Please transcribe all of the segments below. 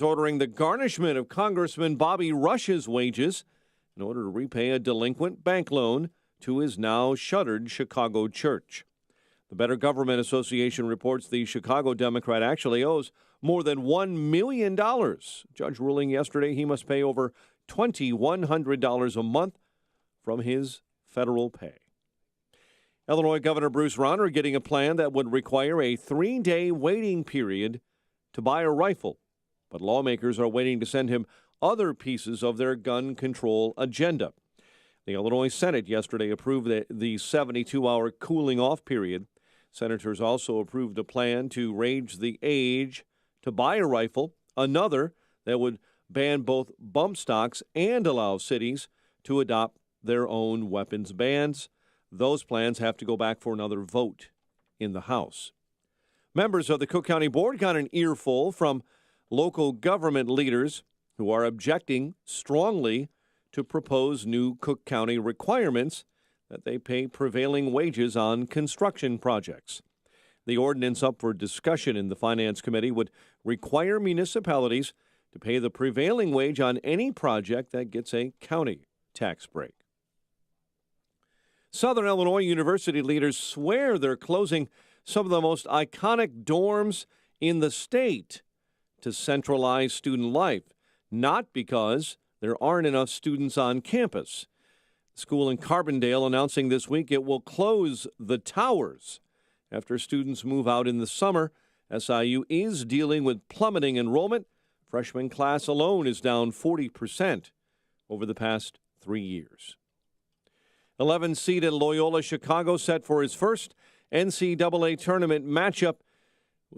Ordering the garnishment of Congressman Bobby Rush's wages in order to repay a delinquent bank loan to his now shuttered Chicago church. The Better Government Association reports the Chicago Democrat actually owes more than $1 million. Judge ruling yesterday he must pay over $2,100 a month from his federal pay. Illinois Governor Bruce Rauner getting a plan that would require a 3-day waiting period to buy a rifle. But lawmakers are waiting to send him other pieces of their gun control agenda. The Illinois Senate yesterday approved the 72-hour cooling-off period. Senators also approved a plan to raise the age to buy a rifle, another that would ban both bump stocks and allow cities to adopt their own weapons bans. Those plans have to go back for another vote in the House. Members of the Cook County Board got an earful from local government leaders who are objecting strongly to propose new Cook County requirements that they pay prevailing wages on construction projects. The ordinance up for discussion in the Finance Committee would require municipalities to pay the prevailing wage on any project that gets a county tax break. Southern Illinois University leaders swear they're closing some of the most iconic dorms in the state to centralize student life, not because there aren't enough students on campus. The school in Carbondale announcing this week it will close the towers after students move out in the summer. SIU is dealing with plummeting enrollment. Freshman class alone is down 40% over the past 3 years. 11-seeded Loyola Chicago set for his first NCAA tournament matchup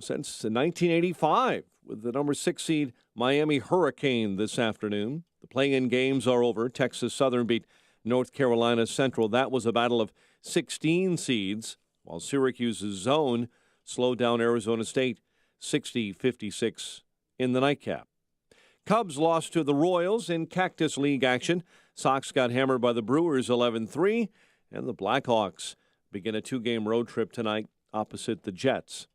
since 1985 with the number 6 seed Miami Hurricane this afternoon. The play-in games are over. Texas Southern beat North Carolina Central. That was a battle of 16 seeds, while Syracuse's zone slowed down Arizona State 60-56 in the nightcap. Cubs lost to the Royals in Cactus League action. Sox got hammered by the Brewers 11-3, and the Blackhawks begin a 2-game road trip tonight opposite the Jets.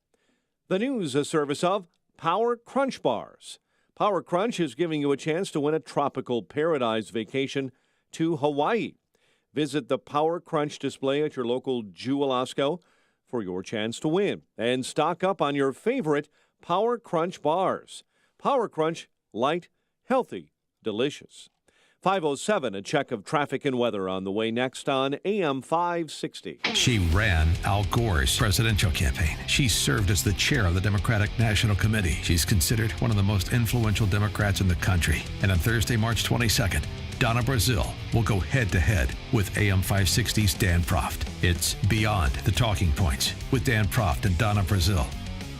The news, a service of Power Crunch Bars. Power Crunch is giving you a chance to win a tropical paradise vacation to Hawaii. Visit the Power Crunch display at your local Jewel-Osco for your chance to win. And stock up on your favorite Power Crunch bars. Power Crunch, light, healthy, delicious. 5:07, a check of traffic and weather on the way next on AM 560. She ran Al Gore's presidential campaign. She served as the chair of the Democratic National Committee. She's considered one of the most influential Democrats in the country. And on Thursday, March 22nd, Donna Brazile will go head-to-head with AM 560's Dan Proft. It's Beyond the Talking Points with Dan Proft and Donna Brazile.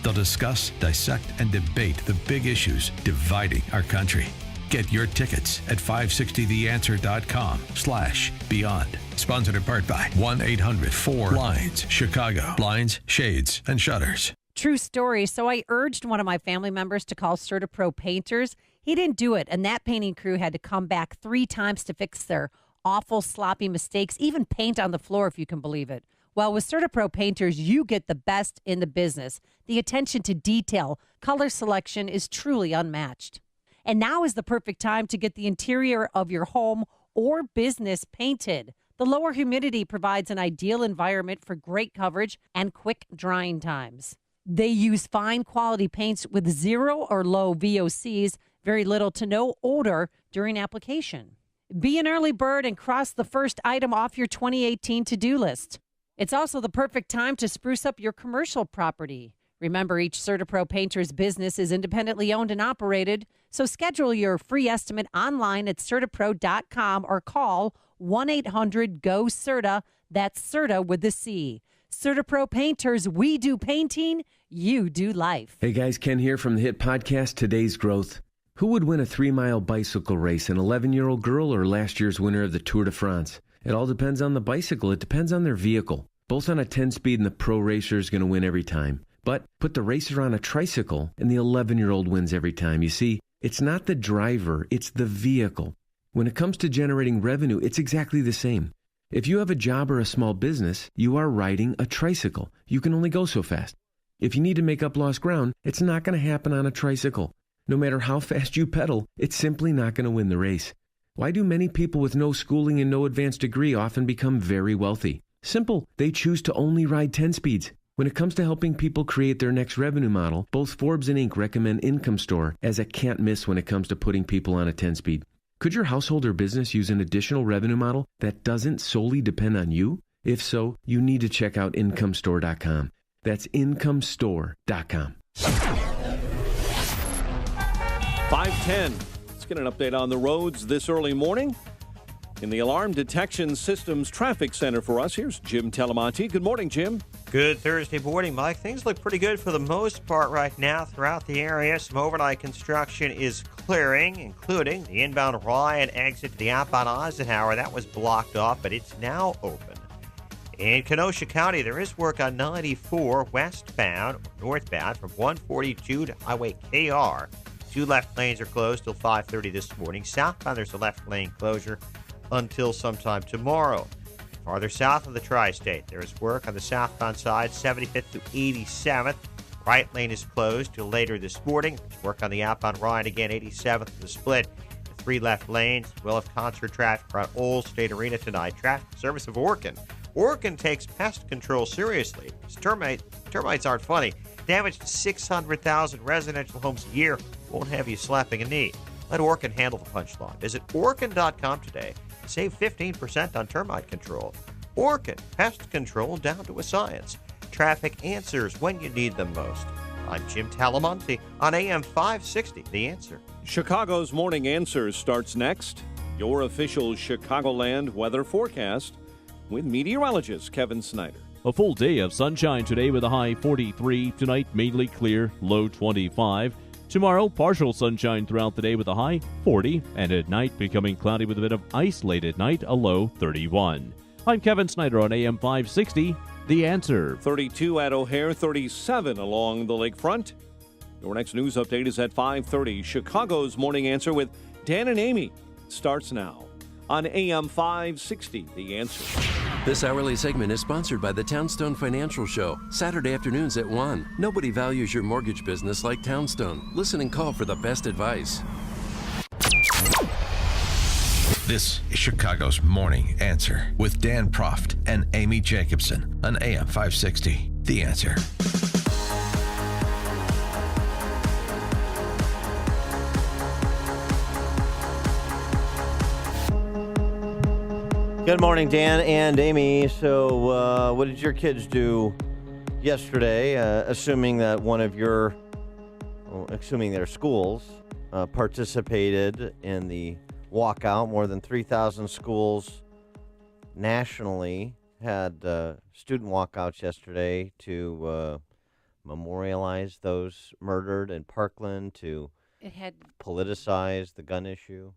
They'll discuss, dissect, and debate the big issues dividing our country. Get your tickets at 560theanswer.com/beyond. Sponsored in part by 1-800-4-BLINDS, Chicago. Blinds, shades, and shutters. True story. So I urged one of my family members to call CertaPro Painters. He didn't do it, and that painting crew had to come back 3 times to fix their awful, sloppy mistakes, even paint on the floor, if you can believe it. Well, with CertaPro Painters, you get the best in the business. The attention to detail, color selection is truly unmatched. And now is the perfect time to get the interior of your home or business painted. The lower humidity provides an ideal environment for great coverage and quick drying times. They use fine quality paints with 0 or low VOCs, very little to no odor during application. Be an early bird and cross the first item off your 2018 to-do list. It's also the perfect time to spruce up your commercial property. Remember, each CertaPro Painter's business is independently owned and operated, so schedule your free estimate online at CertaPro.com or call 1-800-GO-CERTA. That's CERTA with the C. CertaPro Painters, we do painting, you do life. Hey guys, Ken here from the hit podcast Today's Growth. Who would win a 3-mile bicycle race, an 11-year-old girl or last year's winner of the Tour de France? It all depends on the bicycle. It depends on their vehicle. Both on a 10-speed and the pro racer is going to win every time. But put the racer on a tricycle and the 11-year-old wins every time. You see, it's not the driver, it's the vehicle. When it comes to generating revenue, it's exactly the same. If you have a job or a small business, you are riding a tricycle. You can only go so fast. If you need to make up lost ground, it's not going to happen on a tricycle. No matter how fast you pedal, it's simply not going to win the race. Why do many people with no schooling and no advanced degree often become very wealthy? Simple. They choose to only ride 10 speeds. When it comes to helping people create their next revenue model, both Forbes and Inc. recommend Income Store as a can't miss when it comes to putting people on a 10-speed. Could your household or business use an additional revenue model that doesn't solely depend on you? If so, you need to check out IncomeStore.com. That's IncomeStore.com. 5:10. Let's get an update on the roads this early morning. In the Alarm Detection Systems Traffic Center for us, here's Jim Telemonte. Good morning, Jim. Good Thursday morning, Mike. Things look pretty good for the most part right now throughout the area. Some overnight construction is clearing, including the inbound Ryan exit to the outbound Eisenhower. That was blocked off, but it's now open. In Kenosha County, there is work on 94 westbound, northbound from 142 to Highway KR. 2 left lanes are closed till 5:30 this morning. Southbound, there's a left lane closure until sometime tomorrow. Farther south of the tri-state, there is work on the southbound side, 75th to 87th. Right lane is closed till later this morning. There's work on the outbound Ryan again, 87th to the split. The 3 left lanes will have concert traffic around Old State Arena tonight. Traffic service of Orkin. Orkin takes pest control seriously. Termites aren't funny. Damage to 600,000 residential homes a year won't have you slapping a knee. Let Orkin handle the punchline. Visit Orkin.com today. Save 15% on termite control. Orkin, pest control down to a science. Traffic answers when you need them most. I'm Jim Talamonte on AM 560, The Answer. Chicago's Morning Answers starts next. Your official Chicagoland weather forecast with meteorologist Kevin Snyder. A full day of sunshine today with a high 43. Tonight, mainly clear, low 25. Tomorrow, partial sunshine throughout the day with a high 40. And at night, becoming cloudy with a bit of ice late at night, a low 31. I'm Kevin Snyder on AM 560, The Answer. 32 at O'Hare, 37 along the lakefront. Your next news update is at 5:30. Chicago's Morning Answer with Dan and Amy starts now on AM 560, The Answer. This hourly segment is sponsored by the Townstone Financial Show, Saturday afternoons at 1. Nobody values your mortgage business like Townstone. Listen and call for the best advice. This is Chicago's Morning Answer with Dan Proft and Amy Jacobson on AM 560. The Answer. Good morning, Dan and Amy. So, what did your kids do yesterday, assuming that assuming their schools participated in the walkout? More than 3,000 schools nationally had student walkouts yesterday to memorialize those murdered in Parkland, to politicize the gun issue.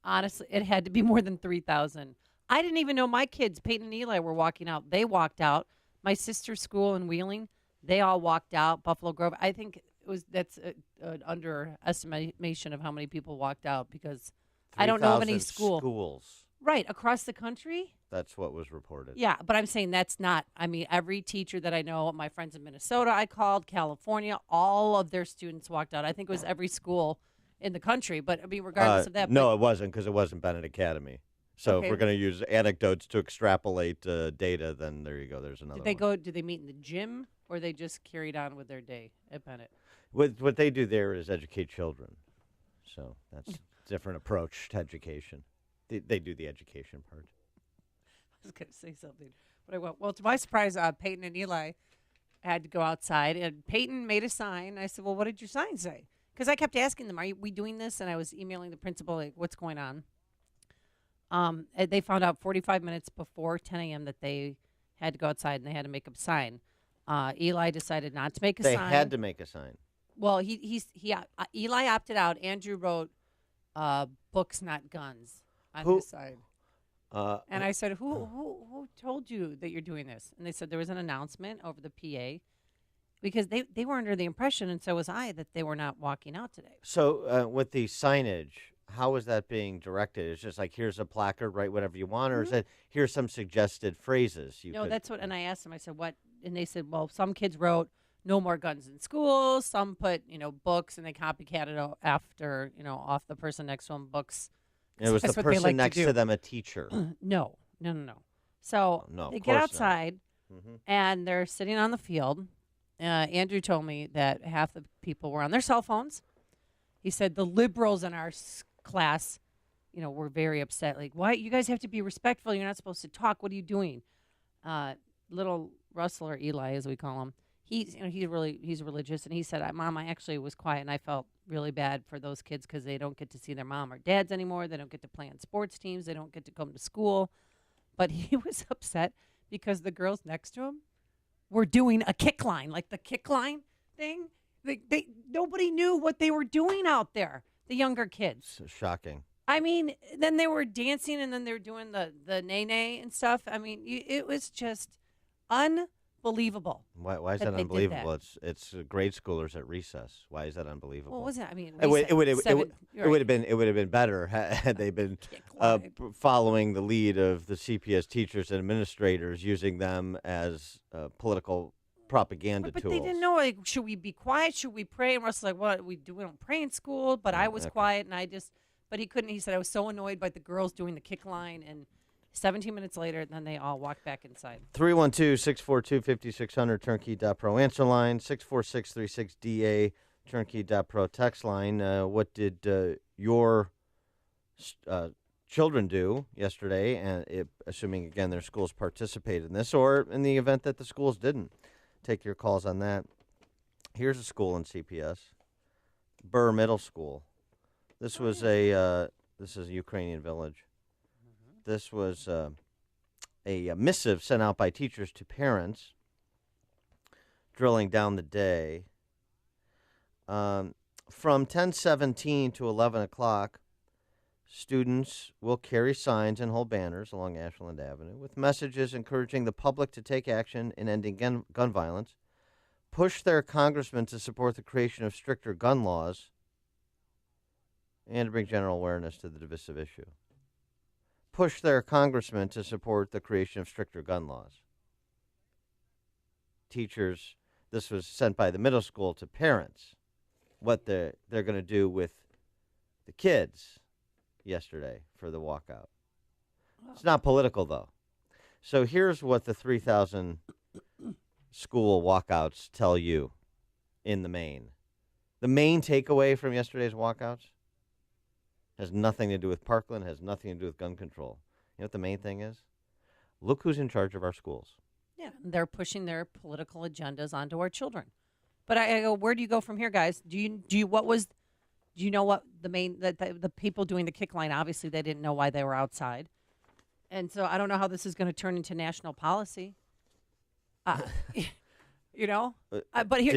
Honestly, it had to be more than 3,000. I didn't even know my kids, Peyton and Eli, were walking out. They walked out. My sister's school in Wheeling, they all walked out. Buffalo Grove, I think that's an underestimation of how many people walked out, because I don't know of any schools. Right, across the country? That's what was reported. Yeah, but I'm saying that's not, every teacher that I know, my friends in Minnesota I called, California, all of their students walked out. I think it was every school in the country, but regardless of that. No, it wasn't, because it wasn't Bennett Academy. So okay. If we're going to use anecdotes to extrapolate data, then there you go. There's another one. Did they meet in the gym, or they just carried on with their day at Bennett? What they do there is educate children. So that's a different approach to education. They do the education part. I was going to say something, but I went, well, to my surprise, Peyton and Eli had to go outside, and Peyton made a sign. I said, well, what did your sign say? Because I kept asking them, are we doing this? And I was emailing the principal, like, what's going on? They found out 45 minutes before 10 a.m. that they had to go outside and they had to make a sign. Eli decided not to make a sign. They had to make a sign. Well, Eli opted out. Andrew wrote books, not guns on his side. And I said, who told you that you're doing this? And they said there was an announcement over the PA, because they were under the impression, and so was I, that they were not walking out today. So with the signage, how is that being directed? It's just like, here's a placard, write whatever you want, or is it, here's some suggested phrases? That's what, and I asked them, I said, what? And they said, well, some kids wrote, no more guns in school. Some put, books, and they copycatted after, off the person next to them, books. And it was That's the what they person like next to to do. them a teacher. No. So No, they of get course not. outside, Mhm. and they're sitting on the field. Andrew told me that half the people were on their cell phones. He said the liberals in our class, were very upset. Like, why you guys have to be respectful? You're not supposed to talk. What are you doing? Little Russell, or Eli, as we call him, he's religious, and he said, Mom, I actually was quiet, and I felt really bad for those kids because they don't get to see their mom or dads anymore. They don't get to play on sports teams. They don't get to come to school. But he was upset because the girls next to him were doing a kick line, like the kick line thing. Nobody knew what they were doing out there, the younger kids. It's shocking. I mean, then they were dancing, and then they were doing the nay and stuff. I mean, it was just unbelievable. Why is that that they did unbelievable? that. It's grade schoolers at recess. Why is that unbelievable? What was it? I mean, It would you're have been better had they been Kick line. following the lead of the CPS teachers and administrators, using them as political propaganda But tools. they didn't know, like, should we be quiet? Should we pray? And Russell's like, what? We don't pray in school. But I was okay. quiet, and but he couldn't. He said, I was so annoyed by the girls doing the kick line. And 17 minutes later, then they all walked back inside. 312-642-5600, turnkey.pro answer line, 64636DA, turnkey.pro text line. What did your children do yesterday, and assuming, again, their schools participated in this, or in the event that the schools didn't? Take your calls on that. Here's a school in CPS, Burr Middle School. This was this is a Ukrainian village. This was a missive sent out by teachers to parents, drilling down the day. From 10:17 to 11 o'clock, students will carry signs and hold banners along Ashland Avenue with messages encouraging the public to take action in ending gun violence, push their congressman to support the creation of stricter gun laws, and to bring general awareness to the divisive issue. Push their congressman to support the creation of stricter gun laws. Teachers, this was sent by the middle school to parents, what they're going to do with the kids yesterday for the walkout. It's not political, though. So here's what the 3,000 school walkouts tell you in the main. The main takeaway from yesterday's walkouts has nothing to do with Parkland, has nothing to do with gun control. You know what the main thing is? Look who's in charge of our schools. Yeah, they're pushing their political agendas onto our children. But I go, where do you go from here, guys? Do you know what the main the people doing the kick line? Obviously, they didn't know why they were outside, and so I don't know how this is going to turn into national policy. But here,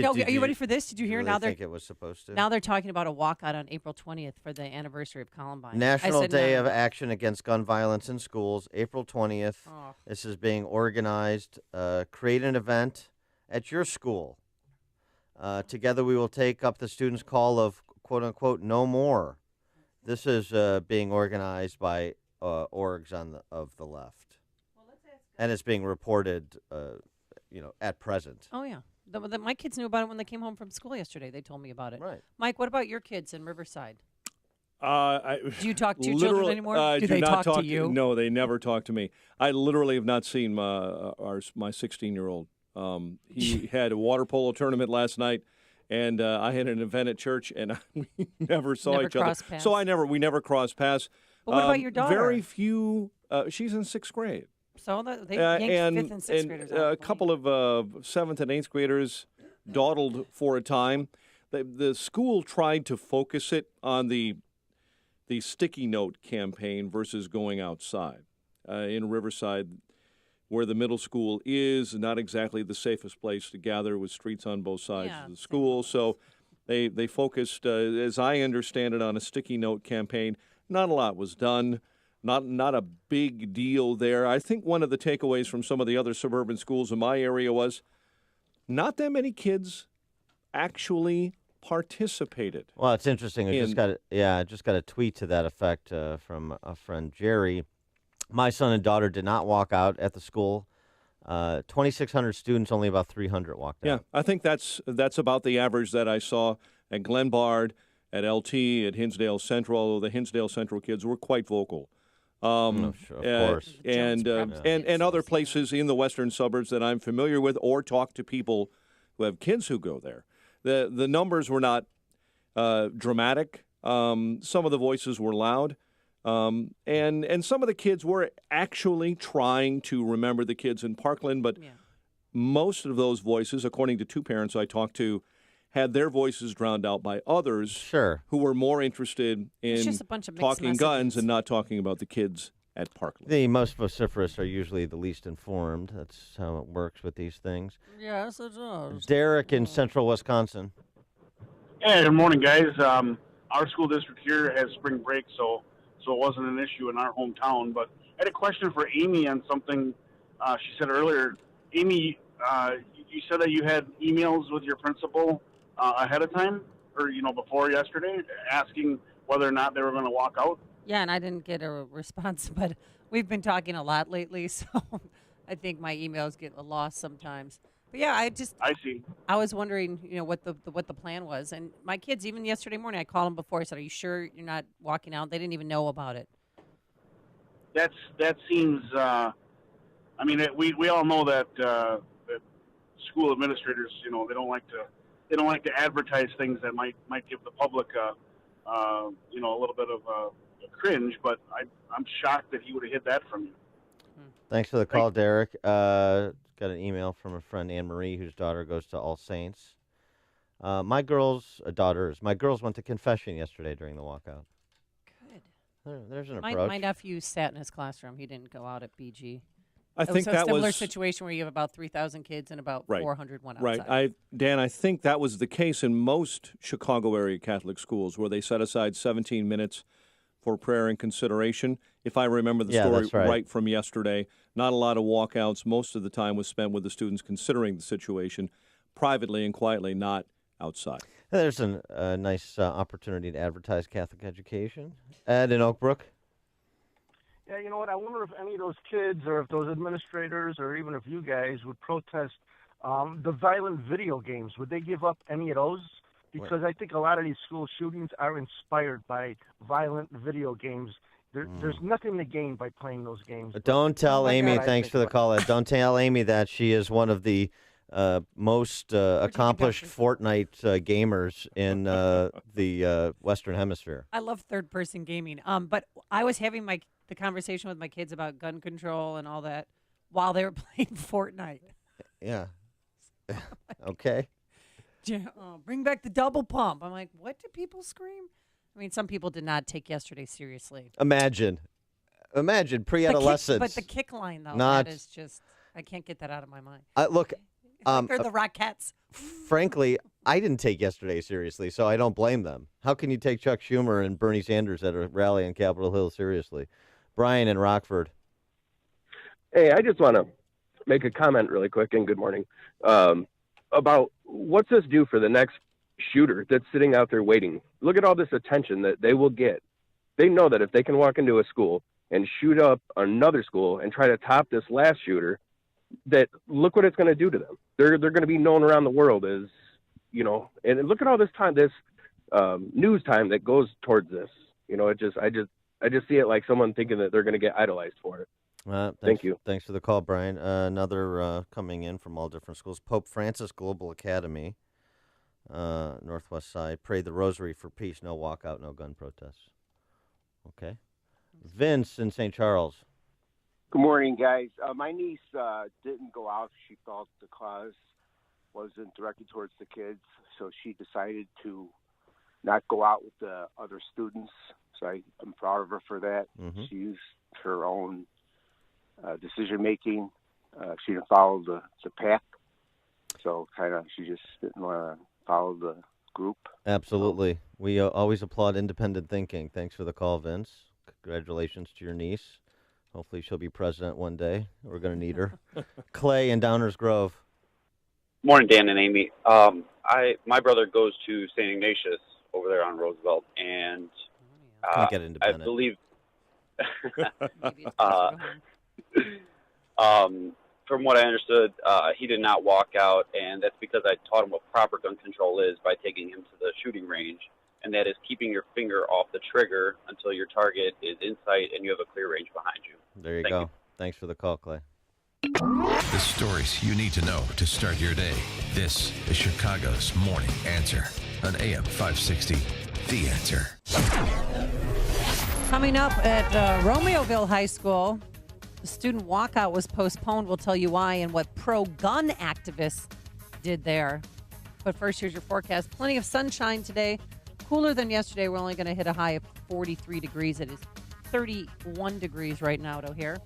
are you ready for this? Did you hear? Really Now think it was supposed to? Now they're talking about a walkout on April 20th for the anniversary of Columbine. National Day of Action Against Gun Violence in Schools, April 20th. Oh. This is being organized. Create an event at your school. Together we will take up the students' call of, quote unquote, no more. This is being organized by orgs of the left. And it's being reported, at present. Oh, yeah. My kids knew about it when they came home from school yesterday. They told me about it. Right. Mike, what about your kids in Riverside? Do you talk to your children anymore? Do they talk to you? No, they never talk to me. I literally have not seen my 16-year-old. He had a water polo tournament last night, and I had an event at church, and we never saw each other. Paths. So we never crossed paths. But what about your daughter? Very few. She's in 6th grade. So they yanked 5th and 6th graders out. A couple of 7th and 8th graders dawdled for a time. The school tried to focus it on the sticky note campaign versus going outside. In Riverside, where the middle school is, not exactly the safest place to gather with streets on both sides of the school. So they focused, as I understand it, on a sticky note campaign. Not a lot was done. Not a big deal there. I think one of the takeaways from some of the other suburban schools in my area was not that many kids actually participated. Well, it's interesting. I just got a tweet to that effect from a friend, Jerry. My son and daughter did not walk out at the school 2,600 students, only about 300 walked Yeah, out. I think that's about the average that I saw at Glenbard, at LT, at Hinsdale Central, although the Hinsdale Central kids were quite vocal. Sure, of course. And other places in the western suburbs that I'm familiar with or talk to people who have kids who go there. The numbers were not dramatic. Some of the voices were loud. And some of the kids were actually trying to remember the kids in Parkland, but most of those voices, according to two parents I talked to, had their voices drowned out by others who were more interested in just a bunch of mixed talking messages. guns and not talking about the kids at Parkland. The most vociferous are usually the least informed. That's how it works with these things. Yes, it does. Derek in central Wisconsin. Hey, good morning, guys. Our school district here has spring break, so it wasn't an issue in our hometown. But I had a question for Amy on something she said earlier. Amy, you said that you had emails with your principal ahead of time, or before yesterday, asking whether or not they were going to walk out. Yeah, and I didn't get a response, but we've been talking a lot lately, so I think my emails get lost sometimes. But yeah, I see. I was wondering, what the plan was, and my kids, even yesterday morning, I called them before. I said, "Are you sure you're not walking out?" They didn't even know about it. That seems. We all know that school administrators, they don't like to advertise things that might give the public a little bit of a cringe. But I'm shocked that he would have hid that from you. Thanks for the call, Derek. Got an email from a friend, Anne Marie, whose daughter goes to All Saints. My girls went to confession yesterday during the walkout. Good. There's an approach. My nephew sat in his classroom. He didn't go out at BG. I It think was a that similar was situation where you have about 3,000 kids and about 400 went outside. right. Dan, I think that was the case in most Chicago area Catholic schools where they set aside 17 minutes for prayer and consideration. If I remember the story that's right from yesterday, not a lot of walkouts. Most of the time was spent with the students considering the situation privately and quietly, not outside. There's a nice opportunity to advertise Catholic education. Ed in Oak Brook. Yeah, you know what? I wonder if any of those kids or if those administrators or even if you guys would protest the violent video games. Would they give up any of those? Because I think a lot of these school shootings are inspired by violent video games. There's nothing to gain by playing those games. Don't tell Amy, thanks for the call, Ed. Don't tell Amy that she is one of the most accomplished Fortnite gamers in the Western Hemisphere. I love third-person gaming. But I was having the conversation with my kids about gun control and all that while they were playing Fortnite. Yeah. Okay. Bring back the double pump. I'm like, what do people scream? I mean, some people did not take yesterday seriously. Imagine pre-adolescence. But the kick line, though, that is just, I can't get that out of my mind. Look, they're the Rockettes. Frankly, I didn't take yesterday seriously, so I don't blame them. How can you take Chuck Schumer and Bernie Sanders at a rally in Capitol Hill seriously? Brian in Rockford. Hey, I just want to make a comment really quick, and good morning, about what's this do for the next shooter that's sitting out there waiting. Look at all this attention that they will get. They know that if they can walk into a school and shoot up another school and try to top this last shooter, that look what it's going to do to them. They're going to be known around the world as, and look at all this time, this news time that goes towards this. I just see it like someone thinking that they're going to get idolized for it. Thank you. Thanks for the call, Brian. Another coming in from all different schools. Pope Francis Global Academy, Northwest Side. Pray the Rosary for peace. No walkout, no gun protests. Okay. Vince in St. Charles. Good morning, guys. My niece didn't go out. She felt the cause wasn't directed towards the kids, so she decided to not go out with the other students. So I'm proud of her for that. Mm-hmm. She used her own decision-making. She didn't follow the path, so she just didn't want to follow the group. Absolutely. We always applaud independent thinking. Thanks for the call, Vince. Congratulations to your niece. Hopefully she'll be president one day. We're going to need her. Clay in Downers Grove. Morning, Dan and Amy. My brother goes to St. Ignatius over there on Roosevelt, and Can't get independent. I believe from what I understood, he did not walk out, and that's because I taught him what proper gun control is by taking him to the shooting range, and that is keeping your finger off the trigger until your target is in sight and you have a clear range behind you. There you go. Thanks for the call, Clay. The stories you need to know to start your day. This is Chicago's Morning Answer on AM 560. The Answer. Coming up at Romeoville High School, the student walkout was postponed. We'll tell you why and what pro-gun activists did there. But first, here's your forecast. Plenty of sunshine today. Cooler than yesterday. We're only going to hit a high of 43 degrees. It is 31 degrees right now at O'Hare.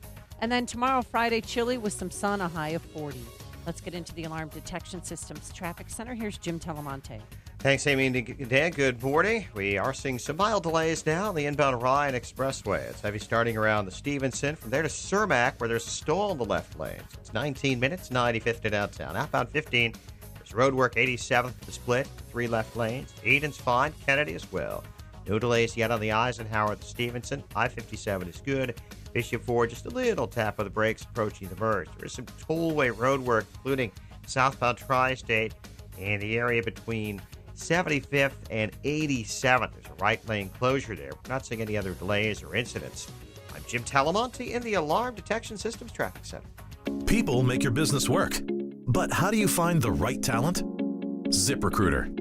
And then tomorrow, Friday, chilly with some sun, a high of 40. Let's get into the Alarm Detection Systems Traffic Center. Here's Jim Telemonte. Thanks, Amy and Dan. Good morning. We are seeing some mild delays now on the inbound Ryan Expressway. It's heavy starting around the Stevenson. From there to Cermak, where there's a stall in the left lane. It's 19 minutes, 95th to downtown. Outbound 15, there's road work 87th to the split, 3 left lanes. Eden's fine, Kennedy as well. No delays yet on the Eisenhower to Stevenson. I-57 is good. Bishop Ford, just a little tap of the brakes approaching the merge. There is some tollway road work, including southbound Tri-State and the area between 75th and 87th. There's a right lane closure there. We're not seeing any other delays or incidents. I'm Jim Telemonte in the Alarm Detection Systems Traffic Center. People make your business work. But how do you find the right talent? ZipRecruiter.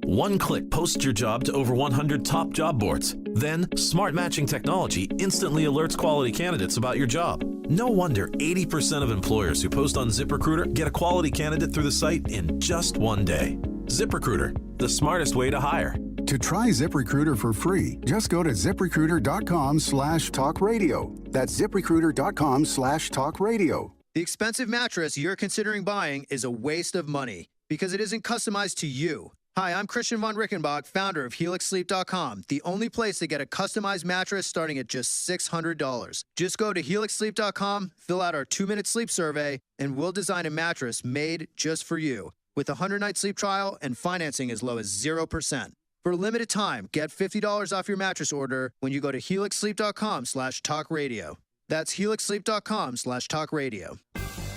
One click posts your job to over 100 top job boards. Then, smart matching technology instantly alerts quality candidates about your job. No wonder 80% of employers who post on ZipRecruiter get a quality candidate through the site in just one day. ZipRecruiter, the smartest way to hire. To try ZipRecruiter for free, just go to ZipRecruiter.com/talkradio. That's ZipRecruiter.com/talkradio. The expensive mattress you're considering buying is a waste of money because it isn't customized to you. Hi, I'm Christian von Rickenbach, founder of HelixSleep.com, the only place to get a customized mattress starting at just $600. Just go to HelixSleep.com, fill out our 2-minute sleep survey, and we'll design a mattress made just for you with a 100-night sleep trial and financing as low as 0%. For a limited time, get $50 off your mattress order when you go to HelixSleep.com/talkradio. That's HelixSleep.com/talkradio.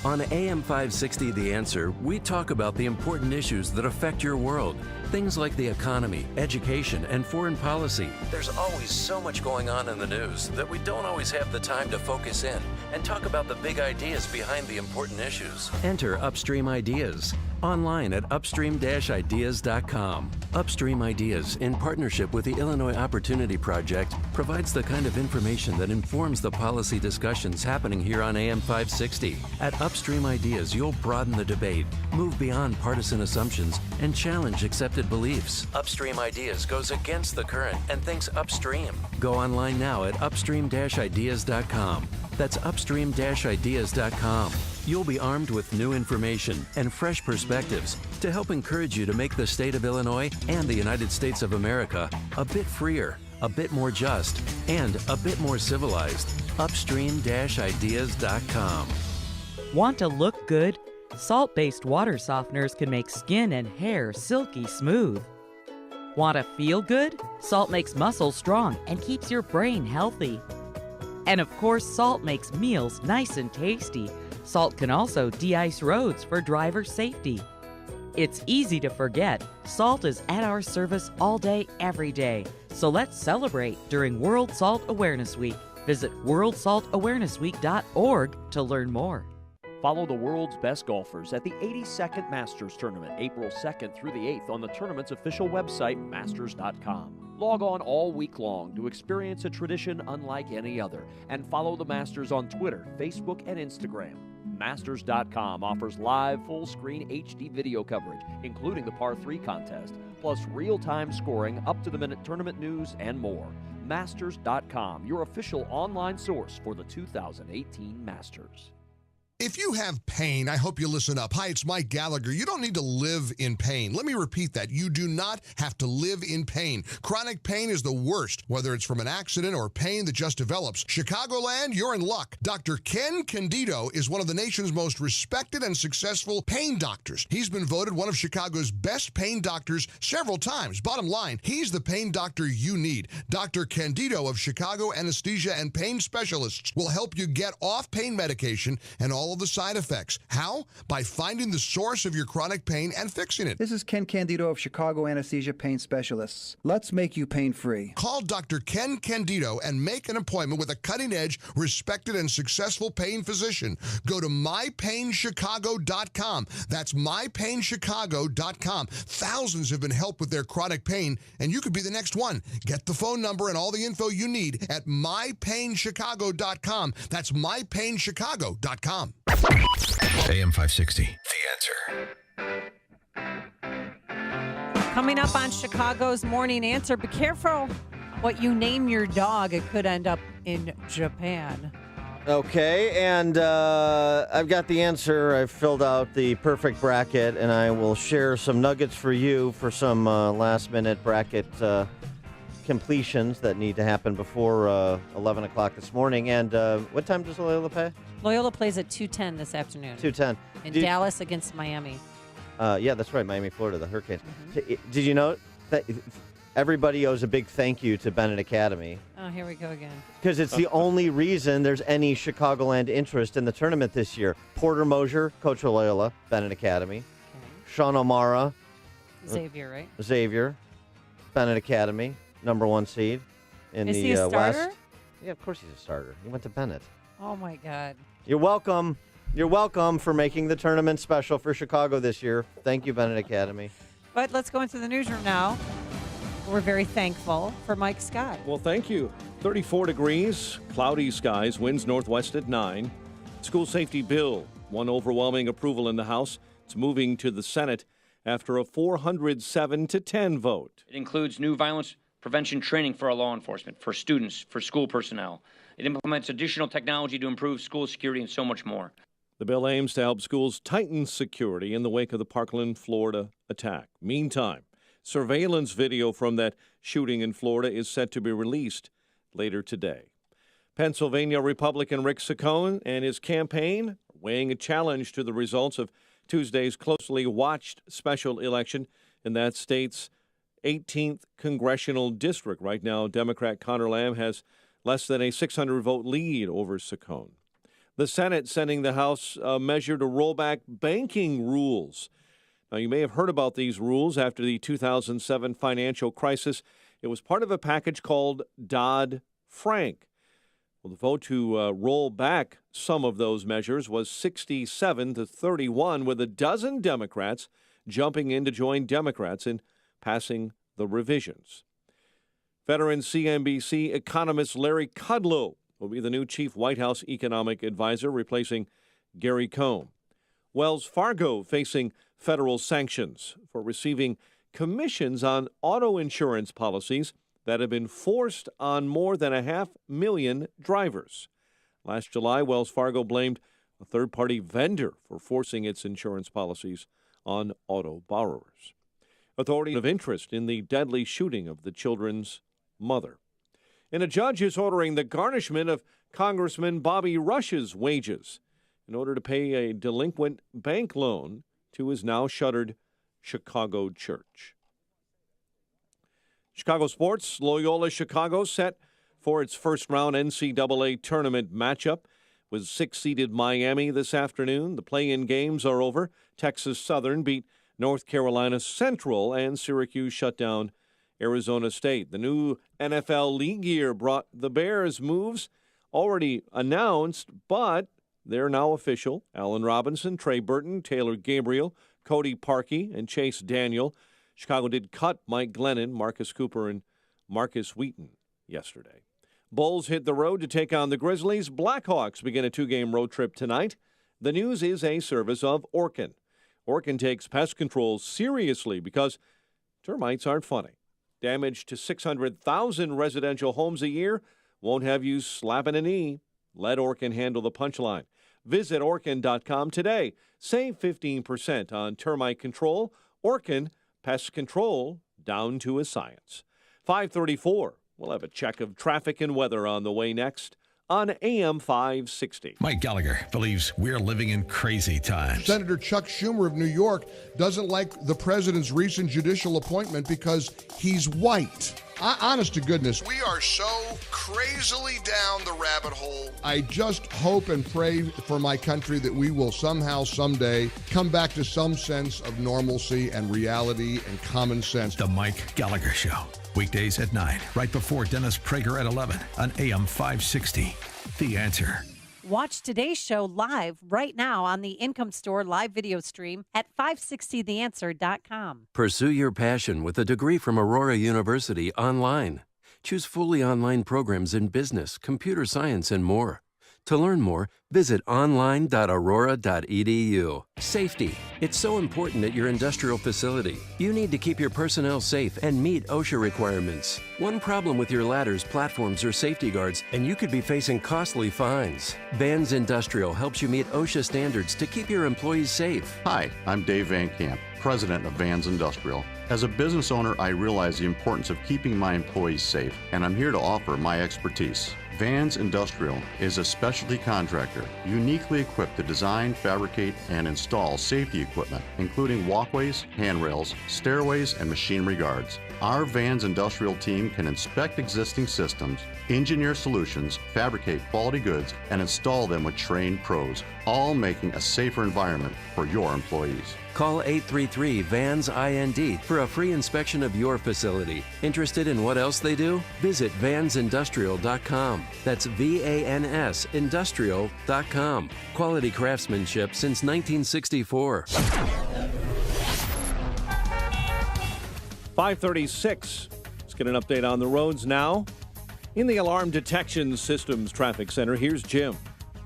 On AM 560 The Answer, we talk about the important issues that affect your world. Things like the economy, education, and foreign policy. There's always so much going on in the news that we don't always have the time to focus in and talk about the big ideas behind the important issues. Enter Upstream Ideas online at upstream-ideas.com. Upstream Ideas, in partnership with the Illinois Opportunity Project, provides the kind of information that informs the policy discussions happening here on AM 560. At Upstream Ideas, you'll broaden the debate, move beyond partisan assumptions, and challenge accepted beliefs. Upstream Ideas goes against the current and thinks upstream. Go online now at upstream-ideas.com. That's upstream-ideas.com. You'll be armed with new information and fresh perspectives to help encourage you to make the state of Illinois and the United States of America a bit freer, a bit more just, and a bit more civilized. Upstream-ideas.com. Want to look good? Salt-based water softeners can make skin and hair silky smooth. Want to feel good? Salt makes muscles strong and keeps your brain healthy. And of course, salt makes meals nice and tasty. Salt can also de-ice roads for driver safety. It's easy to forget. Salt is at our service all day, every day. So let's celebrate during World Salt Awareness Week. Visit worldsaltawarenessweek.org to learn more. Follow the world's best golfers at the 82nd Masters Tournament, April 2nd through the 8th on the tournament's official website, masters.com. Log on all week long to experience a tradition unlike any other, and follow the Masters on Twitter, Facebook, and Instagram. Masters.com offers live full-screen HD video coverage, including the Par 3 contest, plus real-time scoring, up-to-the-minute tournament news, and more. Masters.com, your official online source for the 2018 Masters. If you have pain, I hope you listen up. Hi, it's Mike Gallagher. You don't need to live in pain. Let me repeat that. You do not have to live in pain. Chronic pain is the worst, whether it's from an accident or pain that just develops. Chicagoland, you're in luck. Dr. Ken Candido is one of the nation's most respected and successful pain doctors. He's been voted one of Chicago's best pain doctors several times. Bottom line, he's the pain doctor you need. Dr. Candido of Chicago Anesthesia and Pain Specialists will help you get off pain medication and all all of the side effects. How? By finding the source of your chronic pain and fixing it. This is Ken Candido of Chicago Anesthesia Pain Specialists. Let's make you pain-free. Call Dr. Ken Candido and make an appointment with a cutting-edge, respected, and successful pain physician. Go to mypainchicago.com. That's mypainchicago.com. Thousands have been helped with their chronic pain, and you could be the next one. Get the phone number and all the info you need at mypainchicago.com. That's mypainchicago.com. AM 560. The Answer. Coming up on Chicago's Morning Answer, be careful what you name your dog. It could end up in Japan. Okay, and I've got the answer. I've filled out the perfect bracket, and I will share some nuggets for you for some last-minute bracket completions that need to happen before 11 o'clock this morning. And what time does Loyola play? Loyola plays at 2:10 this afternoon. 2:10. In Dallas against Miami. Yeah, that's right, Miami, Florida, the Hurricanes. Did you know that everybody owes a big thank you to Bennett Academy? Oh, here we go again. Because it's the only reason there's any Chicagoland interest in the tournament this year. Porter Mosier, coach of Loyola, Bennett Academy. Okay. Sean O'Mara. Xavier, right? Xavier, Bennett Academy, number 1 seed in Is the he a starter? West. Yeah, of course he's a starter. He went to Bennett. Oh, my God. You're welcome. You're welcome for making the tournament special for Chicago this year. Thank you, Bennett Academy. But let's go into the newsroom now. We're very thankful for Mike Scott. Well, thank you. 34 degrees, cloudy skies, winds northwest at 9. School safety bill, one overwhelming approval in the House. It's moving to the Senate after a 407-10 vote. It includes new violence prevention training for our law enforcement, for students, for school personnel. It implements additional technology to improve school security and so much more. The bill aims to help schools tighten security in the wake of the Parkland, Florida attack. Meantime, surveillance video from that shooting in Florida is set to be released later today. Pennsylvania Republican Rick Saccone and his campaign are weighing a challenge to the results of Tuesday's closely watched special election in that state's 18th congressional district. Right now, Democrat Conor Lamb has less than a 600-vote lead over Saccone. The Senate sending the House a measure to roll back banking rules. Now, you may have heard about these rules after the 2007 financial crisis. It was part of a package called Dodd-Frank. Well, the vote to roll back some of those measures was 67-31, with a dozen Democrats jumping in to join Democrats in passing the revisions. Veteran CNBC economist Larry Kudlow will be the new chief White House economic advisor, replacing Gary Cohn. Wells Fargo facing federal sanctions for receiving commissions on auto insurance policies that have been forced on more than 500,000 drivers. Last July, Wells Fargo blamed a third-party vendor for forcing its insurance policies on auto borrowers. Authorities of interest in the deadly shooting of the children's mother. And a judge is ordering the garnishment of Congressman Bobby Rush's wages in order to pay a delinquent bank loan to his now shuttered Chicago church. Chicago sports, Loyola Chicago set for its first-round NCAA tournament matchup with 6-seeded Miami this afternoon. The play-in games are over. Texas Southern beat North Carolina Central, and Syracuse shut down Arizona State. The new NFL league year brought the Bears moves already announced, but they're now official. Allen Robinson, Trey Burton, Taylor Gabriel, Cody Parkey, and Chase Daniel. Chicago did cut Mike Glennon, Marcus Cooper, and Marcus Wheaton yesterday. Bulls hit the road to take on the Grizzlies. Blackhawks begin a 2-game road trip tonight. The news is a service of Orkin. Orkin takes pest control seriously because termites aren't funny. Damage to 600,000 residential homes a year won't have you slapping a knee. Let Orkin handle the punchline. Visit Orkin.com today. Save 15% on termite control. Orkin, pest control down to a science. 5:34. We'll have a check of traffic and weather on the way next on AM 560. Mike Gallagher believes we're living in crazy times. Senator Chuck Schumer of New York doesn't like the president's recent judicial appointment because he's white. Honest to goodness, we are so crazily down the rabbit hole. I just hope and pray for my country that we will somehow, someday, come back to some sense of normalcy and reality and common sense. The Mike Gallagher Show. Weekdays at 9, right before Dennis Prager at 11 on AM 560. The Answer. Watch today's show live right now on the Income Store live video stream at 560theanswer.com. Pursue your passion with a degree from Aurora University online. Choose fully online programs in business, computer science, and more. To learn more, visit online.aurora.edu. Safety. It's so important at your industrial facility. You need to keep your personnel safe and meet OSHA requirements. One problem with your ladders, platforms, or safety guards, and you could be facing costly fines. Vans Industrial helps you meet OSHA standards to keep your employees safe. Hi, I'm Dave Van Camp, president of Vans Industrial. As a business owner, I realize the importance of keeping my employees safe, and I'm here to offer my expertise. Vans Industrial is a specialty contractor uniquely equipped to design, fabricate, and install safety equipment, including walkways, handrails, stairways, and machinery guards. Our Vans Industrial team can inspect existing systems, engineer solutions, fabricate quality goods, and install them with trained pros, all making a safer environment for your employees. Call 833-VANS-IND for a free inspection of your facility. Interested in what else they do? Visit vansindustrial.com. That's VANS industrial.com. Quality craftsmanship since 1964. 5:36. Let's get an update on the roads now. In the Alarm Detection Systems Traffic Center, here's Jim.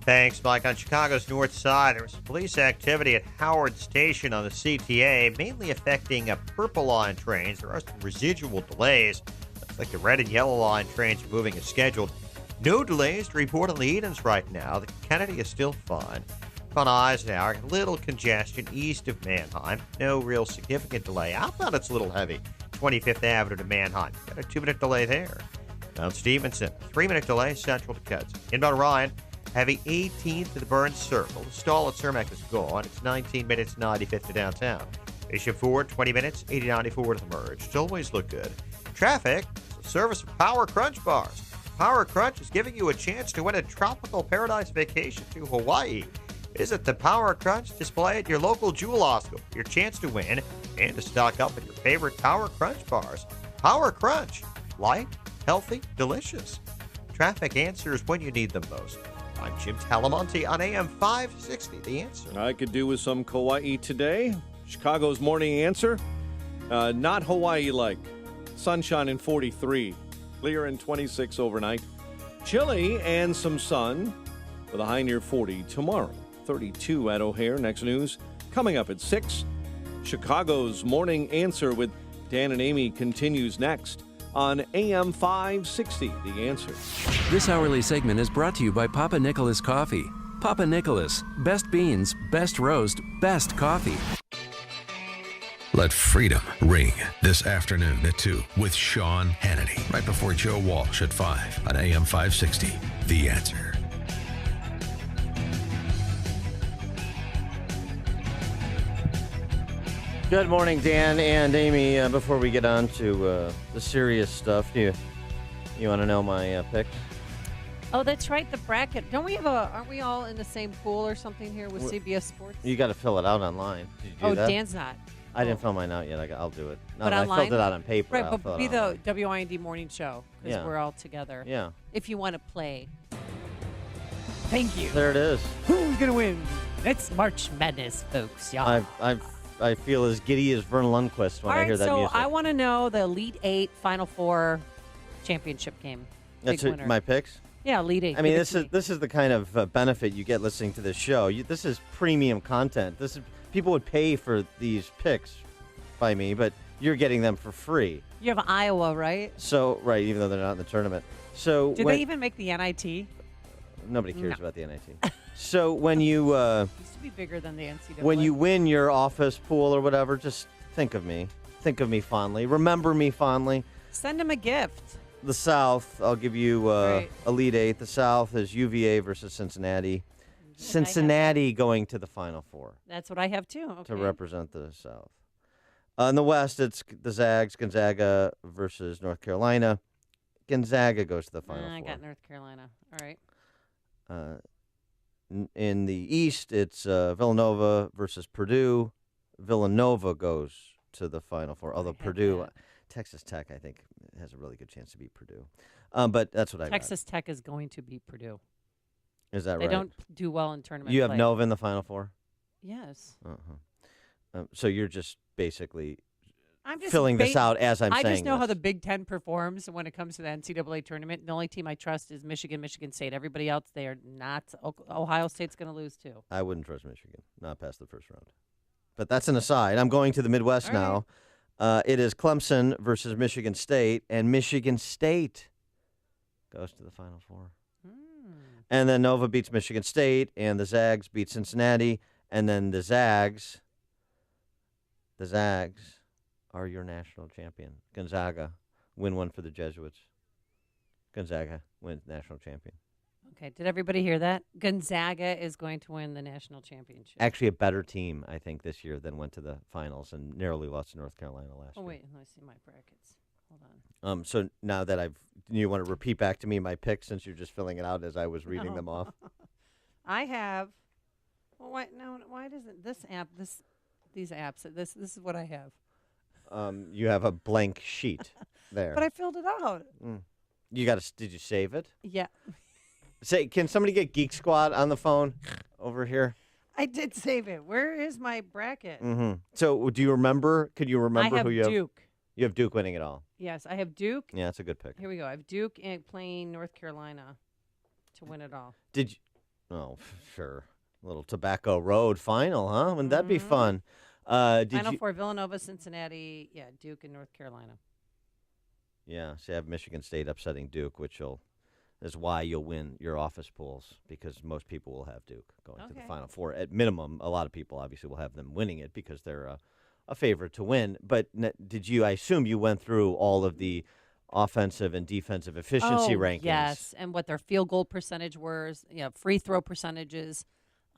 Thanks, Mike. On Chicago's north side, there was police activity at Howard Station on the CTA, mainly affecting Purple Line trains. There are some residual delays. Looks like the red and yellow line trains are moving as scheduled. No delays to report on the Edens right now. The Kennedy is still fine. On Eisenhower, a little congestion east of Manheim. No real significant delay. Outbound, it's a little heavy. 25th Avenue to Manheim. Got a 2-minute delay there. Down Stevenson, 3-minute delay central to Cuds. Inbound Ryan, heavy 18th to the Burns Circle. The stall at Cermak is gone. It's 19 minutes, 95th to downtown. Bishop Ford, 20 minutes, 80-94 to the merge. Still always look good. Traffic, it's a service of Power Crunch Bars. Power Crunch is giving you a chance to win a tropical paradise vacation to Hawaii. Visit the Power Crunch display at your local Jewel Osco. Your chance to win and to stock up on your favorite Power Crunch bars. Power Crunch. Light, healthy, delicious. Traffic answers when you need them most. I'm Jim Talamonte on AM 560, The Answer. I could do with some Kauai today. Chicago's morning answer, not Hawaii-like. Sunshine in 43, clear in 26 overnight. Chilly and some sun with a high near 40 tomorrow. 32 at O'Hare. Next news coming up at 6. Chicago's morning answer with Dan and Amy continues next on AM 560, The Answer. This hourly segment is brought to you by Papa Nicholas Coffee. Papa Nicholas, best beans, best roast, best coffee. Let freedom ring this afternoon at 2 with Sean Hannity, right before Joe Walsh at 5 on AM 560, The Answer. Good morning, Dan and Amy. Before we get on to the serious stuff, you want to know my picks? Oh, that's right, the bracket. Don't we have aren't we all in the same pool or something here with CBS Sports? You got to fill it out online. Did you do that? Dan's not. I didn't fill mine out yet. I'll do it. But I online? filled it out on paper. Right, I'll but be the WIND morning show because Yeah. we're all together. Yeah. If you want to play. Thank you. There it is. Who's going to win? It's March Madness, folks. Yeah. I feel as giddy as Vern Lundquist when All I hear right, that so music. I want to know the Elite Eight Final Four championship game. That's Big winner. my picks. Yeah, Elite Eight. I mean, Give it this to is me. this is the kind of benefit you get listening to this show. This is premium content. This is people would pay for these picks by me, but you're getting them for free. You have Iowa, right? So right, even though they're not in the tournament. So Did they even make the NIT? Nobody cares No. about the NIT. So when you Used to be bigger than the NCAA. when you win your office pool or whatever, just think of me. Think of me fondly. Remember me fondly. Send them a gift. The South, I'll give you Elite Eight. The South is UVA versus Cincinnati. Cincinnati going to the Final Four That's what I have too. Okay. to represent the South. In the West, it's the Zags, Gonzaga versus North Carolina. Gonzaga goes to the Final I Four. got North Carolina. All right. In the East, it's Villanova versus Purdue. Villanova goes to the Final Four, although Purdue, Texas Tech, I think, has a really good chance to beat Purdue. But that's what I got. Texas Tech is going to beat Purdue. Is that They right? don't do well in tournament You have play. Nova in the Final Four? Yes. So you're just basically I'm just filling this out as I'm saying I just know how this. the Big Ten performs when it comes to the NCAA tournament. The only team I trust is Michigan State. Everybody else, they are not. Ohio State's going to lose, too. I wouldn't trust Michigan, not past the first round. But that's an aside. I'm going to the Midwest now. It is Clemson versus Michigan State, and Michigan State goes to the Final Four. And then Nova beats Michigan State, and the Zags beat Cincinnati, and then the Zags are your national champion. Gonzaga win one for the Jesuits. Gonzaga wins national champion. Okay, did everybody hear that? Gonzaga is going to win the national championship. Actually, a better team, I think, this year than went to the finals and narrowly lost to North Carolina last year. Oh, wait, let me see my brackets. Hold on. So now that you want to repeat back to me my picks since you're just filling it out as I was reading them off? I have. Well, why doesn't this app, these apps, this is what I have. You have a blank sheet there. But I filled it out. Did you save it? Yeah. Can somebody get Geek Squad on the phone over here? I did save it. Where is my bracket? Mm-hmm. So do you remember? Could you remember who you have? Duke. You have Duke winning it all. Yes, I have Duke. Yeah, that's a good pick. Here we go. I have Duke playing North Carolina to win it all. Did you? Oh, sure. A little Tobacco Road final, huh? Wouldn't that be fun? Final Four, Villanova, Cincinnati, Duke and North Carolina. Yeah, so you have Michigan State upsetting Duke, which is why you'll win your office pools, because most people will have Duke going to the Final Four. At minimum, a lot of people obviously will have them winning it because they're a favorite to win. But I assume you went through all of the offensive and defensive efficiency rankings. Yes, and what their field goal percentage was, free throw percentages.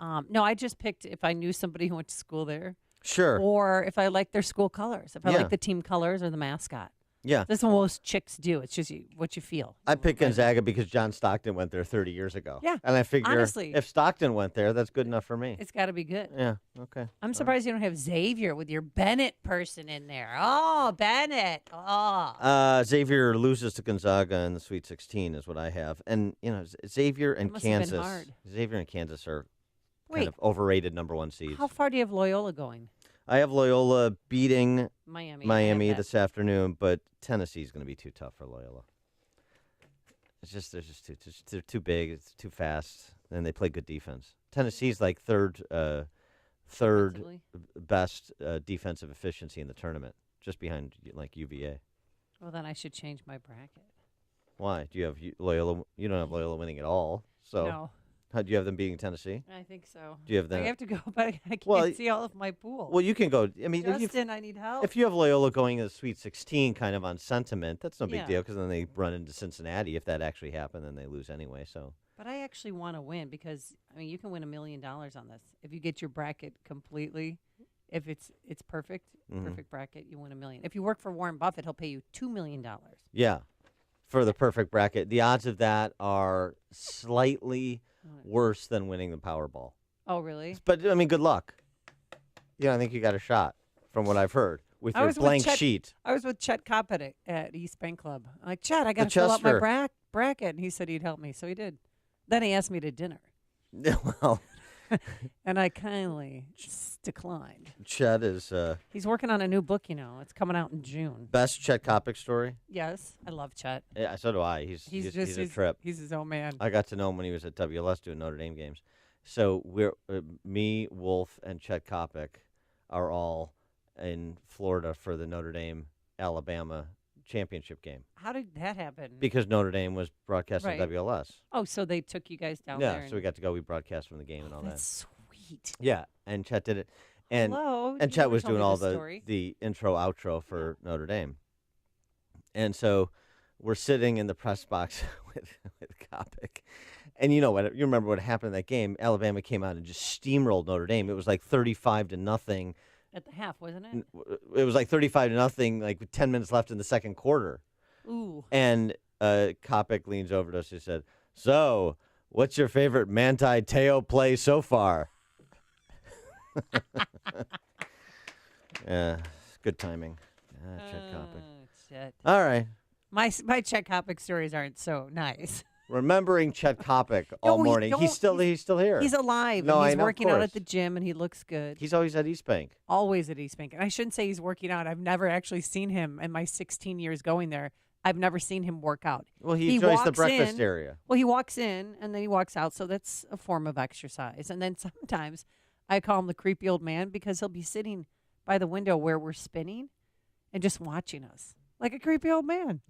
No, I just picked if I knew somebody who went to school there. Sure. Or if I liked their school colors, if I like the team colors or the mascot. Yeah. That's what most chicks do. It's just what you feel. I picked Gonzaga because John Stockton went there 30 years ago. Yeah. And I figure honestly, if Stockton went there, that's good enough for me. It's got to be good. Yeah. Okay. I'm surprised you don't have Xavier with your Bennett person in there. Oh, Bennett. Oh. Xavier loses to Gonzaga in the Sweet 16 is what I have. And, Xavier and must have been Kansas. hard. Xavier and Kansas are Wait. kind of overrated number one seeds. How far do you have Loyola going? I have Loyola beating Miami this afternoon, but Tennessee's going to be too tough for Loyola. They're too big. It's too fast, and they play good defense. Tennessee's like third best defensive efficiency in the tournament, just behind like UVA. Well, then I should change my bracket. Why? Do you have Loyola? You don't have Loyola winning at all. So no. How do you have them beating Tennessee? I think so. Do you have them? I have to go, but I can't see all of my pool. Well, you can go. I mean, Justin, I need help. If you have Loyola going to the Sweet 16 kind of on sentiment, that's no big Yeah. deal because then they run into Cincinnati. If that actually happened, then they lose anyway. So. But I actually want to win because, you can win $1 million on this. If you get your bracket completely, if it's perfect, perfect bracket, you win $1 million. If you work for Warren Buffett, he'll pay you $2 million. Yeah, for the perfect bracket. The odds of that are slightly worse than winning the Powerball. Oh, really? But, good luck. I think you got a shot from what I've heard with your blank sheet. I was with Chet Coppett at East Bank Club. I'm like, Chet, I got to fill out my bracket. And he said he'd help me. So he did. Then he asked me to dinner. Well. And I kindly declined. Chet is... he's working on a new book, It's coming out in June. Best Chet Copic story? Yes. I love Chet. Yeah, so do I. He's a trip. He's his own man. I got to know him when he was at WLS doing Notre Dame games. So we're me, Wolf, and Chet Copic are all in Florida for the Notre Dame-Alabama championship game. How did that happen? Because Notre Dame was broadcasting WLS. Oh, so they took you guys down there. Yeah, so we got to go. We broadcast from the game and all that's that. That's sweet. Yeah, and Chet did it. And Hello, and you Chet never was told doing me all this story. the intro, outro for Notre Dame. And so we're sitting in the press box with Copic. And you remember what happened in that game. Alabama came out and just steamrolled Notre Dame. It was like 35-0. At the half, wasn't it? It was like 35-0, like with 10 minutes left in the second quarter. Ooh. And Kopic leans over to us and said, "So, what's your favorite Manti Te'o play so far?" Yeah, good timing. Chet Kopic. Chet. All right. My Chet Kopic stories aren't so nice. Remembering Chet Kopic all morning. He's still here. He's alive. No, and he's I know, working out at the gym, and he looks good. He's always at East Bank. Always at East Bank. And I shouldn't say he's working out. I've never actually seen him in my 16 years going there. I've never seen him work out. Well, he enjoys the breakfast area. Well, he walks in, and then he walks out, so that's a form of exercise. And then sometimes I call him the creepy old man because he'll be sitting by the window where we're spinning and just watching us like a creepy old man.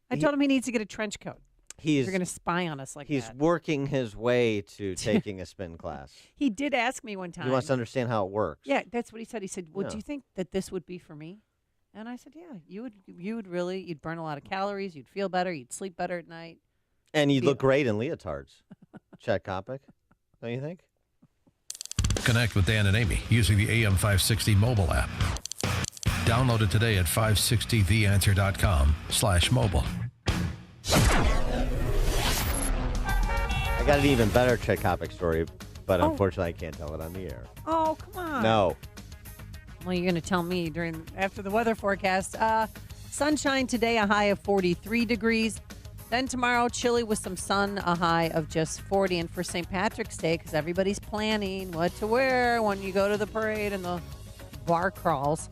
I told him he needs to get a trench coat. You're going to spy on us like that. He's working his way to taking a spin class. He did ask me one time. He wants to understand how it works. Yeah, that's what he said. He said, "Well, do you think that this would be for me?" And I said, "Yeah, you'd burn a lot of calories. You'd feel better. You'd sleep better at night. And you'd look great in leotards." Chet Kopic, don't you think? Connect with Dan and Amy using the AM 560 mobile app. Download it today at 560theanswer.com/mobile. I got an even better Chet Kopic story, but unfortunately I can't tell it on the air. Oh, come on. No. Well, you're going to tell me after the weather forecast. Sunshine today, a high of 43 degrees. Then tomorrow, chilly with some sun, a high of just 40. And for St. Patrick's Day, because everybody's planning what to wear when you go to the parade and the bar crawls,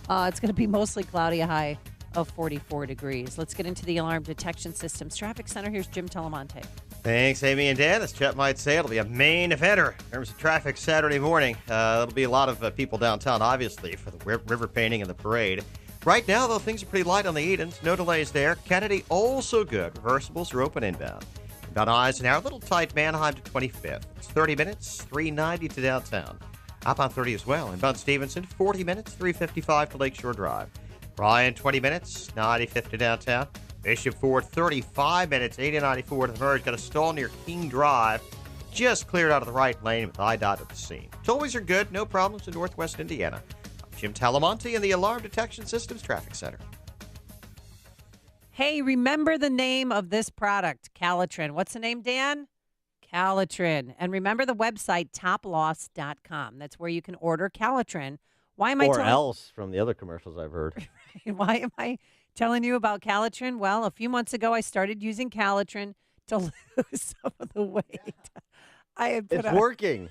it's going to be mostly cloudy, a high of 44 degrees. Let's get into the alarm detection systems. Traffic Center, here's Jim Talamonte. Thanks, Amy and Dan. As Chet might say, it'll be a main eventer in terms of traffic Saturday morning. There'll be a lot of people downtown, obviously, for the river painting and the parade. Right now, though, things are pretty light on the Edens. No delays there. Kennedy, also good. Reversibles are open inbound. About Eisenhower, a little tight. Manheim to 25th. It's 30 minutes, 390 to downtown. Up on 30 as well. Inbound Stevenson, 40 minutes, 355 to Lakeshore Drive. Bryan, 20 minutes, 95th to downtown. Bishop Ford, 35 minutes, 80-94 to the merge. Got a stall near King Drive. Just cleared out of the right lane with IDOT at the scene. Tollways are good. No problems in Northwest Indiana. I'm Jim Talamonte in the Alarm Detection Systems Traffic Center. Hey, remember the name of this product, Calitrin. What's the name, Dan? Calitrin. And remember the website, toploss.com. That's where you can order Calitrin. Why am I Or else from the other commercials I've heard. Why am I telling you about Calitrin? Well, a few months ago, I started using Calitrin to lose some of the weight. It's working.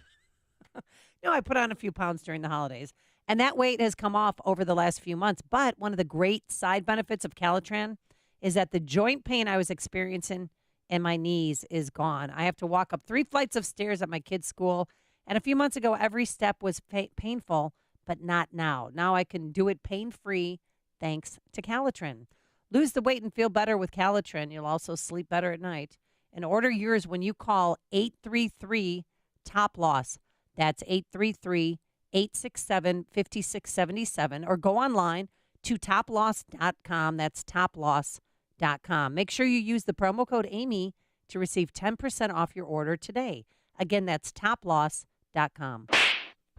No, I put on a few pounds during the holidays, and that weight has come off over the last few months. But one of the great side benefits of Calitrin is that the joint pain I was experiencing in my knees is gone. I have to walk up 3 flights of stairs at my kids' school, and a few months ago, every step was painful, but not now. Now I can do it pain-free thanks to Calitrin. Lose the weight and feel better with Calitrin. You'll also sleep better at night. And order yours when you call 833-TOP-LOSS. That's 833-867-5677. Or go online to toploss.com. That's toploss.com. Make sure you use the promo code Amy to receive 10% off your order today. Again, that's toploss.com.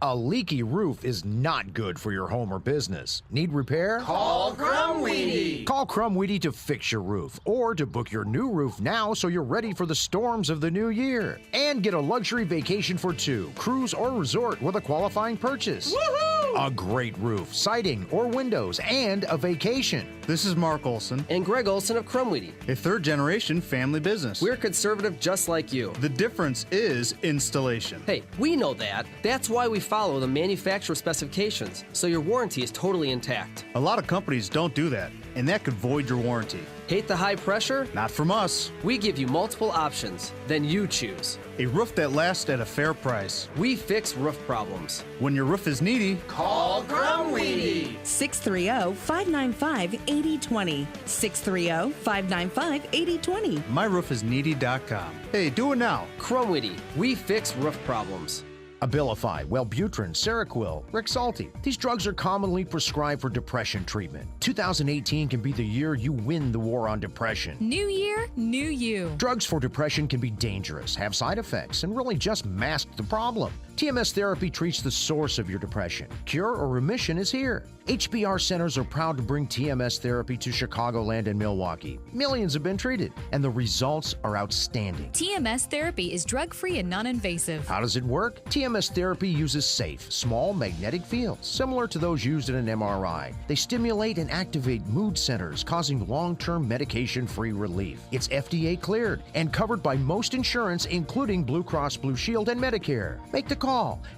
A leaky roof is not good for your home or business. Need repair? Call Crumweedy. Call Crumweedy to fix your roof or to book your new roof now so you're ready for the storms of the new year. And get a luxury vacation for 2, cruise or resort with a qualifying purchase. Woohoo! A great roof, siding, or windows, and a vacation. This is Mark Olson. And Greg Olson of Crumweedy. A third-generation family business. We're conservative just like you. The difference is installation. Hey, we know that. That's why we follow the manufacturer specifications, so your warranty is totally intact. A lot of companies don't do that, and that could void your warranty. Hate the high pressure? Not from us. We give you multiple options. Then you choose. A roof that lasts at a fair price. We fix roof problems. When your roof is needy, call Crumweedy. 630-595-8020. 630-595-8020. MyRoofIsNeedy.com. Hey, do it now. Crumweedy. We fix roof problems. Abilify, Wellbutrin, Seroquel, Rexulti. These drugs are commonly prescribed for depression treatment. 2018 can be the year you win the war on depression. New year, new you. Drugs for depression can be dangerous, have side effects, and really just mask the problem. TMS therapy treats the source of your depression. Cure or remission is here. HBR centers are proud to bring TMS therapy to Chicagoland and Milwaukee. Millions have been treated, and the results are outstanding. TMS therapy is drug-free and non-invasive. How does it work? TMS therapy uses safe, small magnetic fields, similar to those used in an MRI. They stimulate and activate mood centers, causing long-term medication-free relief. It's FDA cleared and covered by most insurance, including Blue Cross Blue Shield and Medicare. Make the call.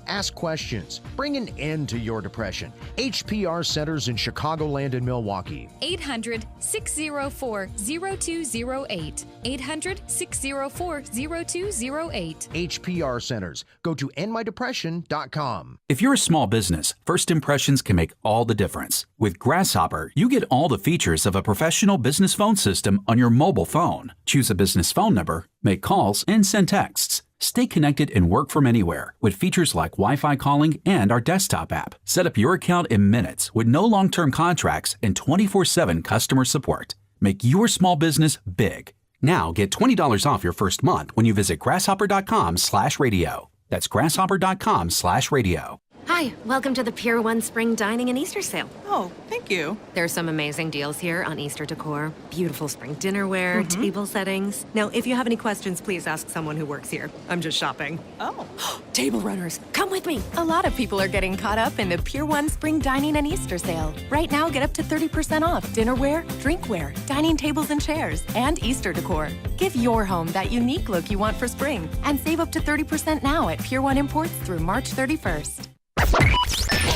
Ask questions. Bring an end to your depression. HPR centers in Chicagoland and Milwaukee. 800-604-0208. 800-604-0208. HPR centers. Go to endmydepression.com. If you're a small business, first impressions can make all the difference. With Grasshopper, you get all the features of a professional business phone system on your mobile phone. Choose a business phone number, make calls, and send texts. Stay connected and work from anywhere with features like Wi-Fi calling and our desktop app. Set up your account in minutes with no long-term contracts and 24/7 customer support. Make your small business big. Now get $20 off your first month when you visit grasshopper.com/radio. That's grasshopper.com/radio. Hi, welcome to the Pier 1 Spring Dining and Easter Sale. Oh, thank you. There's some amazing deals here on Easter decor, beautiful spring dinnerware, table settings. Now, if you have any questions, please ask someone who works here. I'm just shopping. Oh. Table runners, come with me. A lot of people are getting caught up in the Pier 1 Spring Dining and Easter Sale. Right now, get up to 30% off dinnerware, drinkware, dining tables and chairs, and Easter decor. Give your home that unique look you want for spring and save up to 30% now at Pier 1 Imports through March 31st.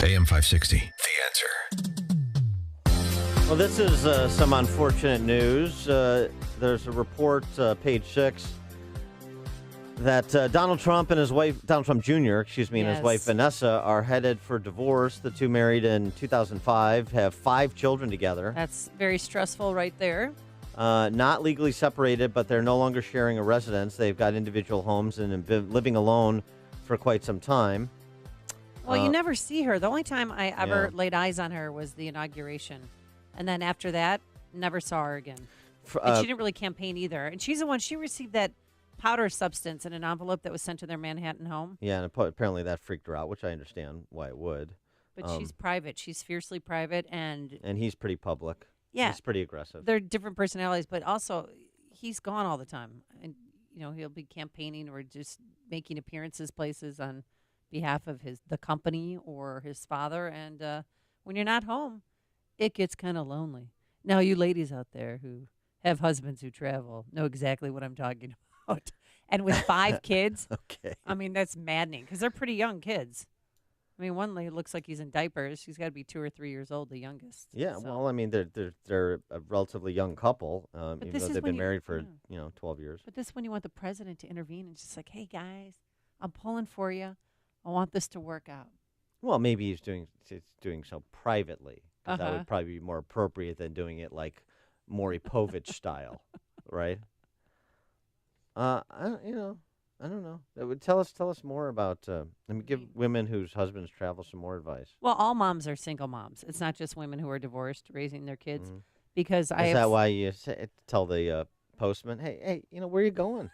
AM 560, The Answer. Well, this is some unfortunate news. There's a report, page 6, that Donald Trump and his wife, Donald Trump Jr., and his wife Vanessa are headed for divorce. The two married in 2005, have 5 children together. That's very stressful right there. Not legally separated, but they're no longer sharing a residence. They've got individual homes and have been living alone for quite some time. Well, you never see her. The only time I ever laid eyes on her was the inauguration. And then after that, never saw her again. And she didn't really campaign either. And she's the one, she received that powder substance in an envelope that was sent to their Manhattan home. Yeah, and apparently that freaked her out, which I understand why it would. But she's private. She's fiercely private. And he's pretty public. Yeah. He's pretty aggressive. They're different personalities, but also he's gone all the time. And, he'll be campaigning or just making appearances places on behalf of the company or his father, and when you're not home, it gets kind of lonely. Now, you ladies out there who have husbands who travel know exactly what I'm talking about. And with 5 kids, okay, I mean, that's maddening because they're pretty young kids. I mean, one lady looks like he's in diapers. She's got to be 2 or 3 years old, the youngest. Yeah, so. well, I mean, they're a relatively young couple, even though they've been married for 12 years. But this is when you want the president to intervene and just like, hey guys, I'm pulling for you. I want this to work out. Well, maybe he's doing so privately. 'Cause that would probably be more appropriate than doing it like Maury Povich style, right? I don't know. Tell us more about. Let me give women whose husbands travel some more advice. Well, all moms are single moms. It's not just women who are divorced raising their kids. Because Is that why you tell the postman, hey, where are you going?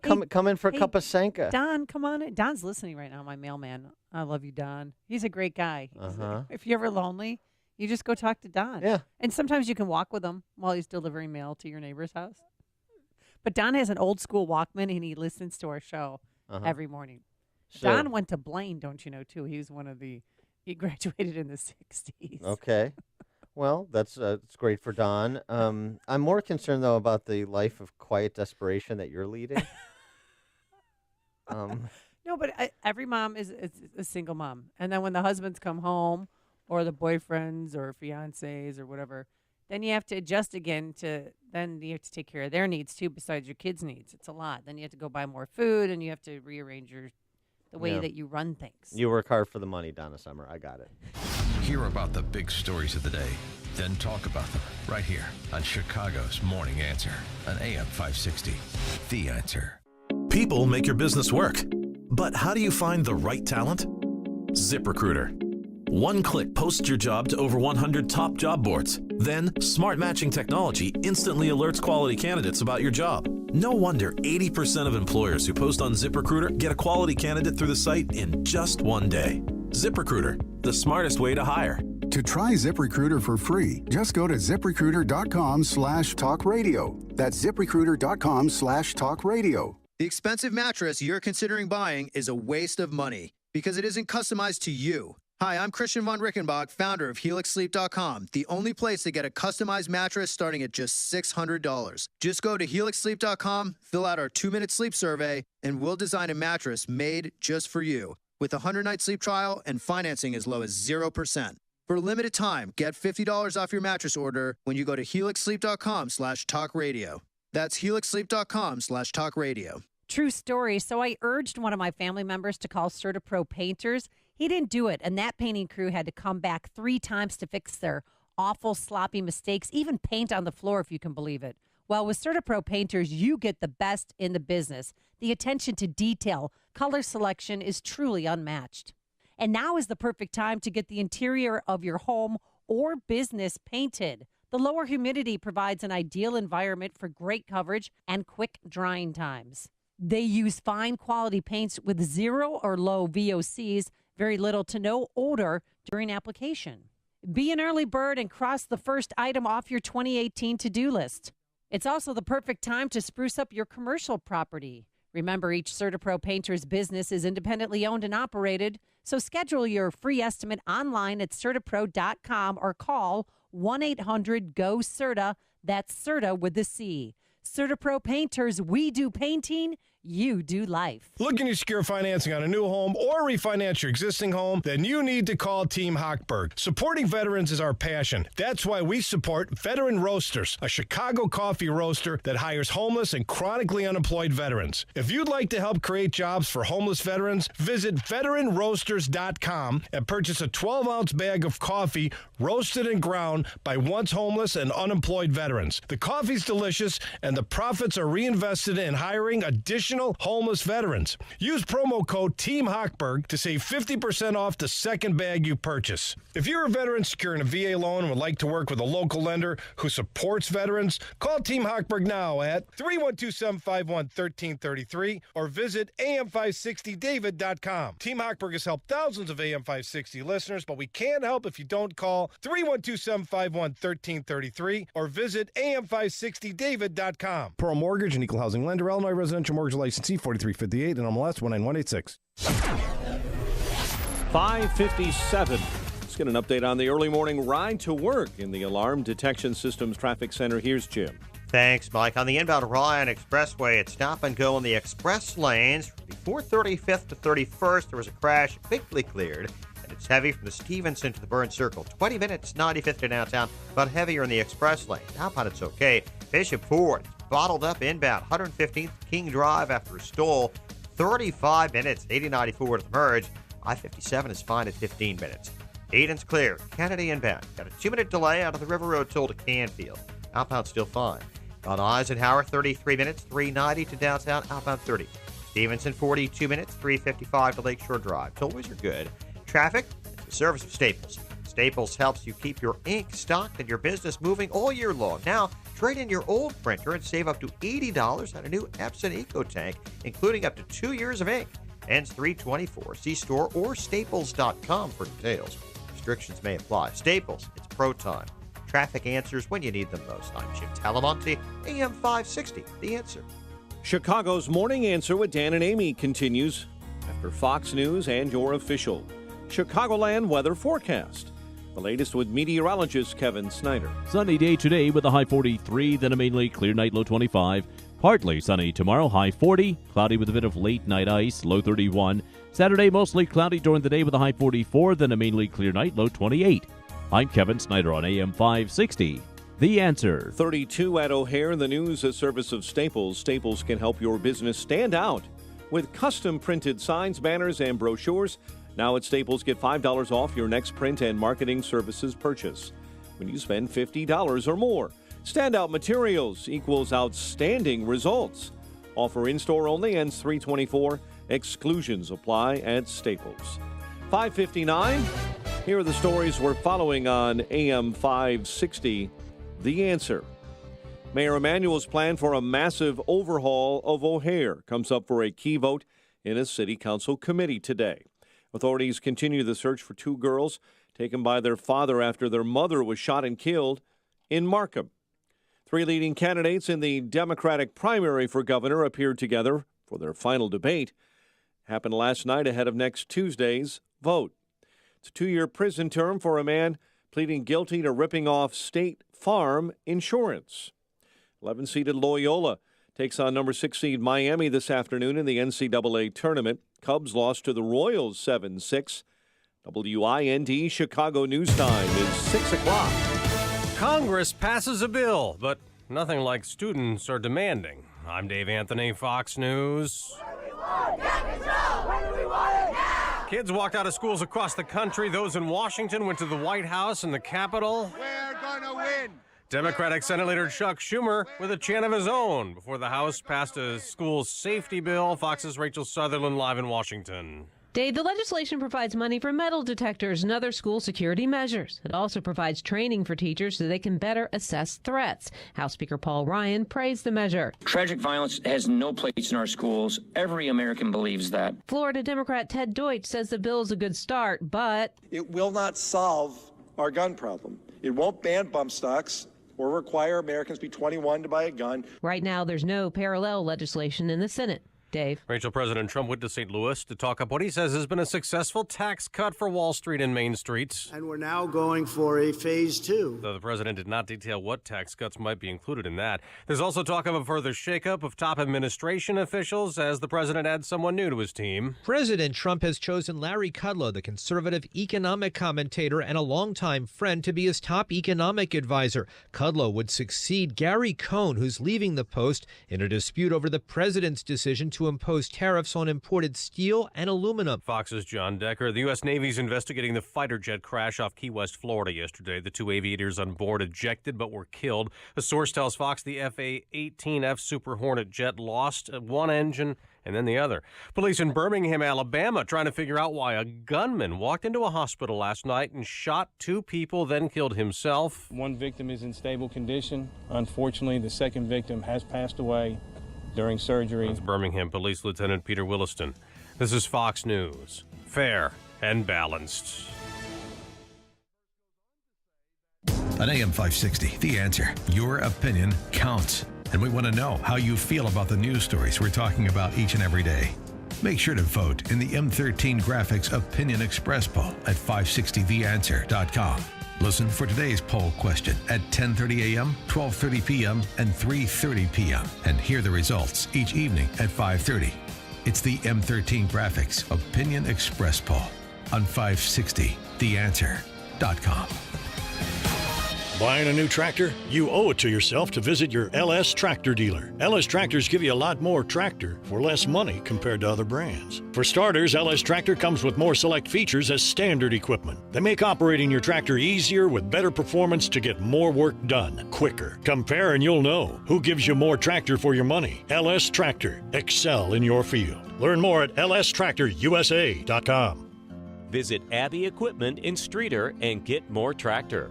Come in for a cup of Sanka. Don, come on in. Don's listening right now, my mailman. I love you, Don. He's a great guy. If you're ever lonely, you just go talk to Don. Yeah. And sometimes you can walk with him while he's delivering mail to your neighbor's house. But Don has an old school Walkman, and he listens to our show every morning. So, Don went to Blaine, don't you know, too? He graduated in the 60s. Okay. Well, that's great for Don. I'm more concerned, though, about the life of quiet desperation that you're leading. No, but every mom is a single mom. And then when the husbands come home or the boyfriends or fiancés or whatever, then you have to adjust again then you have to take care of their needs, too, besides your kids' needs. It's a lot. Then you have to go buy more food, and you have to rearrange the way that you run things. You work hard for the money, Donna Summer. I got it. Hear about the big stories of the day, then talk about them right here on Chicago's Morning Answer on AM 560. The Answer. People make your business work. But how do you find the right talent? ZipRecruiter. One click posts your job to over 100 top job boards. Then, smart matching technology instantly alerts quality candidates about your job. No wonder 80% of employers who post on ZipRecruiter get a quality candidate through the site in just one day. ZipRecruiter, the smartest way to hire. To try ZipRecruiter for free, just go to ZipRecruiter.com/talkradio. That's ZipRecruiter.com/talkradio. The expensive mattress you're considering buying is a waste of money because it isn't customized to you. Hi, I'm Christian von Rickenbach, founder of HelixSleep.com, the only place to get a customized mattress starting at just $600. Just go to HelixSleep.com, fill out our 2-minute sleep survey, and we'll design a mattress made just for you with a 100-night sleep trial and financing as low as 0%. For a limited time, get $50 off your mattress order when you go to HelixSleep.com/talkradio. That's HelixSleep.com/talkradio. True story. So I urged one of my family members to call CertaPro Painters. He didn't do it, and that painting crew had to come back 3 times to fix their awful, sloppy mistakes, even paint on the floor, if you can believe it. Well, with CertaPro Painters, you get the best in the business. The attention to detail, color selection is truly unmatched. And now is the perfect time to get the interior of your home or business painted. The lower humidity provides an ideal environment for great coverage and quick drying times. They use fine quality paints with 0 or low VOCs, very little to no odor during application. Be an early bird and cross the first item off your 2018 to-do list. It's also the perfect time to spruce up your commercial property. Remember, each CertaPro Painter's business is independently owned and operated, so schedule your free estimate online at CertaPro.com or call 1-800-GO-CERTA. That's CERTA with the C. CertaPro Painters, we do painting, you do life. Looking to secure financing on a new home or refinance your existing home? Then you need to call Team Hochberg. Supporting veterans is our passion. That's why we support Veteran Roasters, a Chicago coffee roaster that hires homeless and chronically unemployed veterans. If you'd like to help create jobs for homeless veterans, visit veteranroasters.com and purchase a 12-ounce bag of coffee roasted and ground by once homeless and unemployed veterans. The coffee's delicious, and the profits are reinvested in hiring additional homeless veterans. Use promo code Team Hochberg to save 50% off the second bag you purchase. If you're a veteran securing a VA loan and would like to work with a local lender who supports veterans, call Team Hochberg now at 312-751-1333 or visit am560david.com. Team Hochberg has helped thousands of AM560 listeners, but we can't help if you don't call 312-751-1333 or visit am560david.com. Pearl Mortgage and Equal Housing Lender, Illinois Residential Mortgage Licensee 4358 and MLS 19186. 5:57. Let's get an update on the early morning ride to work in the Alarm Detection Systems Traffic Center. Here's Jim. Thanks, Mike. On the inbound Ryan Expressway, it's stop and go in the express lanes. Before 35th to 31st, there was a crash quickly cleared. And it's heavy from the Stevenson to the Burn Circle. 20 minutes, 95th to downtown, but heavier in the express lane. Outbound, it's okay. Bishop Ford, bottled up inbound, 115th King Drive after a stall. 35 minutes, 8094 to the merge. I-57 is fine at 15 minutes. Eden's clear. Kennedy inbound. Got a 2-minute delay out of the River Road toll to Canfield. Outbound still fine. On Eisenhower, 33 minutes, 390 to downtown. Outbound 30. Stevenson, 42 minutes, 355 to Lakeshore Drive. Tollways are good. Traffic, it's the service of Staples. Staples helps you keep your ink stocked and your business moving all year long. Now, trade in your old printer and save up to $80 on a new Epson EcoTank, including up to 2 years of ink. Ends 3/24. See store or staples.com for details. Restrictions may apply. Staples, it's pro time. Traffic answers when you need them most. I'm Jim Talamonte, AM 560, The Answer. Chicago's Morning Answer with Dan and Amy continues after Fox News and your official Chicagoland weather forecast. The latest with meteorologist Kevin Snyder. Sunny day today with a high 43, then a mainly clear night, low 25. Partly sunny tomorrow, high 40. Cloudy with a bit of late night ice, low 31. Saturday, mostly cloudy during the day with a high 44, then a mainly clear night, low 28. I'm Kevin Snyder on AM 560. The Answer. 32 at O'Hare. The news, a service of Staples. Staples can help your business stand out with custom printed signs, banners, and brochures. Now at Staples, get $5 off your next print and marketing services purchase when you spend $50 or more. Standout materials equals outstanding results. Offer in-store only, ends 3/24. Exclusions apply at Staples. 5:59. Here are the stories we're following on AM 560. The Answer. Mayor Emanuel's plan for a massive overhaul of O'Hare comes up for a key vote in a city council committee today. Authorities continue the search for two girls taken by their father after their mother was shot and killed in Markham. Three leading candidates in the Democratic primary for governor appeared together for their final debate. Happened last night ahead of next Tuesday's vote. It's a 2-year prison term for a man pleading guilty to ripping off State Farm insurance. 11-seeded Loyola takes on number 6 seed Miami this afternoon in the NCAA tournament. Cubs lost to the Royals 7-6. WIND Chicago News Time is 6 o'clock. Congress passes a bill, but nothing like students are demanding. I'm Dave Anthony, Fox News. Kids walked out of schools across the country. Those in Washington went to the White House and the Capitol. We're gonna win. Democratic Senate Leader Chuck Schumer with a chant of his own before the House passed a school safety bill. Fox's Rachel Sutherland live in Washington. Dave, the legislation provides money for metal detectors and other school security measures. It also provides training for teachers so they can better assess threats. House Speaker Paul Ryan praised the measure. Tragic violence has no place in our schools. Every American believes that. Florida Democrat Ted Deutsch says the bill is a good start, but it will not solve our gun problem. It won't ban bump stocks or require Americans to be 21 to buy a gun. Right now, there's no parallel legislation in the Senate. Dave. Rachel, President Trump went to St. Louis to talk up what he says has been a successful tax cut for Wall Street and Main Streets. And we're now going for a phase 2. Though the president did not detail what tax cuts might be included in that. There's also talk of a further shakeup of top administration officials as the president adds someone new to his team. President Trump has chosen Larry Kudlow, the conservative economic commentator and a longtime friend, to be his top economic advisor. Kudlow would succeed Gary Cohn, who's leaving the post in a dispute over the president's decision to impose tariffs on imported steel and aluminum. Fox's John Decker. The U.S. Navy's investigating the fighter jet crash off Key West, Florida yesterday. The two aviators on board ejected but were killed. A source tells Fox the FA-18F Super Hornet jet lost one engine and then the other. Police in Birmingham, Alabama, trying to figure out why a gunman walked into a hospital last night and shot two people, then killed himself. One victim is in stable condition. Unfortunately, the second victim has passed away during surgery. That's Birmingham Police Lieutenant Peter Williston. This is Fox News. Fair and balanced. On AM 560, The Answer. Your opinion counts. And we want to know how you feel about the news stories we're talking about each and every day. Make sure to vote in the M13 Graphics Opinion Express poll at 560theanswer.com. Listen for today's poll question at 10:30 a.m., 12:30 p.m., and 3:30 p.m. and hear the results each evening at 5:30. It's the M13 Graphics Opinion Express poll on 560theanswer.com. Buying a new tractor? You owe it to yourself to visit your LS Tractor dealer. LS Tractors give you a lot more tractor for less money compared to other brands. For starters, LS Tractor comes with more select features as standard equipment. They make operating your tractor easier with better performance to get more work done quicker. Compare and you'll know who gives you more tractor for your money. LS Tractor. Excel in your field. Learn more at lstractorusa.com. Visit Abbey Equipment in Streator and get more tractor.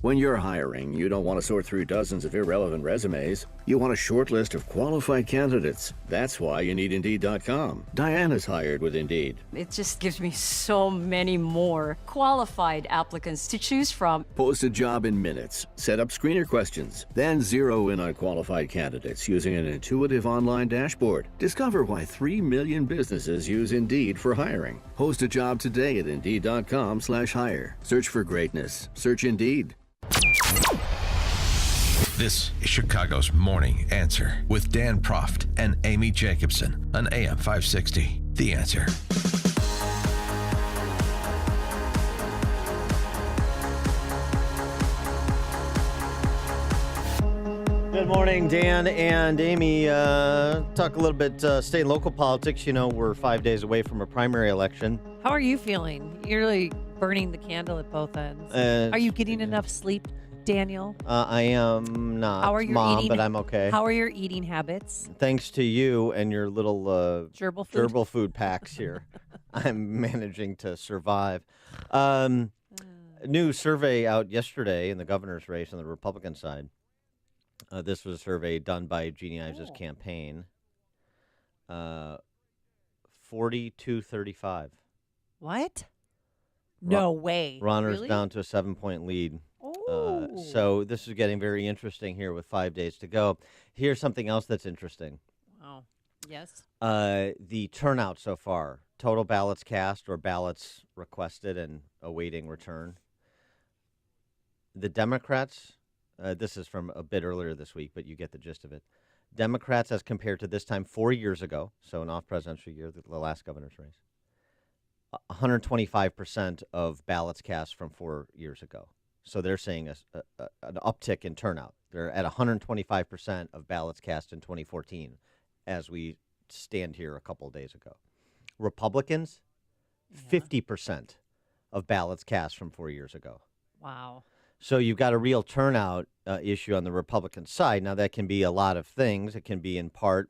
When you're hiring, you don't want to sort through dozens of irrelevant resumes. You want a short list of qualified candidates. That's why you need Indeed.com. Diana's hired with Indeed. It just gives me so many more qualified applicants to choose from. Post a job in minutes. Set up screener questions. Then zero in on qualified candidates using an intuitive online dashboard. Discover why 3 million businesses use Indeed for hiring. Post a job today at Indeed.com/hire. Search for greatness. Search Indeed. This is Chicago's Morning Answer with Dan Proft and Amy Jacobson on AM 560. The Answer. Good morning, Dan and Amy. Talk a little bit state and local politics. You know, we're 5 days away from a primary election. How are you feeling? You're really burning the candle at both ends. Are you getting enough sleep, Daniel? I am not, How are your Mom, eating, but I'm okay. How are your eating habits? Thanks to you and your little gerbil food packs here, I'm managing to survive. New survey out yesterday in the governor's race on the Republican side This was a survey done by Jeannie Ives' campaign. 42-35. What? No way. Ronner's Really? down to a 7-point lead. So this is getting very interesting here with 5 days to go. Here's something else that's interesting. Wow. Yes. The turnout so far, total ballots cast or ballots requested and awaiting return. The Democrats, this is from a bit earlier this week, but you get the gist of it. Democrats, as compared to this time 4 years ago, so an off-presidential year, the last governor's race, 125% of ballots cast from 4 years ago. So they're seeing an uptick in turnout. They're at 125% of ballots cast in 2014 as we stand here a couple of days ago. Republicans, 50% of ballots cast from 4 years ago. Wow. So you've got a real turnout issue on the Republican side. Now, that can be a lot of things. It can be in part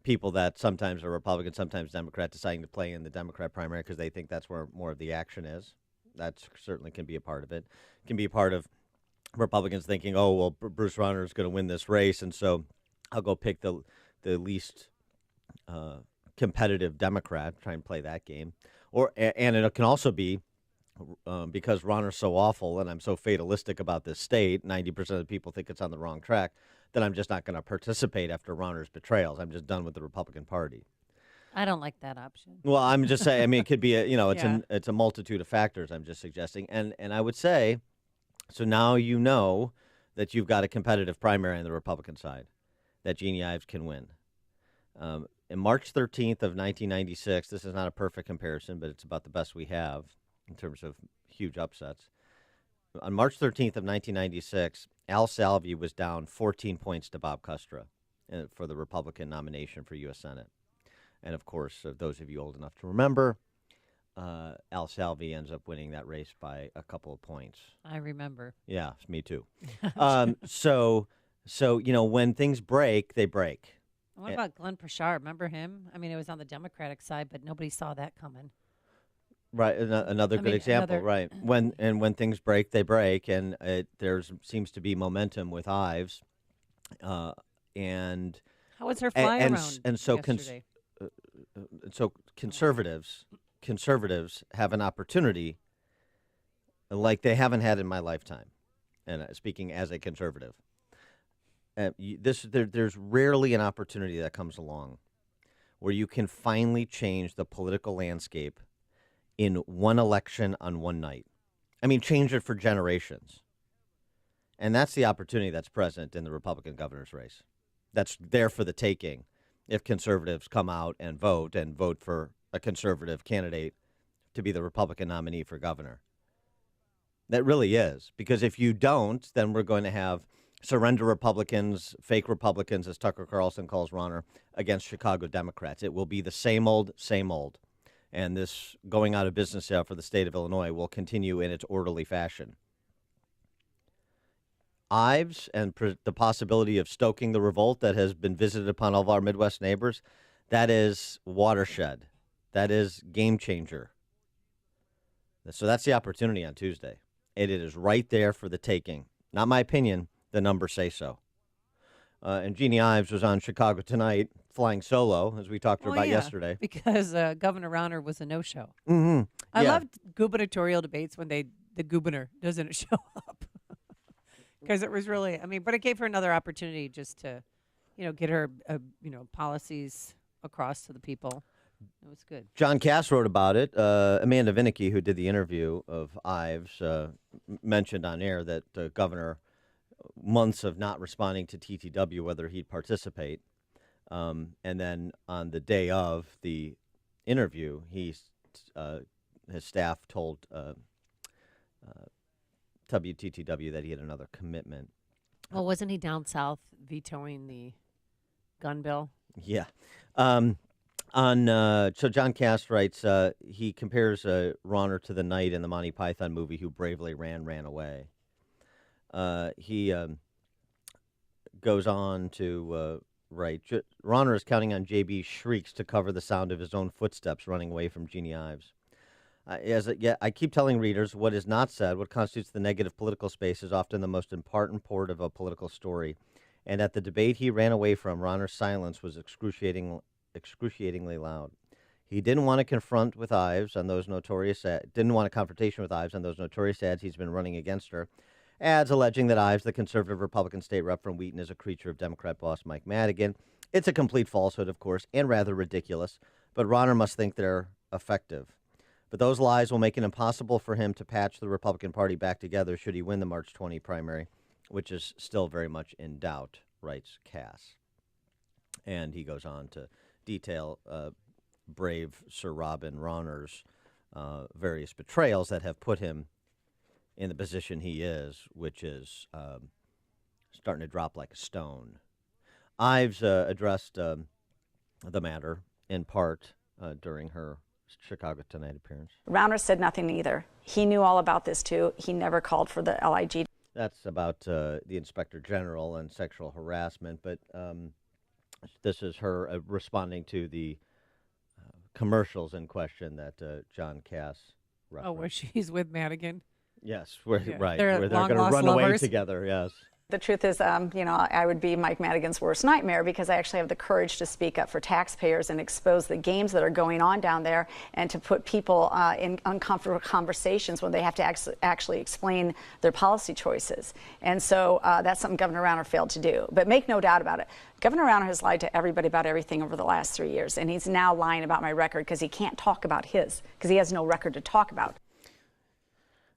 people that sometimes are Republican, sometimes Democrat, deciding to play in the Democrat primary because they think that's where more of the action is. That certainly can be a part of it. It can be a part of Republicans thinking, oh, well, Bruce Rauner is going to win this race, and so I'll go pick the least competitive Democrat, try and play that game. And it can also be because Rauner's so awful and I'm so fatalistic about this state, 90% of the people think it's on the wrong track, that I'm just not going to participate after Rauner's betrayals. I'm just done with the Republican Party. I don't like that option. Well, I'm just saying, I mean, it could be, it's a multitude of factors, I'm just suggesting. And I would say, so now you know that you've got a competitive primary on the Republican side, that Jeannie Ives can win. In March 13th of 1996, this is not a perfect comparison, but it's about the best we have in terms of huge upsets. On March 13th of 1996, Al Salvi was down 14 points to Bob Custra for the Republican nomination for U.S. Senate. And, of course, those of you old enough to remember, Al Salvi ends up winning that race by a couple of points. I remember. Yeah, me too. So when things break, they break. What about Glenn Prashad? Remember him? I mean, it was on the Democratic side, but nobody saw that coming. Right, another good example, right. When things break, they break, and there seems to be momentum with Ives. And how was her fly around and so yesterday? So conservatives have an opportunity like they haven't had in my lifetime, and speaking as a conservative. There's rarely an opportunity that comes along where you can finally change the political landscape in one election on one night. I mean, change it for generations. And that's the opportunity that's present in the Republican governor's race. That's there for the taking if conservatives come out and vote for a conservative candidate to be the Republican nominee for governor. That really is. Because if you don't, then we're going to have surrender Republicans, fake Republicans, as Tucker Carlson calls Rauner, against Chicago Democrats. It will be the same old, same old. And this going out of business for the state of Illinois will continue in its orderly fashion. Ives and the possibility of stoking the revolt that has been visited upon all of our Midwest neighbors, that is watershed. That is game changer. So that's the opportunity on Tuesday. And it is right there for the taking. Not my opinion. The numbers say so. And Jeannie Ives was on Chicago Tonight, flying solo, as we talked to her about yesterday. Because Governor Rauner was a no-show. Mm-hmm. I loved gubernatorial debates when the governor doesn't show up. Because it was really, but it gave her another opportunity just to, get her, policies across to the people. It was good. John Cass wrote about it. Amanda Vinicky, who did the interview of Ives, mentioned on air that the governor, months of not responding to TTW, whether he'd participate. And then on the day of the interview, his staff told WTTW that he had another commitment. Well, wasn't he down south vetoing the gun bill? Yeah. So John Cass writes, he compares Rauner to the knight in the Monty Python movie who bravely ran away. He goes on to write, Rauner is counting on J.B. shrieks to cover the sound of his own footsteps running away from Jeannie Ives. I keep telling readers what is not said, what constitutes the negative political space, is often the most important part of a political story. And at the debate he ran away from, Rauner's silence was excruciatingly loud. He didn't want to confront with Ives on those didn't want a confrontation with Ives on those notorious ads he's been running against her. Ads alleging that Ives, the conservative Republican state rep from Wheaton, is a creature of Democrat boss Mike Madigan. It's a complete falsehood, of course, and rather ridiculous, but Rauner must think they're effective. But those lies will make it impossible for him to patch the Republican Party back together should he win the March 20 primary, which is still very much in doubt, writes Cass. And he goes on to detail brave Sir Robin Rauner's various betrayals that have put him in the position he is, which is starting to drop like a stone. Ives addressed the matter in part during her Chicago Tonight appearance. Rauner said nothing either. He knew all about this too. He never called for the LIG. That's about the Inspector General and sexual harassment, but this is her responding to the commercials in question that John Cass referenced. Oh, where she's with Madigan? Yes, right. They're Where they're going to run away together, yes. The truth is, I would be Mike Madigan's worst nightmare because I actually have the courage to speak up for taxpayers and expose the games that are going on down there and to put people in uncomfortable conversations when they have to actually explain their policy choices. And so that's something Governor Rauner failed to do. But make no doubt about it, Governor Rauner has lied to everybody about everything over the last 3 years, and he's now lying about my record because he can't talk about his, because he has no record to talk about.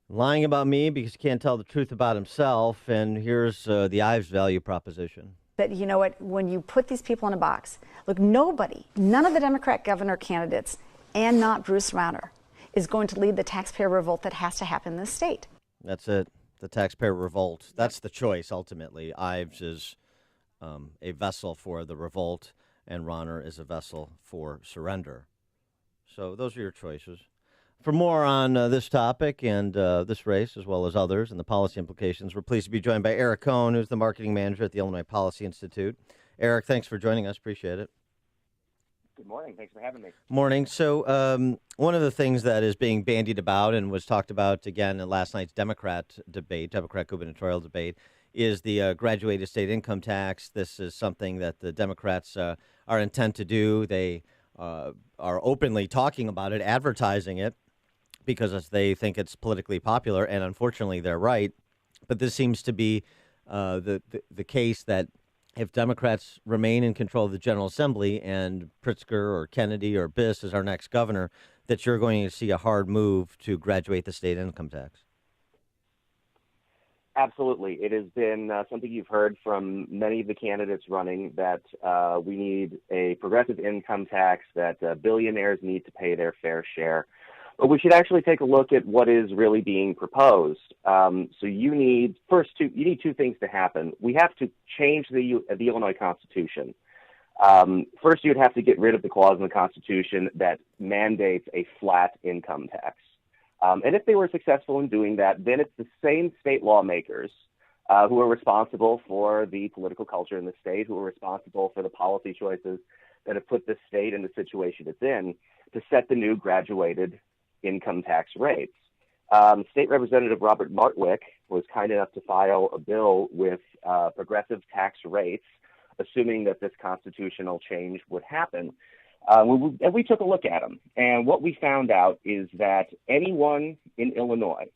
Lying about me because he can't tell the truth about himself, and here's the Ives value proposition. But you know what, when you put these people in a box, look, none of the Democrat governor candidates, and not Bruce Rauner, is going to lead the taxpayer revolt that has to happen in this state. That's it, the taxpayer revolt. That's the choice, ultimately. Ives is a vessel for the revolt, and Rauner is a vessel for surrender. So those are your choices. For more on this topic and this race, as well as others, and the policy implications, we're pleased to be joined by Eric Cohn, who's the marketing manager at the Illinois Policy Institute. Eric, thanks for joining us. Appreciate it. Good morning. Thanks for having me. Morning. So one of the things that is being bandied about and was talked about again in last night's Democrat gubernatorial debate, is the graduated state income tax. This is something that the Democrats are intent to do. They are openly talking about it, advertising it, because they think it's politically popular, and unfortunately they're right. But this seems to be the case that if Democrats remain in control of the General Assembly and Pritzker or Kennedy or Biss is our next governor, that you're going to see a hard move to graduate the state income tax. Absolutely. It has been something you've heard from many of the candidates running, that we need a progressive income tax, that billionaires need to pay their fair share. But we should actually take a look at what is really being proposed. So you need two things to happen. We have to change the Illinois Constitution. First, you'd have to get rid of the clause in the Constitution that mandates a flat income tax. And if they were successful in doing that, then it's the same state lawmakers who are responsible for the political culture in the state, who are responsible for the policy choices that have put this state in the situation it's in, to set the new graduated income tax rates. State Representative Robert Martwick was kind enough to file a bill with progressive tax rates, assuming that this constitutional change would happen. And we took a look at them. And what we found out is that anyone in Illinois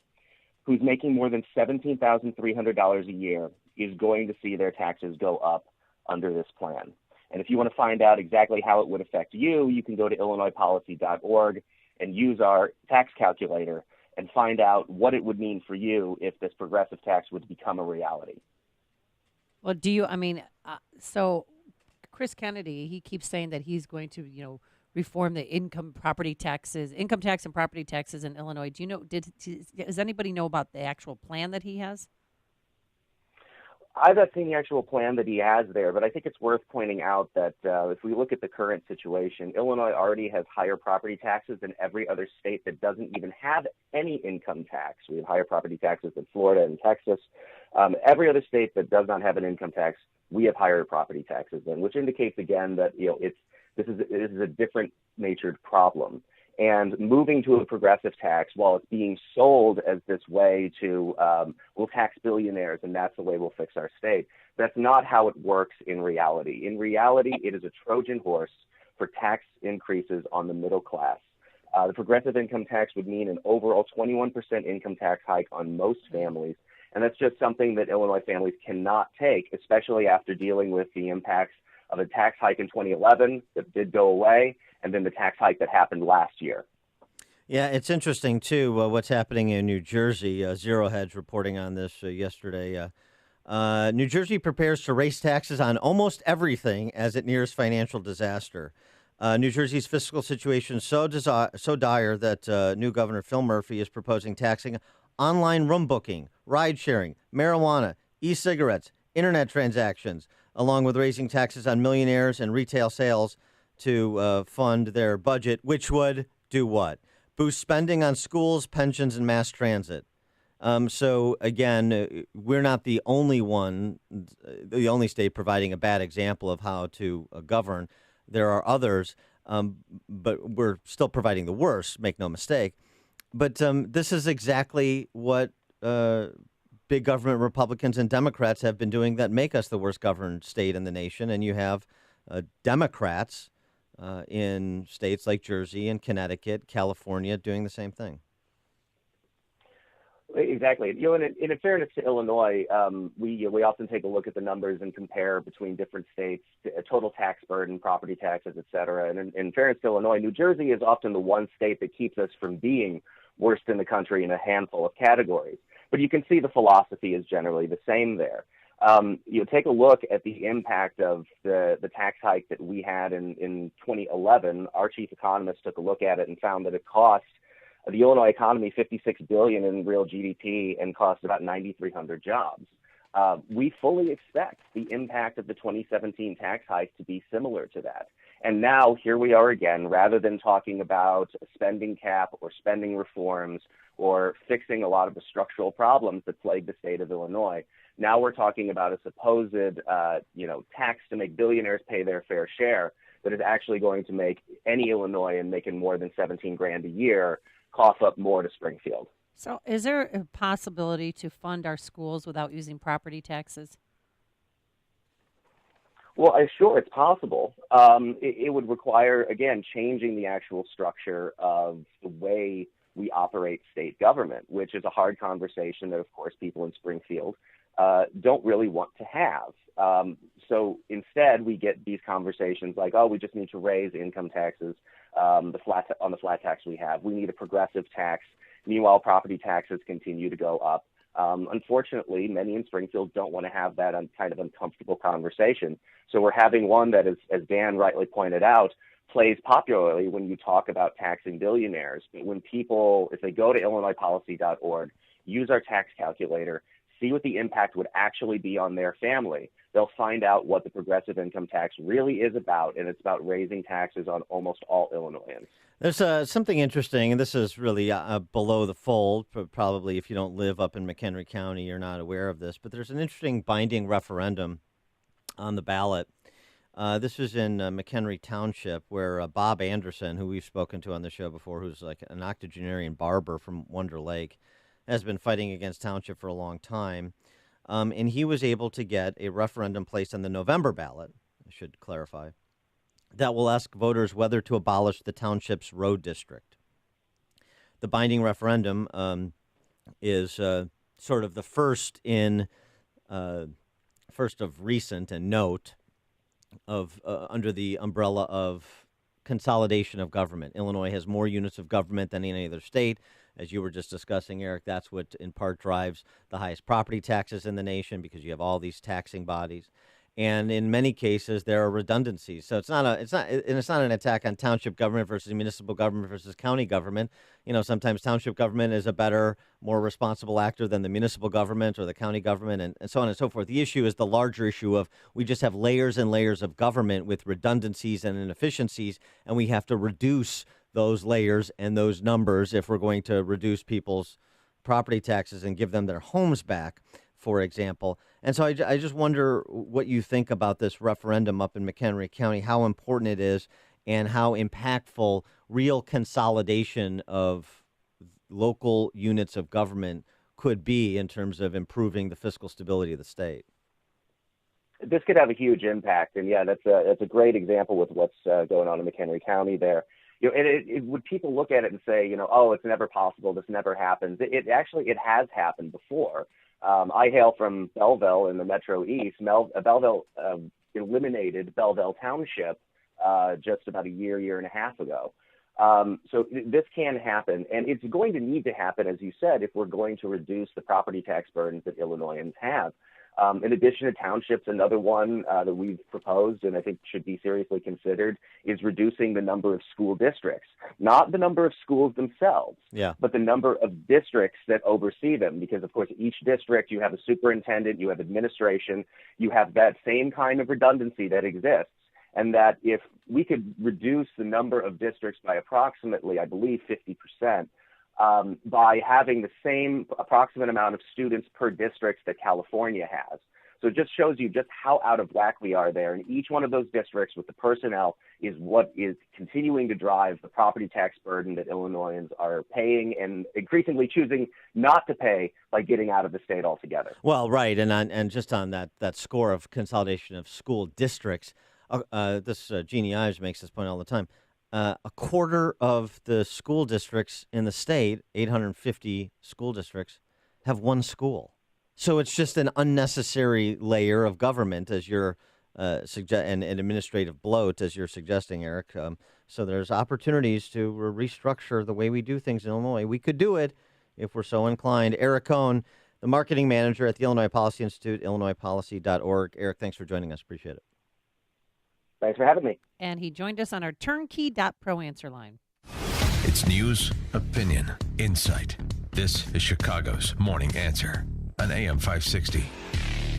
who's making more than $17,300 a year is going to see their taxes go up under this plan. And if you want to find out exactly how it would affect you, you can go to illinoispolicy.org and use our tax calculator and find out what it would mean for you if this progressive tax would become a reality. Well, so Chris Kennedy, he keeps saying that he's going to, reform the income tax and property taxes in Illinois. Do you know, does anybody know about the actual plan that he has? I've not seen the actual plan that he has there, but I think it's worth pointing out that if we look at the current situation, Illinois already has higher property taxes than every other state that doesn't even have any income tax. We have higher property taxes than Florida and Texas. Every other state that does not have an income tax, we have higher property taxes than, which indicates again that this is a different natured problem. And moving to a progressive tax, while it's being sold as this way to, we'll tax billionaires and that's the way we'll fix our state, that's not how it works in reality. In reality, it is a Trojan horse for tax increases on the middle class. The progressive income tax would mean an overall 21% income tax hike on most families. And that's just something that Illinois families cannot take, especially after dealing with the impacts of a tax hike in 2011 that did go away, and then the tax hike that happened last year. Yeah, it's interesting, too, what's happening in New Jersey. Zero Hedge reporting on this yesterday. New Jersey prepares to raise taxes on almost everything as it nears financial disaster. New Jersey's fiscal situation is so dire that new Governor Phil Murphy is proposing taxing online room booking, ride sharing, marijuana, e-cigarettes, internet transactions, along with raising taxes on millionaires and retail sales to fund their budget, which would do what? Boost spending on schools, pensions, and mass transit. So, again, we're not the only state providing a bad example of how to govern. There are others, but we're still providing the worst, make no mistake. But this is exactly what big government Republicans and Democrats have been doing that make us the worst governed state in the nation. And you have Democrats in states like Jersey and Connecticut, California doing the same thing. Exactly. You know, in fairness to Illinois, we often take a look at the numbers and compare between different states, total tax burden, property taxes, et cetera. And in fairness to Illinois, New Jersey is often the one state that keeps us from being worst in the country in a handful of categories. But you can see the philosophy is generally the same there. You take a look at the impact of the tax hike that we had in 2011. Our chief economist took a look at it and found that it cost the Illinois economy $56 billion in real GDP and cost about 9,300 jobs. We fully expect the impact of the 2017 tax hike to be similar to that. And now here we are again, rather than talking about a spending cap or spending reforms or fixing a lot of the structural problems that plague the state of Illinois. Now we're talking about a supposed, tax to make billionaires pay their fair share that is actually going to make any Illinoisan making more than $17,000 a year cough up more to Springfield. So is there a possibility to fund our schools without using property taxes? Well, sure, it's possible. It would require, again, changing the actual structure of the way we operate state government, which is a hard conversation that, of course, people in Springfield don't really want to have. So instead, we get these conversations like, oh, we just need to raise income taxes on the flat tax we have. We need a progressive tax. Meanwhile, property taxes continue to go up. Unfortunately, many in Springfield don't want to have that kind of uncomfortable conversation. So we're having one that, as Dan rightly pointed out, plays popularly when you talk about taxing billionaires. When people, if they go to IllinoisPolicy.org, use our tax calculator, see what the impact would actually be on their family, they'll find out what the progressive income tax really is about, and it's about raising taxes on almost all Illinoisans. There's something interesting, and this is really below the fold. Probably if you don't live up in McHenry County, you're not aware of this, but there's an interesting binding referendum on the ballot. This is in McHenry Township, where Bob Anderson, who we've spoken to on the show before, who's like an octogenarian barber from Wonder Lake, has been fighting against Township for a long time. And he was able to get a referendum placed on the November ballot, I should clarify, that will ask voters whether to abolish the township's road district. The binding referendum is sort of the first of recent and note of under the umbrella of consolidation of government. Illinois has more units of government than any other state. As you were just discussing, Eric, that's what in part drives the highest property taxes in the nation, because you have all these taxing bodies. And in many cases, there are redundancies. So it's not an attack on township government versus municipal government versus county government. You know, sometimes township government is a better, more responsible actor than the municipal government or the county government, and so on and so forth. The issue is the larger issue of we just have layers and layers of government with redundancies and inefficiencies, and we have to reduce those layers and those numbers if we're going to reduce people's property taxes and give them their homes back, for example. And so I just wonder what you think about this referendum up in McHenry County, how important it is, and how impactful real consolidation of local units of government could be in terms of improving the fiscal stability of the state. This could have a huge impact, and yeah, that's a great example with what's going on in McHenry County there. And would people look at it and say, oh, it's never possible, this never happens? It has happened before. I hail from Belleville in the Metro East. Belleville eliminated Belleville Township just about a year and a half ago. So this can happen, and it's going to need to happen, as you said, if we're going to reduce the property tax burdens that Illinoisans have. In addition to townships, another one that we've proposed and I think should be seriously considered is reducing the number of school districts, not the number of schools themselves, but the number of districts that oversee them. Because, of course, each district, you have a superintendent, you have administration, you have that same kind of redundancy that exists. And that if we could reduce the number of districts by approximately, I believe, 50%, by having the same approximate amount of students per district that California has. So it just shows you just how out of whack we are there. And each one of those districts with the personnel is what is continuing to drive the property tax burden that Illinoisans are paying and increasingly choosing not to pay by getting out of the state altogether. Well, right. And just on that score of consolidation of school districts, Jeannie Ives makes this point all the time. A quarter of the school districts in the state, 850 school districts, have one school. So it's just an unnecessary layer of government, as you're and administrative bloat, as you're suggesting, Eric. So there's opportunities to restructure the way we do things in Illinois. We could do it if we're so inclined. Eric Kohn, the marketing manager at the Illinois Policy Institute, illinoispolicy.org. Eric, thanks for joining us. Appreciate it. Thanks for having me. And he joined us on our turnkey.pro answer line. It's news, opinion, insight. This is Chicago's Morning Answer on AM 560.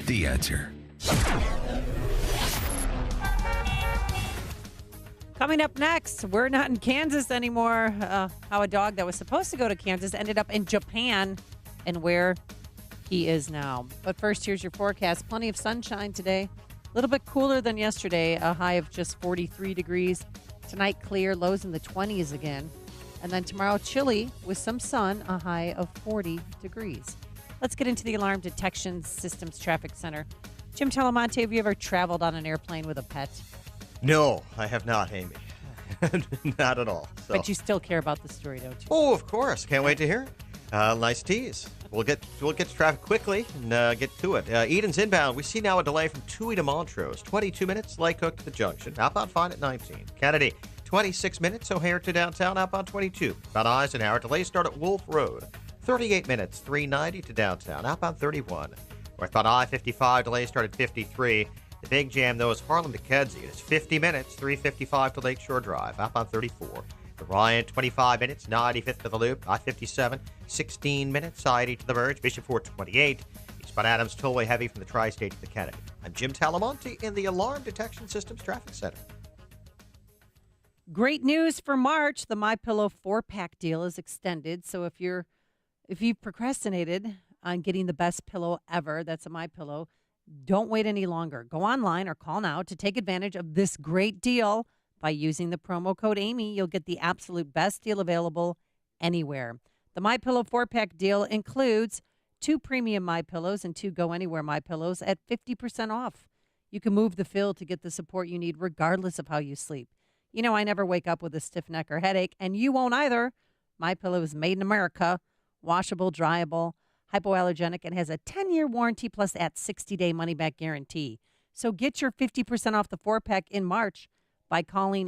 The Answer. Coming up next, we're not in Kansas anymore. How a dog that was supposed to go to Kansas ended up in Japan and where he is now. But first, here's your forecast. Plenty of sunshine today. A little bit cooler than yesterday, a high of just 43 degrees. Tonight, clear, lows in the 20s again. And then tomorrow, chilly with some sun, a high of 40 degrees. Let's get into the Alarm Detection Systems Traffic Center. Jim Talamonte, have you ever traveled on an airplane with a pet? No, I have not, Amy. Not at all. So. But you still care about the story, don't you? Oh, of course. Can't wait to hear it. Nice tease. We'll get to traffic quickly and get to it. Eden's inbound. We see now a delay from Toohey to Montrose. 22 minutes, Lake Hook to the junction. Outbound fine at 19. Kennedy, 26 minutes. O'Hare to downtown. Outbound 22. About Eisenhower. Delays start at Wolf Road. 38 minutes. 390 to downtown. Outbound 31. Northbound I-55. Delays start at 53. The big jam, though, is Harlem to Kedzie. It's 50 minutes. 355 to Lakeshore Drive. Outbound 34. Ryan, 25 minutes, 95th to the Loop, I-57, 16 minutes, I-80 to the Verge, Bishop Ford, 28, eastbound Adams Tollway heavy from the Tri-State to the Kennedy. I'm Jim Talamonte in the Alarm Detection Systems Traffic Center. Great news for March. The MyPillow 4-pack deal is extended, so if you've procrastinated on getting the best pillow ever, that's a MyPillow, don't wait any longer. Go online or call now to take advantage of this great deal. By using the promo code Amy, you'll get the absolute best deal available anywhere. The MyPillow 4-pack deal includes 2 premium MyPillows and 2 Go Anywhere MyPillows at 50% off. You can move the fill to get the support you need regardless of how you sleep. You know, I never wake up with a stiff neck or headache, and you won't either. MyPillow is made in America, washable, dryable, hypoallergenic, and has a 10-year warranty plus that 60-day money-back guarantee. So get your 50% off the 4-pack in March by calling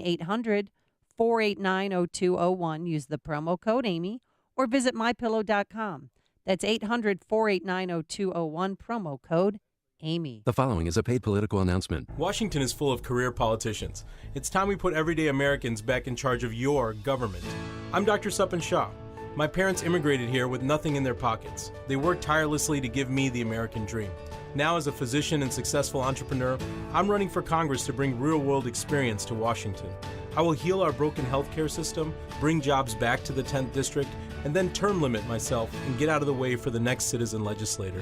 800-489-0201. Use the promo code Amy or visit MyPillow.com. That's 800-489-0201, promo code Amy. The following is a paid political announcement. Washington is full of career politicians. It's time we put everyday Americans back in charge of your government. I'm Dr. Supan Shah. My parents immigrated here with nothing in their pockets. They worked tirelessly to give me the American dream. Now, as a physician and successful entrepreneur, I'm running for Congress to bring real-world experience to Washington. I will heal our broken healthcare system, bring jobs back to the 10th District, and then term limit myself and get out of the way for the next citizen legislator.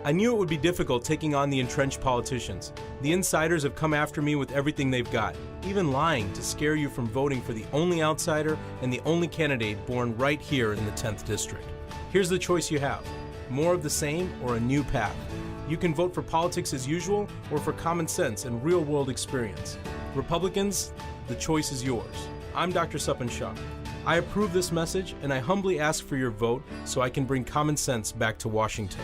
I knew it would be difficult taking on the entrenched politicians. The insiders have come after me with everything they've got, even lying to scare you from voting for the only outsider and the only candidate born right here in the 10th District. Here's the choice you have: more of the same or a new path. You can vote for politics as usual or for common sense and real-world experience. Republicans, the choice is yours. I'm Dr. Suppan Shah. I approve this message, and I humbly ask for your vote so I can bring common sense back to Washington.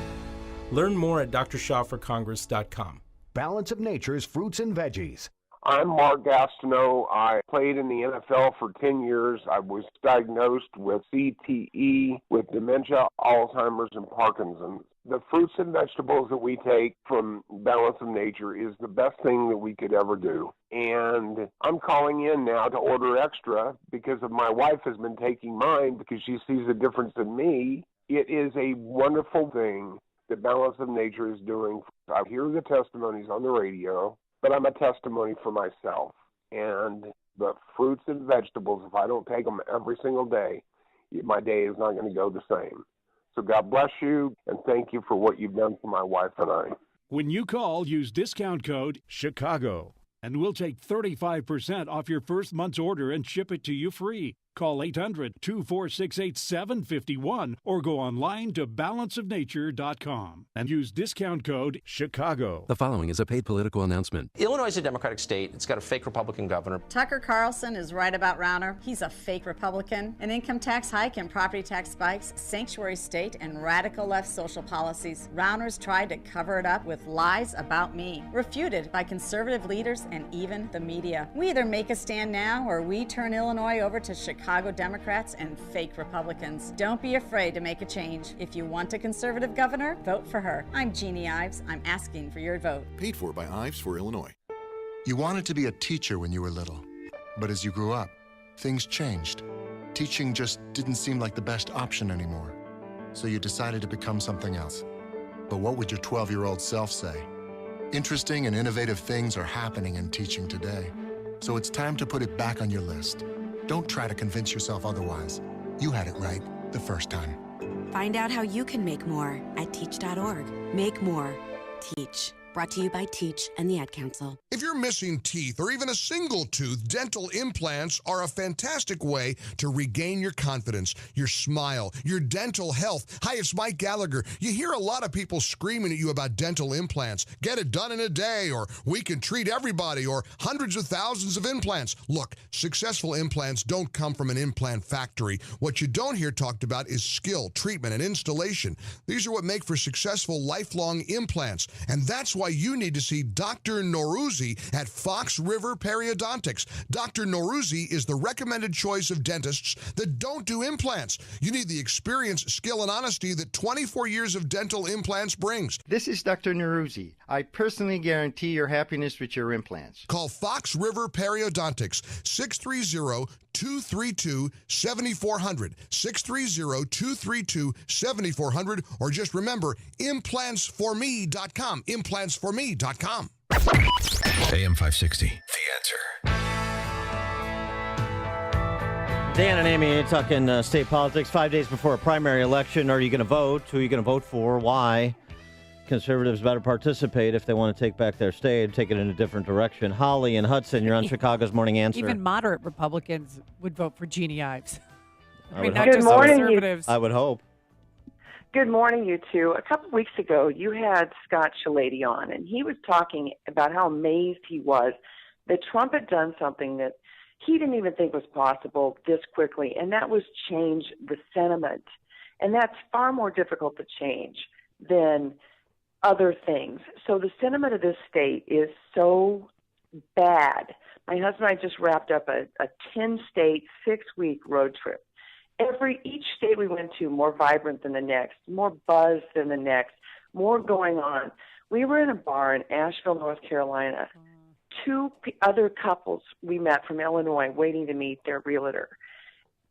Learn more at drshahforcongress.com. Balance of Nature's fruits and veggies. I'm Mark Gastineau. I played in the NFL for 10 years. I was diagnosed with CTE, with dementia, Alzheimer's, and Parkinson's. The fruits and vegetables that we take from Balance of Nature is the best thing that we could ever do. And I'm calling in now to order extra because of my wife has been taking mine because she sees a difference in me. It is a wonderful thing that Balance of Nature is doing. I hear the testimonies on the radio, but I'm a testimony for myself. And the fruits and vegetables, if I don't take them every single day, my day is not going to go the same. So God bless you, and thank you for what you've done for my wife and I. When you call, use discount code CHICAGO, and we'll take 35% off your first month's order and ship it to you free. Call 800-246-8751 or go online to balanceofnature.com and use discount code CHICAGO. The following is a paid political announcement. Illinois is a Democratic state. It's got a fake Republican governor. Tucker Carlson is right about Rauner. He's a fake Republican. An income tax hike and property tax spikes, sanctuary state, and radical left social policies. Rauner's tried to cover it up with lies about me, refuted by conservative leaders and even the media. We either make a stand now or we turn Illinois over to Chicago Democrats and fake Republicans. Don't be afraid to make a change. If you want a conservative governor, vote for her. I'm Jeannie Ives. I'm asking for your vote. Paid for by Ives for Illinois. You wanted to be a teacher when you were little, but as you grew up, things changed. Teaching just didn't seem like the best option anymore, so you decided to become something else. But what would your 12-year-old self say? Interesting and innovative things are happening in teaching today, so it's time to put it back on your list. Don't try to convince yourself otherwise. You had it right the first time. Find out how you can make more at teach.org. Make more. Teach. Brought to you by Teach and the Ad Council. If you're missing teeth or even a single tooth, dental implants are a fantastic way to regain your confidence, your smile, your dental health. Hi, it's Mike Gallagher. You hear a lot of people screaming at you about dental implants. Get it done in a day, or we can treat everybody, or hundreds of thousands of implants. Look, successful implants don't come from an implant factory. What you don't hear talked about is skill, treatment, and installation. These are what make for successful lifelong implants, and that's why you need to see Dr. Norouzi at Fox River Periodontics. Dr. Norouzi is the recommended choice of dentists that don't do implants. You need the experience, skill, and honesty that 24 years of dental implants brings. This is Dr. Norouzi. I personally guarantee your happiness with your implants. Call Fox River Periodontics, 630-232-7400, 630-232-7400, or just remember, implantsforme.com, implantsforme.com. AM 560, The Answer. Dan and Amy talking state politics 5 days before a primary election. Are you going to vote? Who are you going to vote for? Why? Conservatives better participate if they want to take back their state, take it in a different direction. Holly and Hudson, you're on Chicago's Morning Answer. Even moderate Republicans would vote for Jeannie Ives. Good morning, conservatives. I would hope. Good morning, you two. A couple of weeks ago, you had Scott Shalady on, and he was talking about how amazed he was that Trump had done something that he didn't even think was possible this quickly, and that was change the sentiment. And that's far more difficult to change than other things. So the sentiment of this state is so bad. My husband and I just wrapped up a 10-state, 6-week road trip. Each state we went to more vibrant than the next, more buzz than the next, more going on. We were in a bar in Asheville, North Carolina. 2 other couples we met from Illinois waiting to meet their realtor.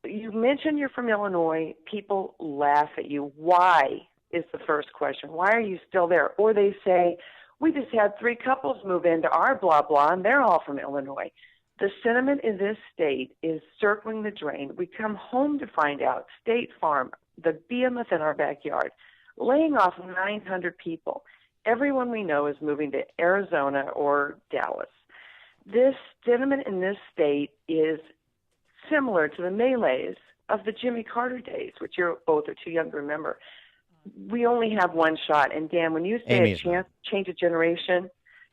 You mentioned you're from Illinois. People laugh at you. Why is the first question. Why are you still there? Or they say, we just had 3 couples move into our blah, blah, and they're all from Illinois. The sentiment in this state is circling the drain. We come home to find out State Farm, the behemoth in our backyard, laying off 900 people. Everyone we know is moving to Arizona or Dallas. This sentiment in this state is similar to the melees of the Jimmy Carter days, which you're both are too young to remember. We only have one shot. And Dan, when you say Amy, a chance to change a generation,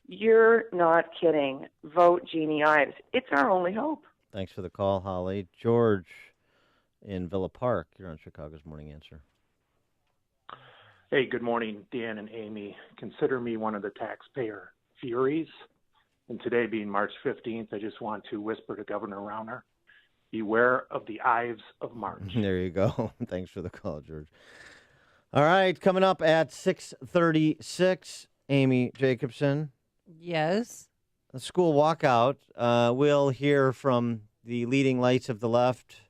you're not kidding. Vote Jeannie Ives. It's our only hope. Thanks for the call, Holly. George in Villa Park, you're on Chicago's Morning Answer. Hey, good morning, Dan and Amy. Consider me one of the taxpayer furies. And today being March 15th, I just want to whisper to Governor Rauner, beware of the Ives of March. There you go. Thanks for the call, George. All right, coming up at 6:36, Amy Jacobson. Yes. A school walkout. We'll hear from the leading lights of the left,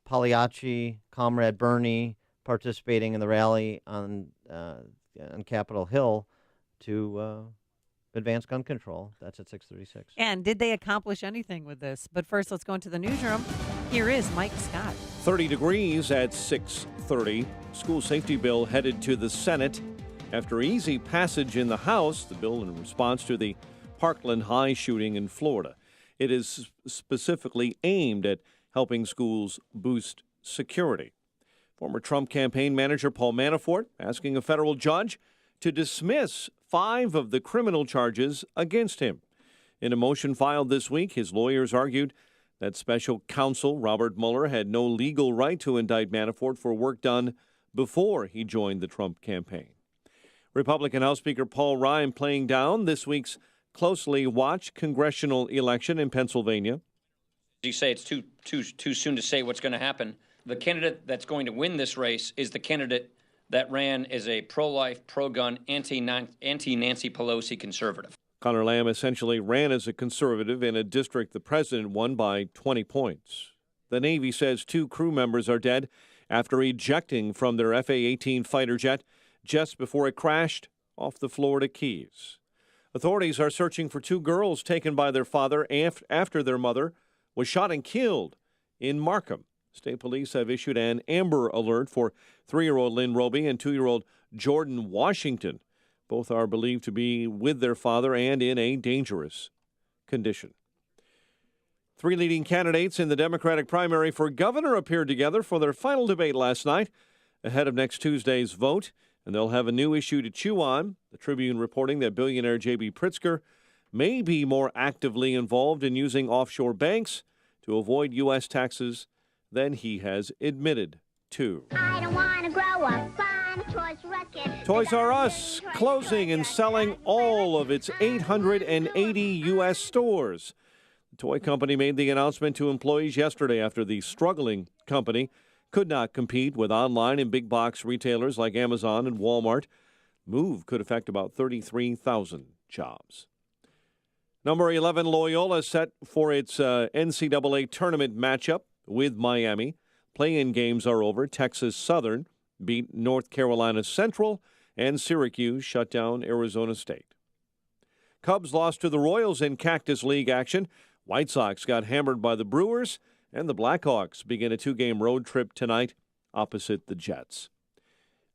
Pagliacci, Comrade Bernie, participating in the rally on Capitol Hill to advance gun control. That's at 6:36. And did they accomplish anything with this? But first, let's go into the newsroom. Here is Mike Scott. 30 degrees at 6:30. School safety bill headed to the Senate. After easy passage in the House, the bill in response to the Parkland High shooting in Florida. It is specifically aimed at helping schools boost security. Former Trump campaign manager Paul Manafort asking a federal judge to dismiss 5 of the criminal charges against him. In a motion filed this week, his lawyers argued that special counsel Robert Mueller had no legal right to indict Manafort for work done before he joined the Trump campaign. Republican House Speaker Paul Ryan playing down this week's closely watched congressional election in Pennsylvania. You say it's too soon to say what's going to happen. The candidate that's going to win this race is the candidate that ran as a pro-life, pro-gun, anti-Nancy Pelosi conservative. Conor Lamb essentially ran as a conservative in a district the president won by 20 points. The Navy says 2 crew members are dead after ejecting from their F-A-18 fighter jet just before it crashed off the Florida Keys. Authorities are searching for 2 girls taken by their father after their mother was shot and killed in Markham. State police have issued an Amber Alert for 3-year-old Lynn Roby and 2-year-old Jordan Washington. Both are believed to be with their father and in a dangerous condition. 3 leading candidates in the Democratic primary for governor appeared together for their final debate last night ahead of next Tuesday's vote, and they'll have a new issue to chew on. The Tribune reporting that billionaire J.B. Pritzker may be more actively involved in using offshore banks to avoid U.S. taxes than he has admitted to. I don't want to grow up on a Toys R Us. Toys R Us closing and selling all of its 880 U.S. stores. The toy company made the announcement to employees yesterday after the struggling company could not compete with online and big box retailers like Amazon and Walmart. Move could affect about 33,000 jobs. Number 11 Loyola set for its NCAA tournament matchup with Miami. Play-in games are over. Texas Southern beat North Carolina Central, and Syracuse shut down Arizona State. Cubs lost to the Royals in Cactus League action. White Sox got hammered by the Brewers, and the Blackhawks begin a 2-game road trip tonight opposite the Jets.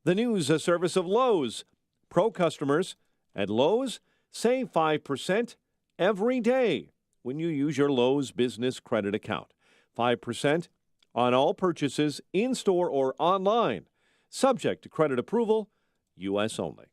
The news, a service of Lowe's. Pro customers at Lowe's save 5% every day when you use your Lowe's Business Credit account. 5% on all purchases in-store or online. Subject to credit approval, U.S. only.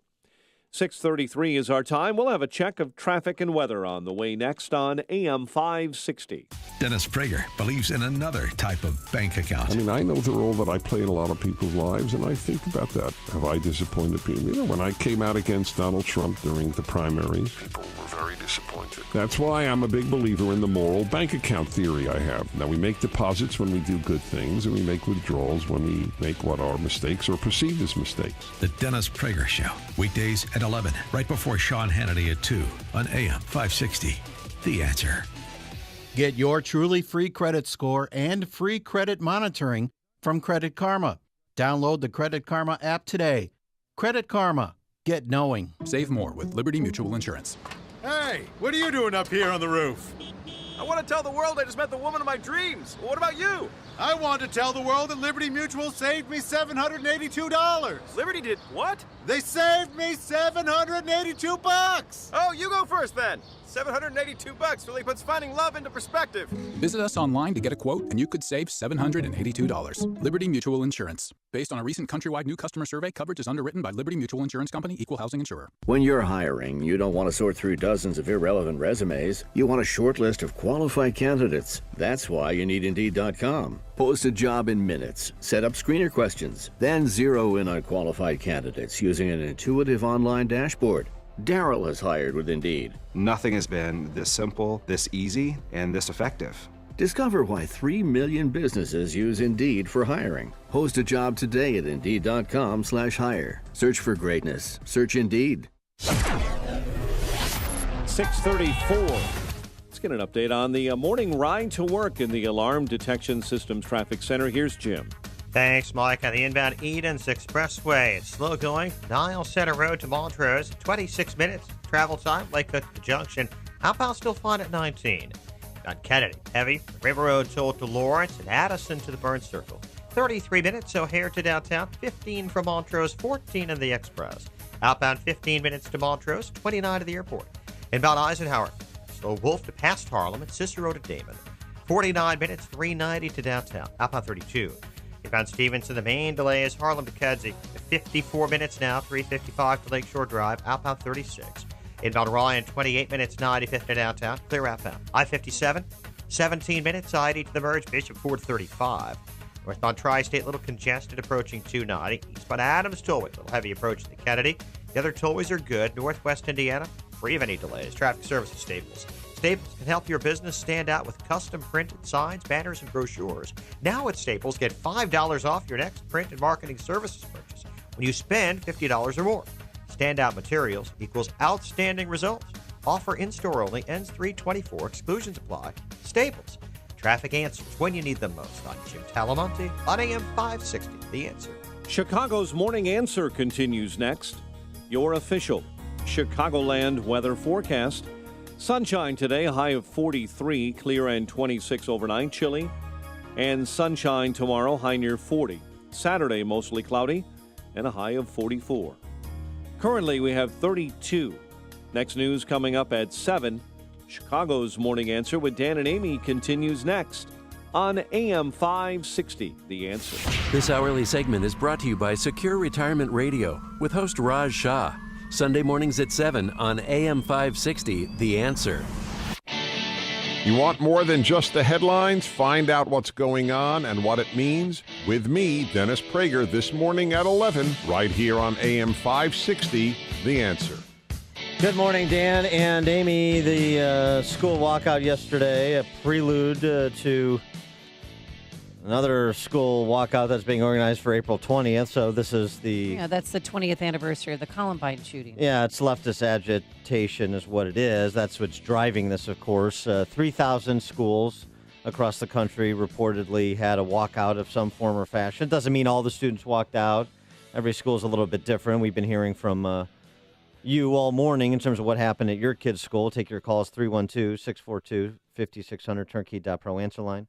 6:33 is our time. We'll have a check of traffic and weather on the way next on AM 560. Dennis Prager believes in another type of bank account. I mean, I know the role that I play in a lot of people's lives, and I think about that. Have I disappointed people? You know, when I came out against Donald Trump during the primaries, people were very disappointed. That's why I'm a big believer in the moral bank account theory I have. Now, we make deposits when we do good things, and we make withdrawals when we make what are mistakes or perceived as mistakes. The Dennis Prager Show, weekdays at 11, right before Sean Hannity at 2 on AM 560. The Answer. Get your truly free credit score and free credit monitoring from Credit Karma. Download the Credit Karma app today. Credit Karma. Get knowing. Save more with Liberty Mutual Insurance. Hey, what are you doing up here on the roof? I want to tell the world I just met the woman of my dreams. What about you? I want to tell the world that Liberty Mutual saved me $782. Liberty did what? They saved me $782. Oh, you go first then. $782 really puts finding love into perspective. Visit us online to get a quote, and you could save $782. Liberty Mutual Insurance. Based on a recent countrywide new customer survey, coverage is underwritten by Liberty Mutual Insurance Company, Equal Housing Insurer. When you're hiring, you don't want to sort through dozens of irrelevant resumes. You want a short list of qualified candidates. That's why you need Indeed.com. Post a job in minutes. Set up screener questions. Then zero in on qualified candidates using an intuitive online dashboard. Daryl has hired with Indeed. Nothing has been this simple, this easy, and this effective. Discover why 3 million businesses use Indeed for hiring. Post a job today at Indeed.com/hire. Search for greatness. Search Indeed. 6:34. Let's get an update on the morning ride to work in the Alarm Detection Systems Traffic Center. Here's Jim. Thanks, Mike. On the inbound Edens Expressway, it's slow going. Niles Center Road to Montrose, 26 minutes. Travel time, Lakewood to Junction. Outbound still fine at 19. On Kennedy, heavy. River Road toll to Lawrence and Addison to the Burn Circle. 33 minutes, O'Hare to downtown. 15 from Montrose, 14 in the Express. Outbound 15 minutes to Montrose, 29 to the airport. Inbound Eisenhower, slow Wolf to past Harlem and Cicero to Damon. 49 minutes, 390 to downtown. Outbound 32. Inbound Stevenson, the main delay is Harlem to Kedzie. 54 minutes now, 355 to Lakeshore Drive. Outbound 36. Inbound Ryan, 28 minutes, 95th to downtown. Clear outbound. I-57, 17 minutes, I-80 to the merge. Bishop Ford, 35. Northbound Tri-State, little congested, approaching 290. Eastbound Adams Tollway, little heavy approaching the Kennedy. The other tollways are good. Northwest Indiana, free of any delays. Traffic Services Staples. Staples can help your business stand out with custom printed signs, banners, and brochures. Now at Staples, get $5 off your next print and marketing services purchase when you spend $50 or more. Standout materials equals outstanding results. Offer in-store only, ends 3/24, exclusions apply. Staples. Traffic answers when you need them most. I'm Jim Talamonte on AM 560, The Answer. Chicago's Morning Answer continues next. Your official Chicagoland weather forecast. Sunshine today, a high of 43, clear and 26 overnight, chilly. And sunshine tomorrow, high near 40. Saturday, mostly cloudy, and a high of 44. Currently, we have 32. Next news coming up at 7. Chicago's Morning Answer with Dan and Amy continues next on AM 560, The Answer. This hourly segment is brought to you by Secure Retirement Radio with host Raj Shah. Sunday mornings at 7 on AM 560, The Answer. You want more than just the headlines? Find out what's going on and what it means with me, Dennis Prager, this morning at 11, right here on AM 560, The Answer. Good morning, Dan and Amy. The school walkout yesterday, a prelude to another school walkout that's being organized for April 20th. So this is that's the 20th anniversary of the Columbine shooting. Yeah, it's leftist agitation is what it is. That's what's driving this, of course. 3,000 schools across the country reportedly had a walkout of some form or fashion. Doesn't mean all the students walked out. Every school is a little bit different. We've been hearing from you all morning in terms of what happened at your kid's school. Take your calls, 312-642-5600, turnkey.pro answer line.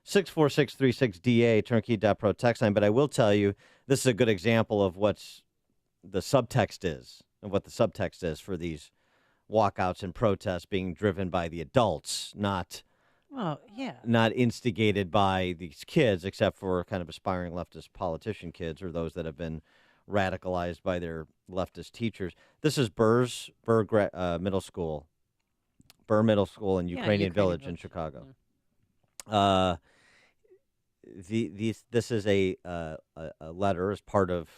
64636DA, turnkey.pro text line. But I will tell you, this is a good example of what's the subtext is, and what the subtext is for these walkouts and protests being driven by the adults, not instigated by these kids, except for kind of aspiring leftist politician kids or those that have been radicalized by their leftist teachers. This is Burr Middle School in Ukrainian Village in Chicago. This is a letter as part of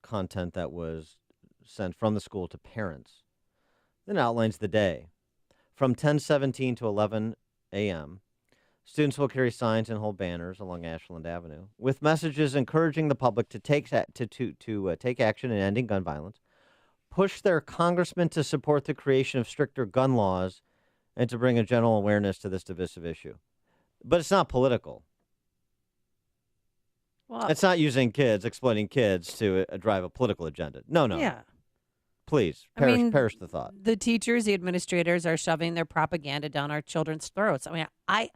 content that was sent from the school to parents. Then outlines the day. From 10:17 to 11 a.m., students will carry signs and hold banners along Ashland Avenue with messages encouraging the public to take action in ending gun violence, push their congressmen to support the creation of stricter gun laws, and to bring a general awareness to this divisive issue. But it's not political. Well, it's not using kids, exploiting kids to drive a political agenda. No. Yeah. Please, perish the thought. The teachers, the administrators are shoving their propaganda down our children's throats. I mean, I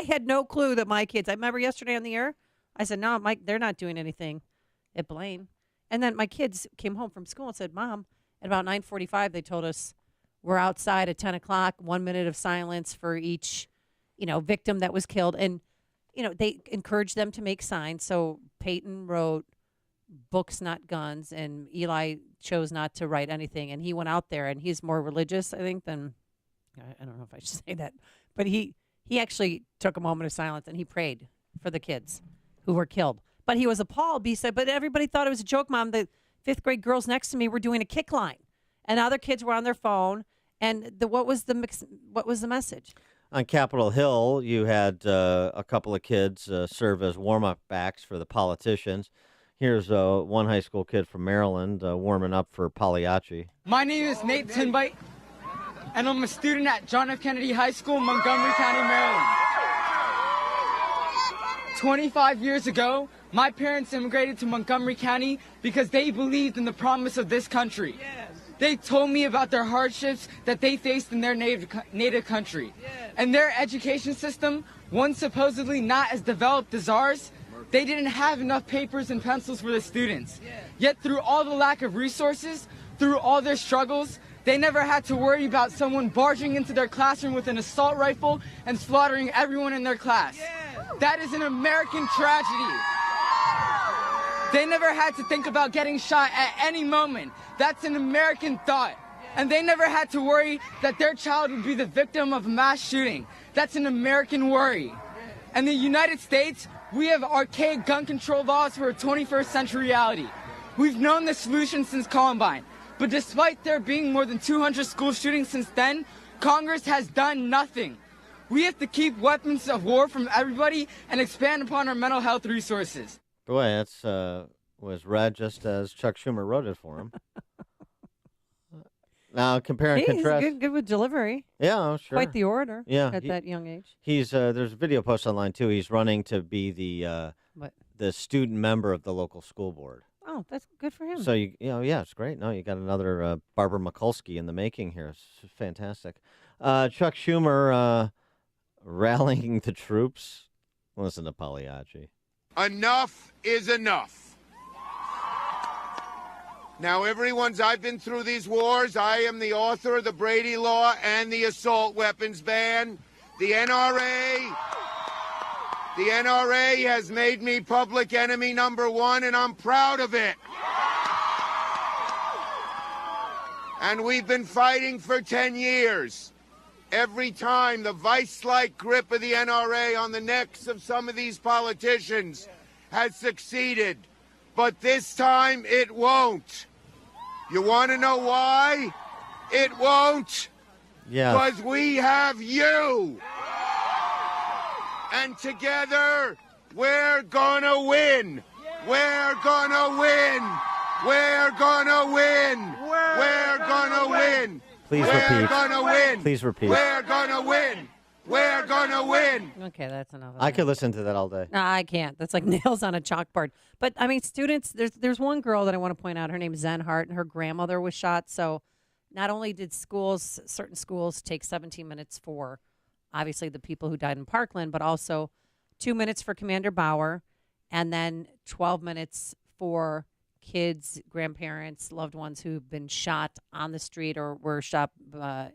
had no clue that my kids, I remember yesterday on the air, I said, no, they're not doing anything at Blaine. And then my kids came home from school and said, Mom, at about 9:45, they told us we're outside at 10 o'clock, 1 minute of silence for each, victim that was killed. And, they encouraged them to make signs. So Peyton wrote books, not guns, and Eli chose not to write anything. And he went out there, and he's more religious, I think, than, I don't know if I should say that, but he actually took a moment of silence, and he prayed for the kids who were killed. But he was appalled. He said, but everybody thought it was a joke, Mom. The fifth grade girls next to me were doing a kick line, and other kids were on their phone. And what was the message? On Capitol Hill, you had a couple of kids serve as warm-up backs for the politicians. Here's one high school kid from Maryland warming up for Pagliacci. My name is Nate Tinbite, and I'm a student at John F. Kennedy High School, Montgomery County, Maryland. 25 years ago, my parents immigrated to Montgomery County because they believed in the promise of this country. Yes. They told me about their hardships that they faced in their native country. Yes. And their education system, one supposedly not as developed as ours, they didn't have enough papers and pencils for the students. Yes. Yet through all the lack of resources, through all their struggles, they never had to worry about someone barging into their classroom with an assault rifle and slaughtering everyone in their class. Yes. That is an American tragedy. They never had to think about getting shot at any moment. That's an American thought. And they never had to worry that their child would be the victim of a mass shooting. That's an American worry. In the United States, we have archaic gun control laws for a 21st century reality. We've known the solution since Columbine. But despite there being more than 200 school shootings since then, Congress has done nothing. We have to keep weapons of war from everybody and expand upon our mental health resources. Boy, that's was read just as Chuck Schumer wrote it for him. Now, compare and contrast. He's good with delivery. Yeah, sure. Quite the orator at that young age. He's there's a video post online, too. He's running to be the student member of the local school board. Oh, that's good for him. So, it's great. No, you got another Barbara Mikulski in the making here. It's fantastic. Chuck Schumer rallying the troops. Listen to Pagliacci. Enough is enough. Now, I've been through these wars. I am the author of the Brady Law and the assault weapons ban. The NRA has made me public enemy number one, and I'm proud of it. And we've been fighting for 10 years. Every time the vice-like grip of the NRA on the necks of some of these politicians has succeeded. But this time it won't. You want to know why? It won't. Yeah. Because we have you. And together, we're gonna win. We're gonna win. We're gonna win. We're gonna win. Please We're repeat. Gonna win. Please repeat. We're gonna win. We're gonna win. Okay, that's enough. I could listen to that all day. No, I can't. That's like nails on a chalkboard. But I mean, students. There's one girl that I want to point out. Her name's Zen Hart, and her grandmother was shot. So, not only did certain schools take 17 minutes for, obviously, the people who died in Parkland, but also 2 minutes for Commander Bauer, and then 12 minutes for kids, grandparents, loved ones who've been shot on the street or were shot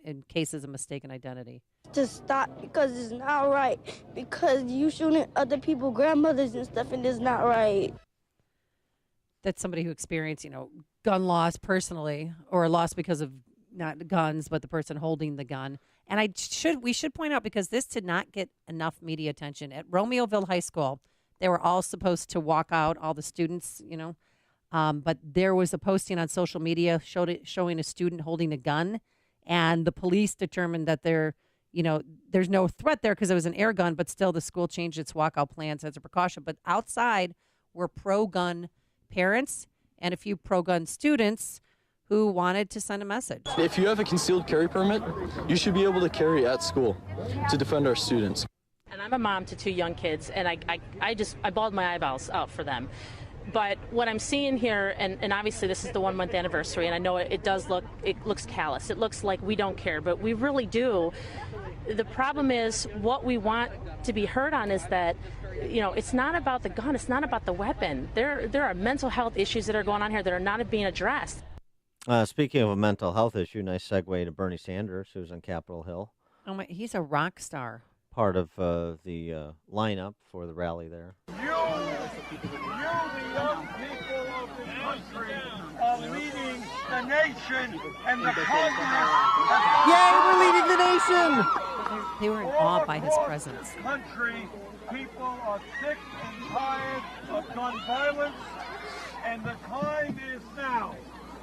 in cases of mistaken identity. To stop because it's not right. Because you shooting other people, grandmothers and stuff, and it's not right. That's somebody who experienced, gun loss personally, or loss because of not guns, but the person holding the gun. And we should point out, because this did not get enough media attention. At Romeoville High School, they were all supposed to walk out, all the students, but there was a posting on social media showing a student holding a gun, and the police determined that there's no threat there because it was an air gun, but still the school changed its walkout plans as a precaution. But outside were pro-gun parents and a few pro-gun students who wanted to send a message. If you have a concealed carry permit, you should be able to carry at school to defend our students. And I'm a mom to 2 young kids, and I bawled my eyeballs out for them. But what I'm seeing here, and obviously this is the 1 month anniversary, and I know it looks callous. It looks like we don't care, but we really do. The problem is what we want to be heard on is that, it's not about the gun, it's not about the weapon. There are mental health issues that are going on here that are not being addressed. Speaking of a mental health issue, nice segue to Bernie Sanders, who's on Capitol Hill. Oh my, he's a rock star. Part of the lineup for the rally there. You, the young people of this country, are leading the nation and the Congress. Yay, we're leading the nation! They were in awe by his presence. Country, people are sick and tired of gun violence, and the time is now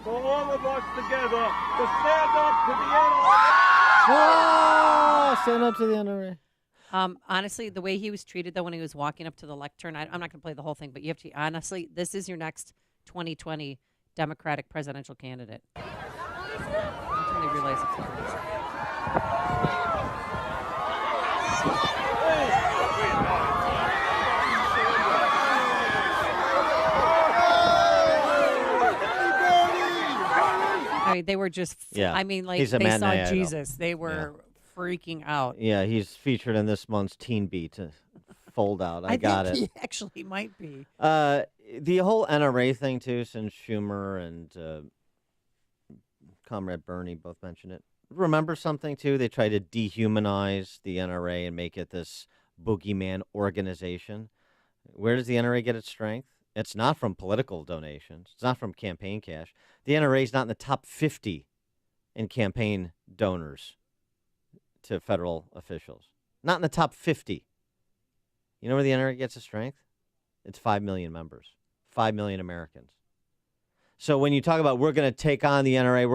for all of us together to stand up to the NRA. Oh, stand up to the NRA. Honestly, the way he was treated, though, when he was walking up to the lectern, I'm not going to play the whole thing, but you have to, honestly, this is your next 2020 Democratic presidential candidate. Until they realize it's I mean, they were just, I mean, like, they saw Jesus. They were freaking out. Yeah, he's featured in this month's Teen Beat fold out. I got think it. He actually might be. The whole NRA thing, too, since Schumer and Comrade Bernie both mentioned it. Remember something, too? They tried to dehumanize the NRA and make it this boogeyman organization. Where does the NRA get its strength? It's not from political donations. It's not from campaign cash. The NRA is not in the top 50 in campaign donors to federal officials. Not in the top 50. You know where the NRA gets its strength? It's 5 million members, 5 million Americans. So when you talk about we're going to take on the NRA,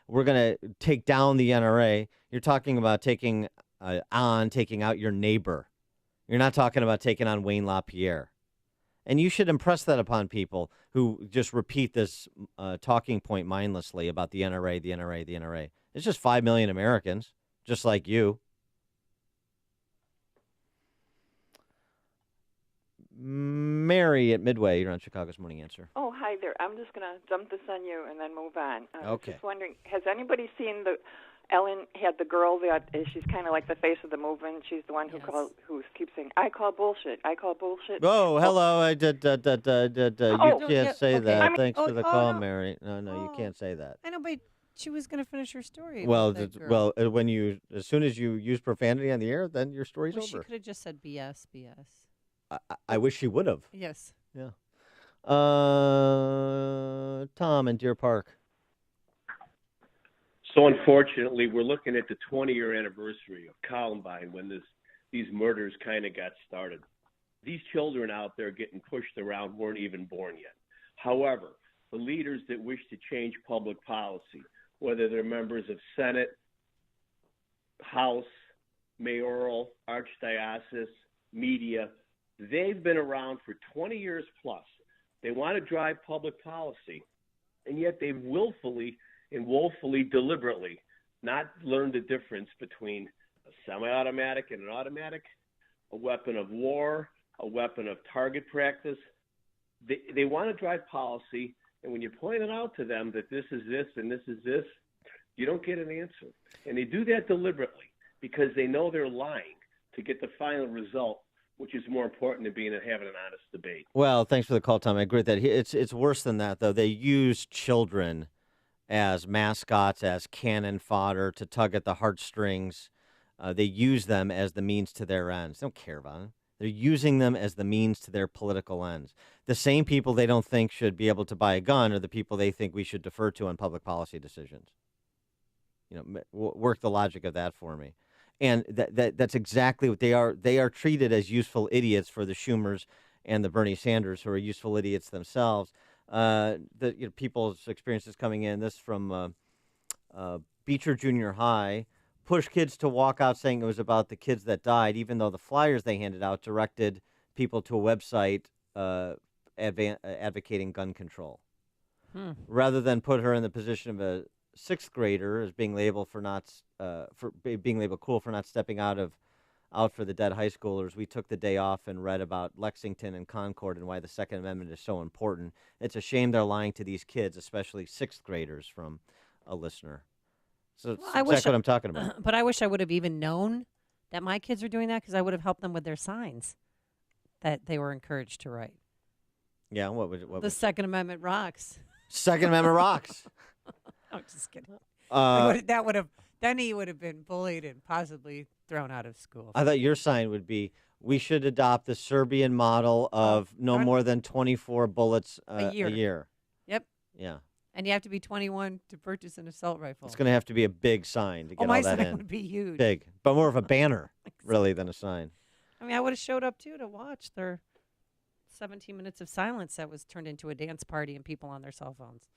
we're going to take down the NRA, you're talking about taking out your neighbor. You're not talking about taking on Wayne LaPierre. And you should impress that upon people who just repeat this talking point mindlessly about the NRA, the NRA, the NRA. It's just 5 million Americans, just like you. Mary at Midway, you're on Chicago's Morning Answer. Oh, hi there. I'm just going to dump this on you and then move on. I was Okay. just wondering, has anybody seen Ellen had the girl that she's kind of like the face of the movement. She's the one who keeps saying, "I call bullshit. I call bullshit." Oh, hello. I did. You can't say that. Thanks for the call, no. Mary. No, you can't say that. I know, but she was going to finish her story. Well, with that girl. as soon as you use profanity on the air, then your story's She over. could have just said BS. I wish she would have. Yes. Yeah. Tom in Deer Park. So unfortunately, we're looking at the 20-year anniversary of Columbine when these murders kind of got started. These children out there getting pushed around weren't even born yet. However, the leaders that wish to change public policy, whether they're members of Senate, House, mayoral, archdiocese, media, they've been around for 20 years plus. They want to drive public policy, and yet they've willfully and woefully deliberately not learned the difference between a semi-automatic and an automatic, a weapon of war, a weapon of target practice. They want to drive policy, and when you point it out to them that this is this and this is this, you don't get an answer. And they do that deliberately because they know they're lying to get the final result, which is more important than having an honest debate. Well, thanks for the call, Tom. I agree with that. It's worse than that, though. They use children as mascots, as cannon fodder to tug at the heartstrings. They use them as the means to their ends. They don't care about them. They're using them as the means to their political ends. The same people they don't think should be able to buy a gun are the people they think we should defer to on public policy decisions. Work the logic of that for me. And that's exactly what they are. They are treated as useful idiots for the Schumers and the Bernie Sanders, who are useful idiots themselves. People's experiences coming in. This from Beecher Junior High. Push kids to walk out saying it was about the kids that died, even though the flyers they handed out directed people to a website advocating gun control. Rather than put her in the position of a sixth grader as being labeled cool for not stepping out of out for the dead high schoolers. We took the day off and read about Lexington and Concord and why the Second Amendment is so important. It's a shame they're lying to these kids, especially sixth graders, from a listener. So it's exactly what I'm talking about. But I wish I would have even known that my kids were doing that, because I would have helped them with their signs that they were encouraged to write. Yeah, what The Second Amendment rocks. Second Amendment rocks. I'm just kidding. Then he would have been bullied and possibly thrown out of school. I thought your sign would be, we should adopt the Serbian model of no more than 24 bullets a year. Yep. Yeah. And you have to be 21 to purchase an assault rifle. It's going to have to be a big sign to get all that in. My sign would be huge. Big, but more of a banner, really, than a sign. I mean, I would have showed up, too, to watch their 17 minutes of silence that was turned into a dance party and people on their cell phones.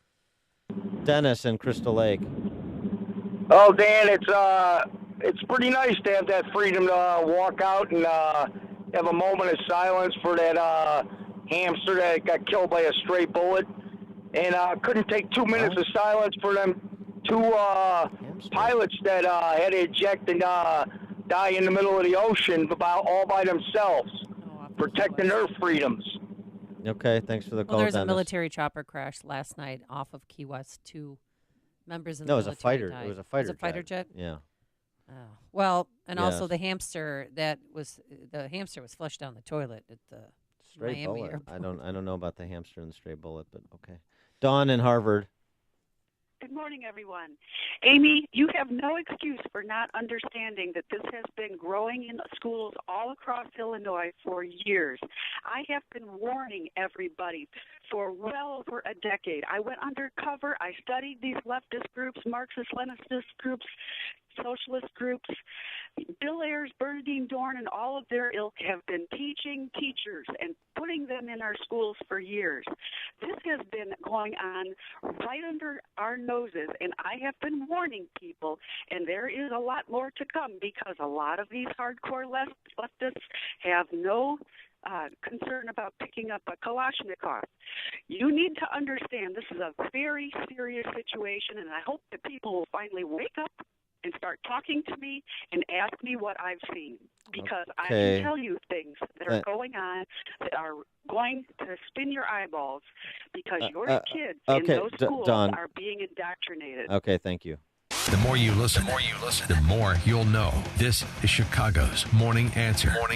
Dennis in Crystal Lake. Oh, Dan, it's pretty nice to have that freedom to walk out and have a moment of silence for that hamster that got killed by a stray bullet. And couldn't take 2 minutes of silence for them two pilots that had to eject and die in the middle of the ocean all by themselves, protecting their freedoms. Okay, thanks for the call, There's Dennis. a military chopper crash last night off of Key West. 2 members in No, the it was a military fighter. died. It was a fighter. It was a fighter jet? Yeah. Oh. Well, and also Yes. the hamster was flushed down the toilet at the Stray Miami bullet. airport. I don't know about the hamster and the stray bullet, but okay. Dawn in Harvard. Good morning, everyone. Amy, you have no excuse for not understanding that this has been growing in schools all across Illinois for years. I have been warning everybody for well over a decade. I went undercover. I studied these leftist groups, Marxist-Leninist groups, socialist groups. Bill Ayers, Bernadine Dorn, and all of their ilk have been teaching teachers and putting them in our schools for years. This has been going on right under our noses, and I have been warning people, and there is a lot more to come, because a lot of these hardcore leftists have no concern about picking up a Kalashnikov. You need to understand this is a very serious situation, and I hope that people will finally wake up and start talking to me and ask me what I've seen, because I can tell you things that are going on that are going to spin your eyeballs, because your kids in those schools are being indoctrinated. Okay, thank you. The more you listen, the more you'll know. This is Chicago's Morning Answer. On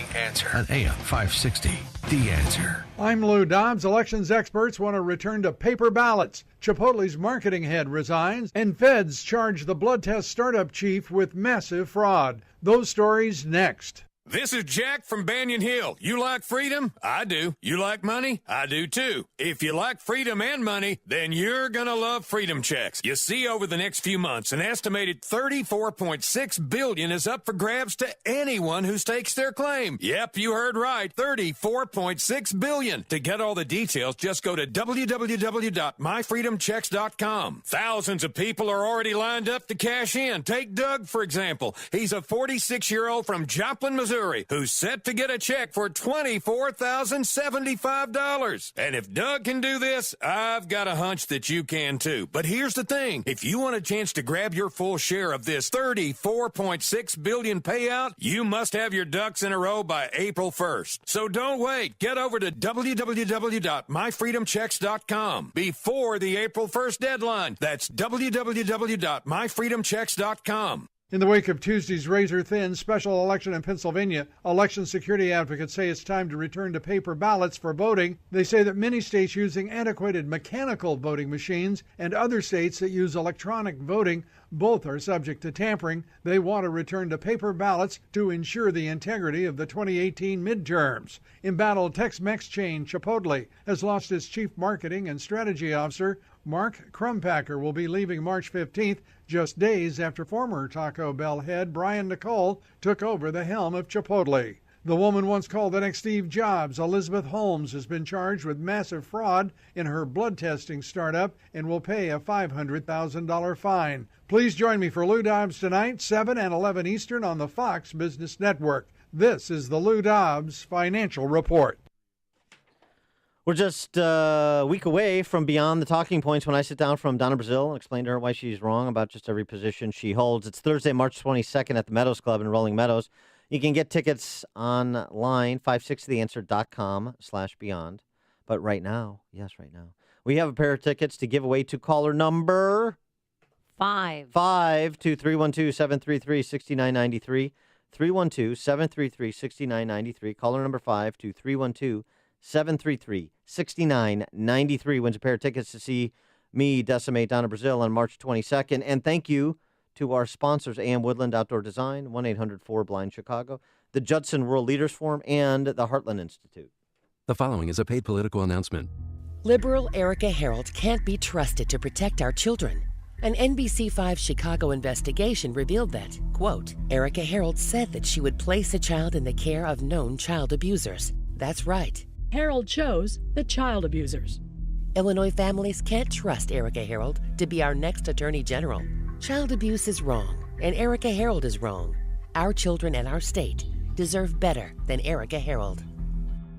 AM 560, The Answer. I'm Lou Dobbs. Elections experts want to return to paper ballots. Chipotle's marketing head resigns, and feds charge the blood test startup chief with massive fraud. Those stories next. This is Jack from Banyan Hill. You like freedom? I do. You like money? I do too. If you like freedom and money, then you're gonna love Freedom Checks. You see, over the next few months, an estimated $34.6 billion is up for grabs to anyone who stakes their claim. Yep, you heard right. $34.6 billion. To get all the details, just go to www.myfreedomchecks.com. Thousands of people are already lined up to cash in. Take Doug, for example. He's a 46-year-old from Joplin, Missouri, who's set to get a check for $24,075. And if Doug can do this, I've got a hunch that you can too. But here's the thing. If you want a chance to grab your full share of this $34.6 billion payout, you must have your ducks in a row by April 1st. So don't wait. Get over to www.myfreedomchecks.com before the April 1st deadline. That's www.myfreedomchecks.com. In the wake of Tuesday's razor-thin special election in Pennsylvania, election security advocates say it's time to return to paper ballots for voting. They say that many states using antiquated mechanical voting machines and other states that use electronic voting both are subject to tampering. They want to return to paper ballots to ensure the integrity of the 2018 midterms. Embattled Tex-Mex chain Chipotle has lost its chief marketing and strategy officer. Mark Crumpacker will be leaving March 15th, just days after former Taco Bell head Brian Nicole took over the helm of Chipotle. The woman once called the next Steve Jobs, Elizabeth Holmes, has been charged with massive fraud in her blood testing startup and will pay a $500,000 fine. Please join me for Lou Dobbs tonight, 7 and 11 Eastern on the Fox Business Network. This is the Lou Dobbs Financial Report. We're just a week away from beyond the talking points when I sit down from Donna Brazil and explain to her why she's wrong about just every position she holds. It's Thursday, March 22nd at the Meadows Club in Rolling Meadows. You can get tickets online, 560theanswer.com/beyond. But right now, we have a pair of tickets to give away to caller number 5 to 312-733-6993. 312-733-6993. Caller number 5 to 312-733-6993 wins a pair of tickets to see me decimate Donna Brazil on March 22nd. And thank you to our sponsors, A.M. Woodland Outdoor Design, 1-800-4-BLIND-CHICAGO, the Judson World Leaders Forum, and the Heartland Institute. The following is a paid political announcement. Liberal Erica Harold can't be trusted to protect our children. An NBC5 Chicago investigation revealed that, quote, Erica Harold said that she would place a child in the care of known child abusers. That's right. Harold chose the child abusers. Illinois families can't trust Erica Harold to be our next Attorney General. Child abuse is wrong, and Erica Harold is wrong. Our children and our state deserve better than Erica Harold.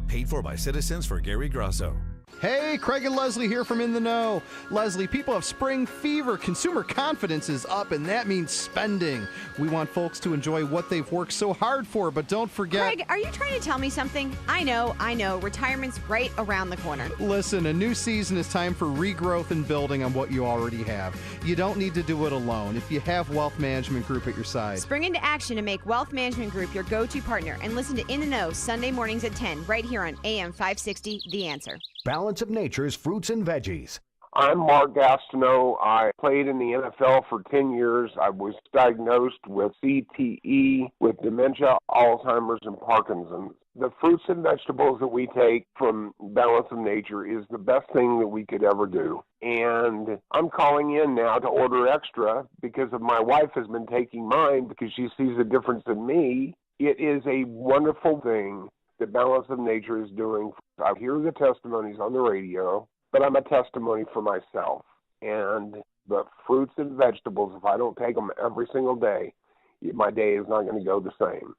Paid for by Citizens for Gary Grasso. Hey, Craig and Leslie here from In the Know. Leslie, people have spring fever. Consumer confidence is up, and that means spending. We want folks to enjoy what they've worked so hard for, but don't forget... Craig, are you trying to tell me something? I know. Retirement's right around the corner. Listen, a new season is time for regrowth and building on what you already have. You don't need to do it alone if you have Wealth Management Group at your side. Spring into action to make Wealth Management Group your go-to partner, and listen to In the Know Sunday mornings at 10 right here on AM 560, The Answer. Balance of Nature's fruits and veggies. I'm Mark Gastineau. I played in the NFL for 10 years. I was diagnosed with CTE, with dementia, Alzheimer's, and Parkinson's. The fruits and vegetables that we take from Balance of Nature is the best thing that we could ever do. And I'm calling in now to order extra because of my wife has been taking mine because she sees a difference in me. It is a wonderful thing that Balance of Nature is doing. I hear the testimonies on the radio, but I'm a testimony for myself. And the fruits and vegetables, if I don't take them every single day, my day is not going to go the same.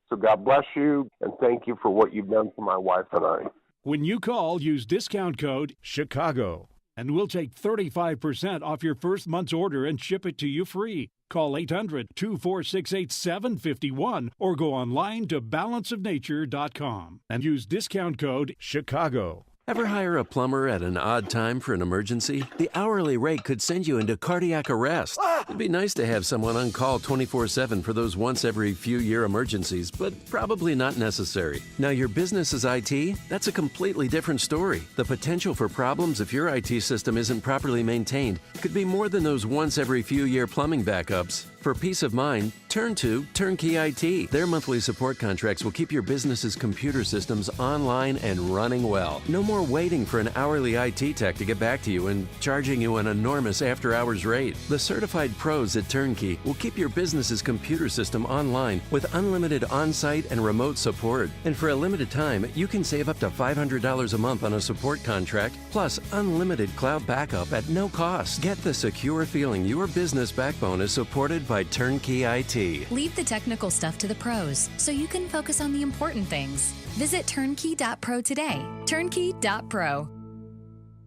So God bless you, and thank you for what you've done for my wife and I. When you call, use discount code CHICAGO, and we'll take 35% off your first month's order and ship it to you free. Call 800-246-8751 or go online to balanceofnature.com and use discount code CHICAGO. Ever hire a plumber at an odd time for an emergency? The hourly rate could send you into cardiac arrest. It'd be nice to have someone on call 24/7 for those once every few year emergencies, but probably not necessary. Now, your business is IT? That's a completely different story. The potential for problems if your IT system isn't properly maintained could be more than those once every few year plumbing backups. For peace of mind, turn to Turnkey IT. Their monthly support contracts will keep your business's computer systems online and running well. No more waiting for an hourly IT tech to get back to you and charging you an enormous after-hours rate. The certified pros at Turnkey will keep your business's computer system online with unlimited on-site and remote support. And for a limited time, you can save up to $500 a month on a support contract, plus unlimited cloud backup at no cost. Get the secure feeling your business backbone is supported by Turnkey IT. Leave the technical stuff to the pros so you can focus on the important things. Visit turnkey.pro today. Turnkey.pro.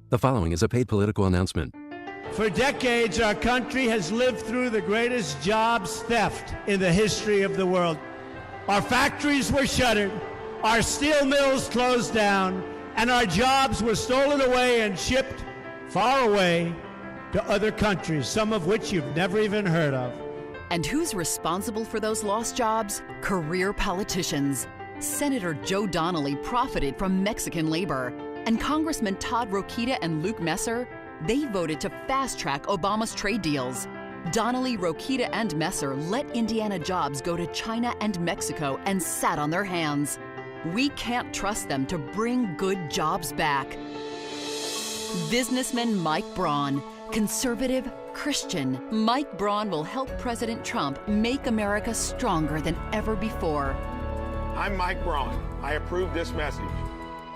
The following is a paid political announcement. For decades, our country has lived through the greatest jobs theft in the history of the world. Our factories were shuttered, our steel mills closed down, and our jobs were stolen away and shipped far away to other countries, some of which you've never even heard of. And who's responsible for those lost jobs? Career politicians. Senator Joe Donnelly profited from Mexican labor, and Congressman Todd Rokita and Luke Messer, they voted to fast-track Obama's trade deals. Donnelly, Rokita, and Messer let Indiana jobs go to China and Mexico and sat on their hands. We can't trust them to bring good jobs back. Businessman Mike Braun, conservative, Christian, Mike Braun will help President Trump make America stronger than ever before. I'm Mike Braun. I approve this message.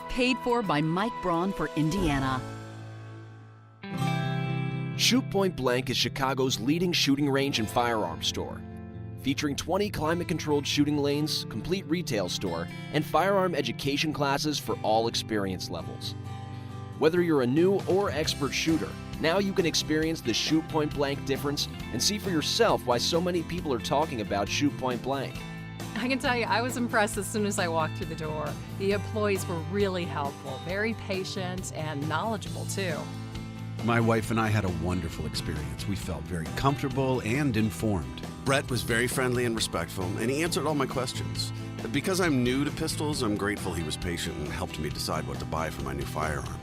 Paid for by Mike Braun for Indiana. Shoot Point Blank is Chicago's leading shooting range and firearms store. Featuring 20 climate-controlled shooting lanes, complete retail store, and firearm education classes for all experience levels. Whether you're a new or expert shooter, now you can experience the Shoot Point Blank difference and see for yourself why so many people are talking about Shoot Point Blank. I can tell you, I was impressed as soon as I walked through the door. The employees were really helpful, very patient, and knowledgeable, too. My wife and I had a wonderful experience. We felt very comfortable and informed. Brett was very friendly and respectful, and he answered all my questions. Because I'm new to pistols, I'm grateful he was patient and helped me decide what to buy for my new firearm.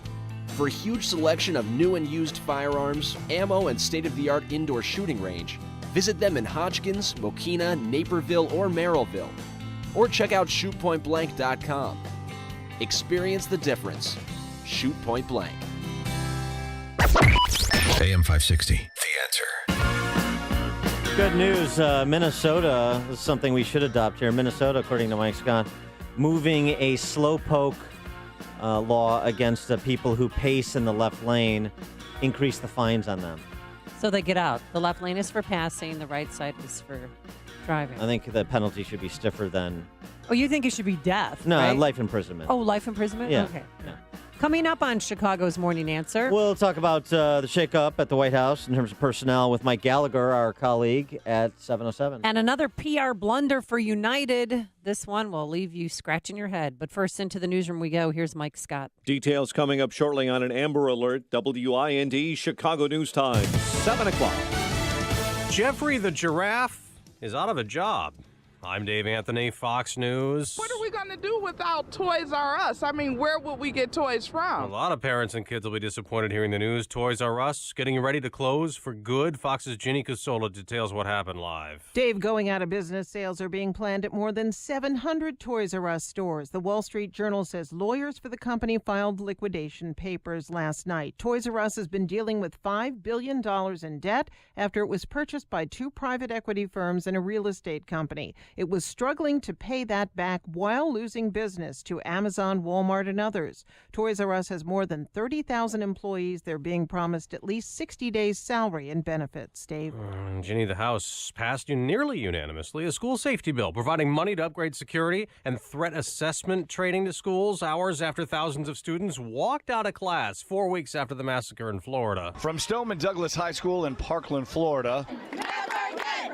For a huge selection of new and used firearms, ammo, and state-of-the-art indoor shooting range, visit them in Hodgkins, Mokina, Naperville, or Merrillville. Or check out shootpointblank.com. Experience the difference. Shoot Point Blank. AM 560, The Answer. Good news. Minnesota, this is something we should adopt here. Minnesota, according to Mike Scott, moving a slowpoke law against the people who pace in the left lane, increase the fines on them. So they get out. The left lane is for passing. The right side is for driving. I think the penalty should be stiffer than... Oh, you think it should be death, No, right? life imprisonment. Oh, life imprisonment? Yeah. Okay. Yeah. Coming up on Chicago's Morning Answer. We'll talk about the shakeup at the White House in terms of personnel with Mike Gallagher, our colleague, at 7:07. And another PR blunder for United. This one will leave you scratching your head. But first, into the newsroom we go. Here's Mike Scott. Details coming up shortly on an Amber Alert. WIND Chicago News Time, 7 o'clock. Jeffrey the Giraffe is out of a job. I'm Dave Anthony, Fox News. What are we going to do without Toys R Us? I mean, where would we get toys A from? lot of parents and kids will be disappointed hearing the news. Toys R Us getting ready to close for good. Fox's Ginny Casola details what happened live. Dave, going out of business, sales are being planned at more than 700 Toys R Us stores. The Wall Street Journal says lawyers for the company filed liquidation papers last night. Toys R Us has been dealing with $5 billion in debt after it was purchased by two private equity firms and a real estate company. It was struggling to pay that back while losing business to Amazon, Walmart, and others. Toys R Us has more than 30,000 employees. They're being promised at least 60 days' salary and benefits. Dave? Ginny, the House passed nearly unanimously a school safety bill providing money to upgrade security and threat assessment training to schools hours after thousands of students walked out of class 4 weeks after the massacre in Florida. From Stoneman Douglas High School in Parkland, Florida,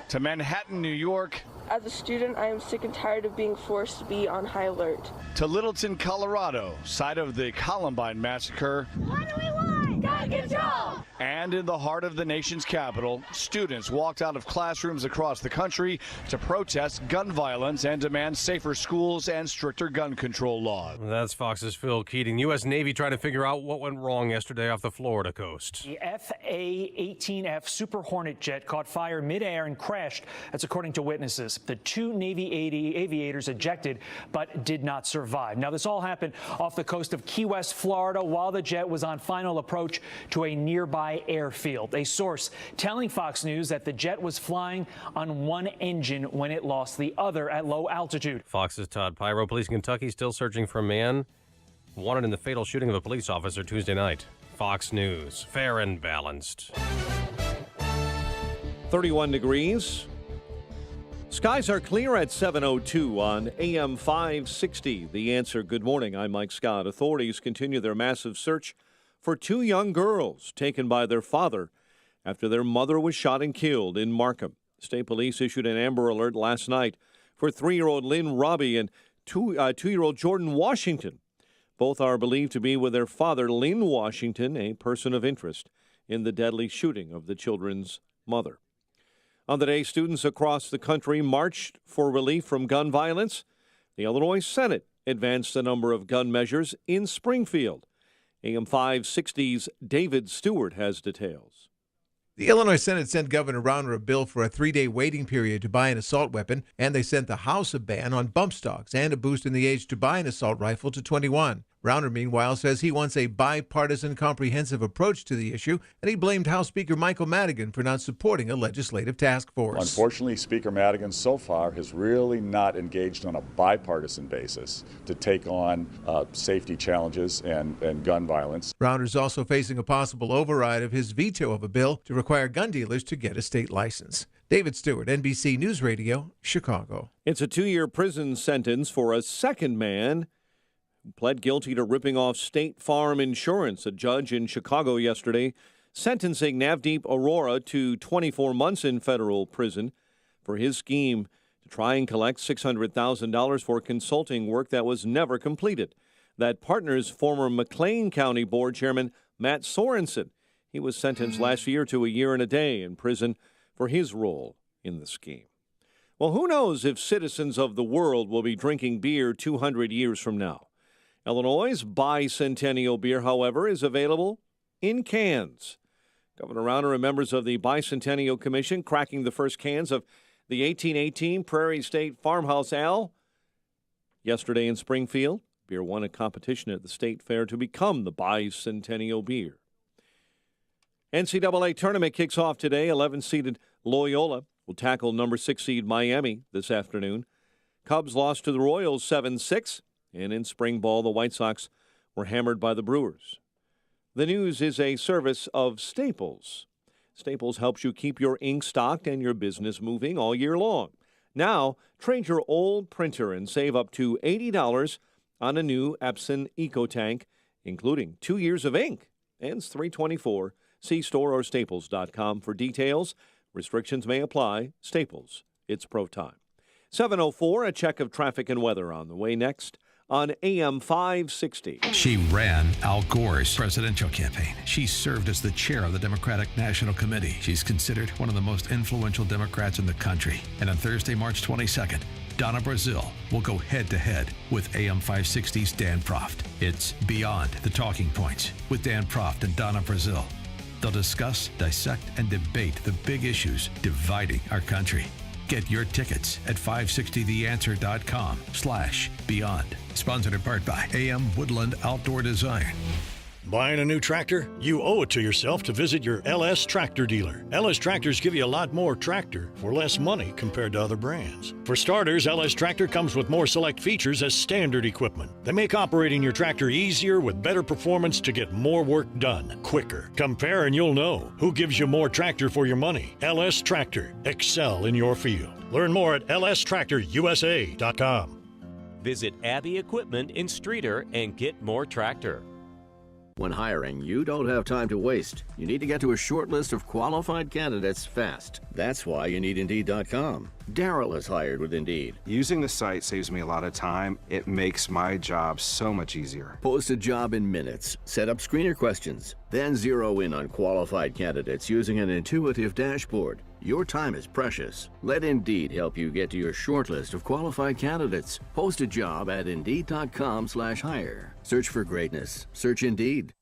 to Manhattan, New York. As a student, I am sick and tired of being forced to be on high alert. To Littleton, Colorado, site of the Columbine massacre. What do we want? Gun control! And in the heart of the nation's capital, students walked out of classrooms across the country to protest gun violence and demand safer schools and stricter gun control laws. That's Fox's Phil Keating. U.S. Navy trying to figure out what went wrong yesterday off the Florida coast. The FA-18F Super Hornet jet caught fire midair and crashed. That's according to witnesses. The two Navy aviators ejected but did not survive. Now, this all happened off the coast of Key West, Florida, while the jet was on final approach to a nearby airfield. A source telling Fox News that the jet was flying on one engine when it lost the other at low altitude. Fox's Todd Pyro. Police in Kentucky still searching for a man wanted in the fatal shooting of a police officer Tuesday night. Fox News. Fair and balanced. 31 degrees. Skies are clear at 7:02 on AM 560. The Answer. Good morning. I'm Mike Scott. Authorities continue their massive search for two young girls taken by their father after their mother was shot and killed in Markham. State police issued an Amber Alert last night for 3-year-old Lynn Robbie and 2-year-old Jordan Washington. Both are believed to be with their father, Lynn Washington, a person of interest in the deadly shooting of the children's mother. On the day, students across the country marched for relief from gun violence. The Illinois Senate advanced a number of gun measures in Springfield. AM 560's David Stewart has details. The Illinois Senate sent Governor Rauner a bill for a 3-day waiting period to buy an assault weapon, and they sent the House a ban on bump stocks and a boost in the age to buy an assault rifle to 21. Rauner, meanwhile, says he wants a bipartisan, comprehensive approach to the issue, and he blamed House Speaker Michael Madigan for not supporting a legislative task force. Unfortunately, Speaker Madigan so far has really not engaged on a bipartisan basis to take on safety challenges and gun violence. Rauner's also facing a possible override of his veto of a bill to require gun dealers to get a state license. David Stewart, NBC News Radio, Chicago. It's a 2-year prison sentence for a second man who pled guilty to ripping off State Farm Insurance. A judge in Chicago yesterday sentencing Navdeep Arora to 24 months in federal prison for his scheme to try and collect $600,000 for consulting work that was never completed. That partner's former McLean County Board Chairman Matt Sorensen. He was sentenced last year to a year and a day in prison for his role in the scheme. Well, who knows if citizens of the world will be drinking beer 200 years from now. Illinois' bicentennial beer, however, is available in cans. Governor Rauner and members of the Bicentennial Commission cracking the first cans of the 1818 Prairie State Farmhouse Ale yesterday in Springfield. Beer won a competition at the state fair to become the bicentennial beer. NCAA tournament kicks off today. 11-seeded Loyola will tackle number 6 seed Miami this afternoon. Cubs lost to the Royals 7-6, and in spring ball, the White Sox were hammered by the Brewers. The news is a service of Staples. Staples helps you keep your ink stocked and your business moving all year long. Now, trade your old printer and save up to $80 on a new Epson EcoTank, including 2 years of ink. Ends $324. See store or staples.com for details. Restrictions may apply. Staples, it's pro time. 7:04, a check of traffic and weather on the way next on AM 560. She ran Al Gore's presidential campaign. She served as the chair of the Democratic National Committee. She's considered one of the most influential Democrats in the country. And on Thursday, March 22nd, Donna Brazile will go head-to-head with AM 560's Dan Proft. It's Beyond the Talking Points with Dan Proft and Donna Brazile. They'll discuss, dissect, and debate the big issues dividing our country. Get your tickets at 560theanswer.com/beyond. Sponsored in part by AM Woodland Outdoor Design. Buying a new tractor? You owe it to yourself to visit your LS Tractor dealer. LS Tractors give you a lot more tractor for less money compared to other brands. For starters, LS Tractor comes with more select features as standard equipment. They make operating your tractor easier with better performance to get more work done quicker. Compare and you'll know who gives you more tractor for your money. LS Tractor. Excel in your field. Learn more at lstractorusa.com. Visit Abbey Equipment in Streator and get more tractor. When hiring, you don't have time to waste. You need to get to a short list of qualified candidates fast. That's why you need Indeed.com. Daryl is hired with Indeed. Using the site saves me a lot of time. It makes my job so much easier. Post a job in minutes. Set up screener questions. Then zero in on qualified candidates using an intuitive dashboard. Your time is precious. Let Indeed help you get to your short list of qualified candidates. Post a job at Indeed.com/hire. Search for greatness. Search Indeed.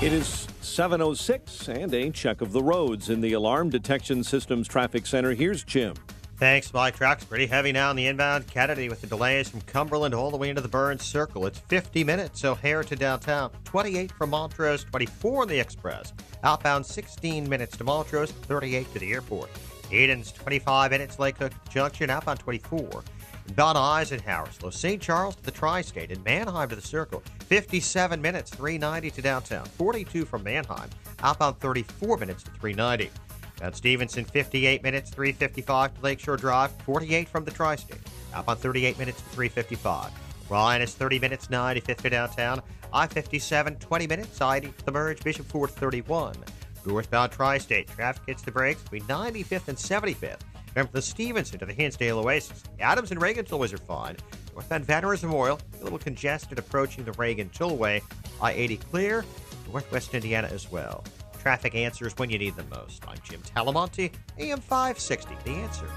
It is 7:06 and a check of the roads in the Alarm Detection Systems Traffic Center. Here's Jim. Thanks, Mike. Traffic's pretty heavy now in the inbound Kennedy with the delays from Cumberland all the way into the Burns Circle. It's 50 minutes, O'Hare to downtown. 28 from Montrose, 24 in the Express. Outbound 16 minutes to Montrose, 38 to the airport. Eden's 25 minutes, Lake Cook Junction, outbound 24. Inbound Eisenhower, slow St. Charles to the Tri-State and Manheim to the Circle. 57 minutes, 390 to downtown. 42 from Manheim, outbound 34 minutes to 390. At Stevenson, 58 minutes, 355 to Lakeshore Drive, 48 from the Tri-State. Outbound 38 minutes to 355. Ryan is 30 minutes, 95th to downtown. I-57, 20 minutes, I-80 to the merge, Bishop Ford 31. Northbound Tri-State, traffic hits the brakes between 95th and 75th. Remember the Stevenson to the Hinsdale Oasis. Adams and Reagan Tollways are fine. Northbound Veterans Memorial, a little congested approaching the Reagan Tollway. I-80 clear, Northwest Indiana as well. Traffic answers when you need them most. I'm Jim Talamonte, AM 560, The Answer.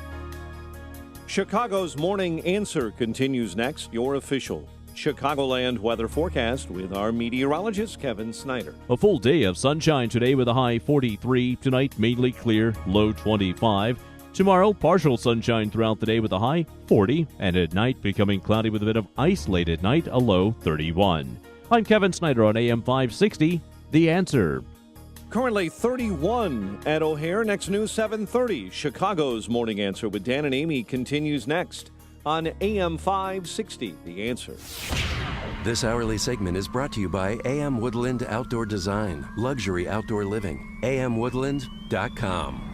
Chicago's Morning Answer continues next. Your official Chicagoland weather forecast with our meteorologist, Kevin Snyder. A full day of sunshine today with a high 43. Tonight, mainly clear, low 25. Tomorrow, partial sunshine throughout the day with a high 40. And at night, becoming cloudy with a bit of isolated night, a low 31. I'm Kevin Snyder on AM 560, The Answer. Currently 31 at O'Hare. Next news 7:30. Chicago's Morning Answer with Dan and Amy continues next on AM 560, The Answer. This hourly segment is brought to you by AM Woodland Outdoor Design, luxury outdoor living. amwoodland.com.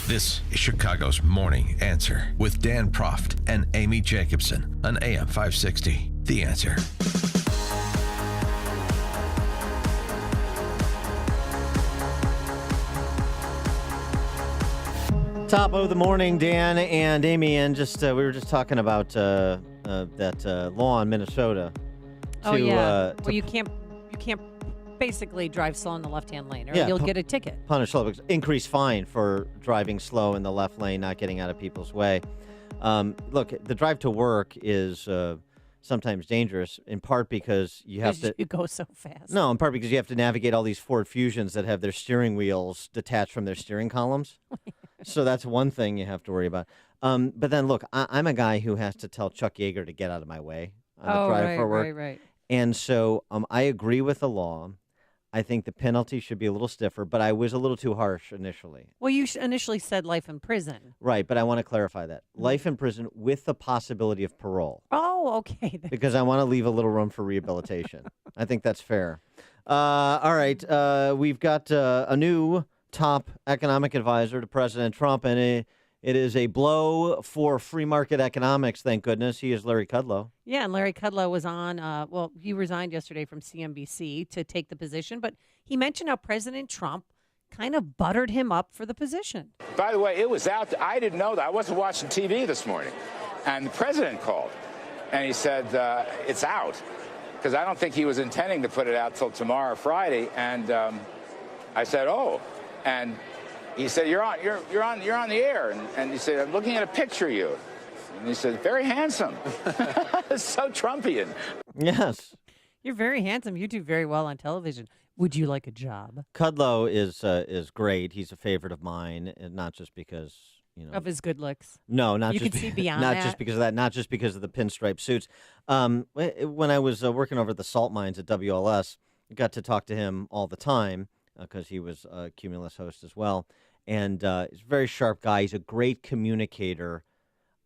This is Chicago's Morning Answer with Dan Proft and Amy Jacobson on AM 560, The Answer. Top of the morning, Dan and Amy, and just we were just talking about that law in Minnesota. Oh yeah, well you can't basically drive slow in the left-hand lane, or you'll get a ticket. Punish slow, increased fine for driving slow in the left lane, not getting out of people's way. Look, the drive to work is sometimes dangerous, in part because you have to. You go so fast. No, in part because you have to navigate all these Ford Fusions that have their steering wheels detached from their steering columns. So that's one thing you have to worry about. But then, look, I'm a guy who has to tell Chuck Yeager to get out of my way on the drive for work. Right. And so I agree with the law. I think the penalty should be a little stiffer, but I was a little too harsh initially. Well, you initially said life in prison. Right, but I want to clarify that. Life in prison with the possibility of parole. Oh, okay. Because I want to leave a little room for rehabilitation. I think that's fair. All right, we've got a new top economic advisor to President Trump, and it is a blow for free market economics, thank goodness. He is Larry Kudlow. Yeah, and Larry Kudlow was on, he resigned yesterday from CNBC to take the position, but he mentioned how President Trump kind of buttered him up for the position. By the way, it was out. I didn't know that. I wasn't watching TV this morning. And the president called, and he said, it's out. Because I don't think he was intending to put it out till tomorrow, Friday. And I said, oh. And he said, you're on the air. And he said, I'm looking at a picture of you. And he said, very handsome. So Trumpian. Yes. You're very handsome. You do very well on television. Would you like a job? Kudlow is great. He's a favorite of mine, and not just because, of his good looks. No, not you just can see beyond not that. just because of that, not just because of the pinstripe suits. When I was working over at the salt mines at WLS, I got to talk to him all the time because he was a Cumulus host as well. And he's a very sharp guy. He's a great communicator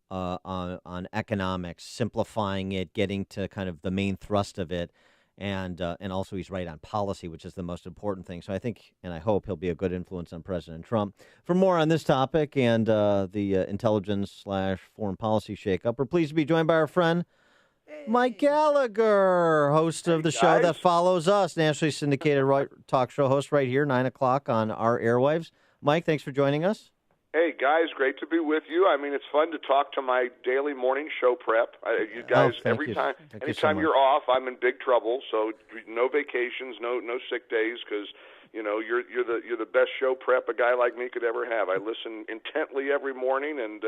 on economics, simplifying it, getting to kind of the main thrust of it. And also he's right on policy, which is the most important thing. So I think, and I hope, he'll be a good influence on President Trump. For more on this topic and the intelligence/foreign policy shakeup, we're pleased to be joined by our friend Mike Gallagher, host of the show that follows us, nationally syndicated talk show host right here, 9 o'clock on our airwaves. Mike, thanks for joining us. Hey, guys, great to be with you. I mean, it's fun to talk to my daily morning show prep. You guys, anytime you're off, I'm in big trouble. So no vacations, no sick days, because you're the best show prep a guy like me could ever have. I listen intently every morning and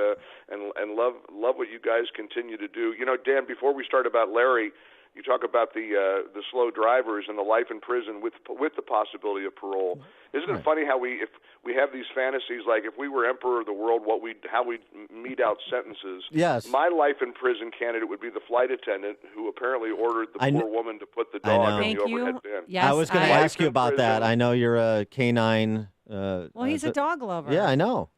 love what you guys continue to do. Dan, before we start about Larry, you talk about the slow drivers and the life in prison with the possibility of parole. Isn't it funny how if we have these fantasies, like if we were emperor of the world, how we'd mete out sentences? Yes. My life in prison candidate would be the flight attendant who apparently ordered the poor woman to put the dog in the overhead bin. Yes, I was going to ask you about that. I know you're a canine. Well, he's a dog lover. Yeah, I know.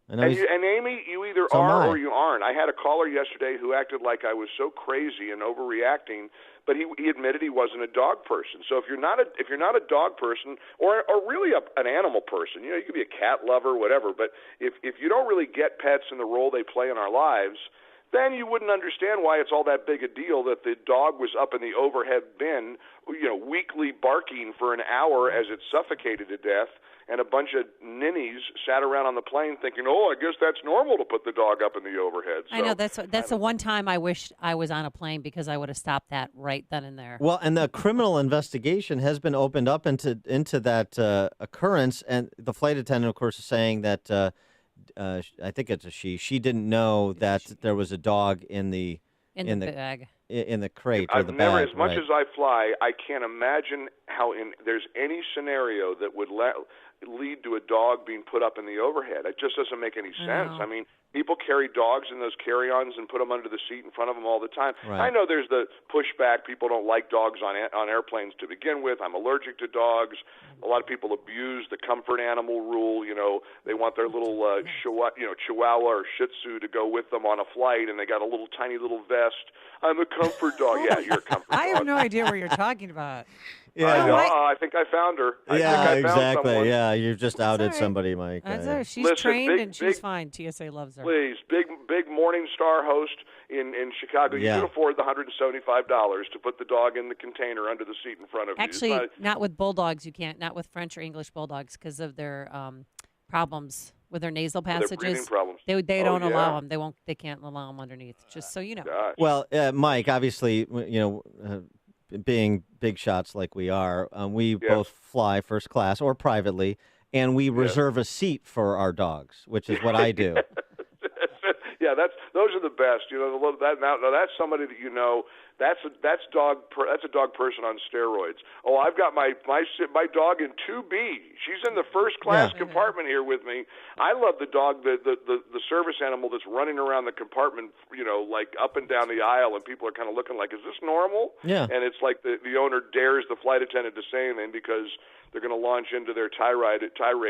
And Amy, you either are or you aren't. I had a caller yesterday who acted like I was so crazy and overreacting, but he admitted he wasn't a dog person. So if you're not a dog person or really an animal person, you could be a cat lover, whatever. But if you don't really get pets and the role they play in our lives, then you wouldn't understand why it's all that big a deal that the dog was up in the overhead bin, weakly barking for an hour as it suffocated to death. And a bunch of ninnies sat around on the plane thinking, oh, I guess that's normal to put the dog up in the overhead. So, I know, that's the one time I wish I was on a plane because I would have stopped that right then and there. Well, and the criminal investigation has been opened up into that occurrence, and the flight attendant, of course, is saying that I think it's a she. She didn't know that there was a dog in the bag. In the crate or the bag. Never, as much as I fly, I can't imagine how there's any scenario that would lead to a dog being put up in the overhead. It just doesn't make any sense. I mean, people carry dogs in those carry-ons and put them under the seat in front of them all the time. Right. I know there's the pushback. People don't like dogs on airplanes to begin with. I'm allergic to dogs. A lot of people abuse the comfort animal rule. They want their little Chihuahua or Shih Tzu to go with them on a flight, and they got a little tiny little vest. I'm a comfort dog. Yeah, you're a comfort dog. I have no idea what you're talking about. Yeah, I think I found her. I think I found exactly. someone. Yeah, you've just outed somebody, Mike. That's her. She's trained and she's fine. TSA loves her. Please, big Morning Star host in Chicago. You can afford the $175 to put the dog in the container under the seat in front of you. Actually, not with bulldogs. You can't. Not with French or English bulldogs because of their problems with their nasal Their passages. breathing problems. They Oh, don't yeah. allow them. They can't allow them underneath. Just so you know. Gosh. Well, Mike, obviously, being big shots like we are, we both fly first class or privately, and we reserve a seat for our dogs, which is what I do. Yeah, those are the best. Now that's somebody that you know. That's a dog person on steroids. Oh, I've got my dog in 2B. She's in the first class compartment here with me. I love the dog, the service animal that's running around the compartment, like up and down the aisle, and people are kind of looking like, is this normal? Yeah. And it's like the owner dares the flight attendant to say anything because they're going to launch into their tirade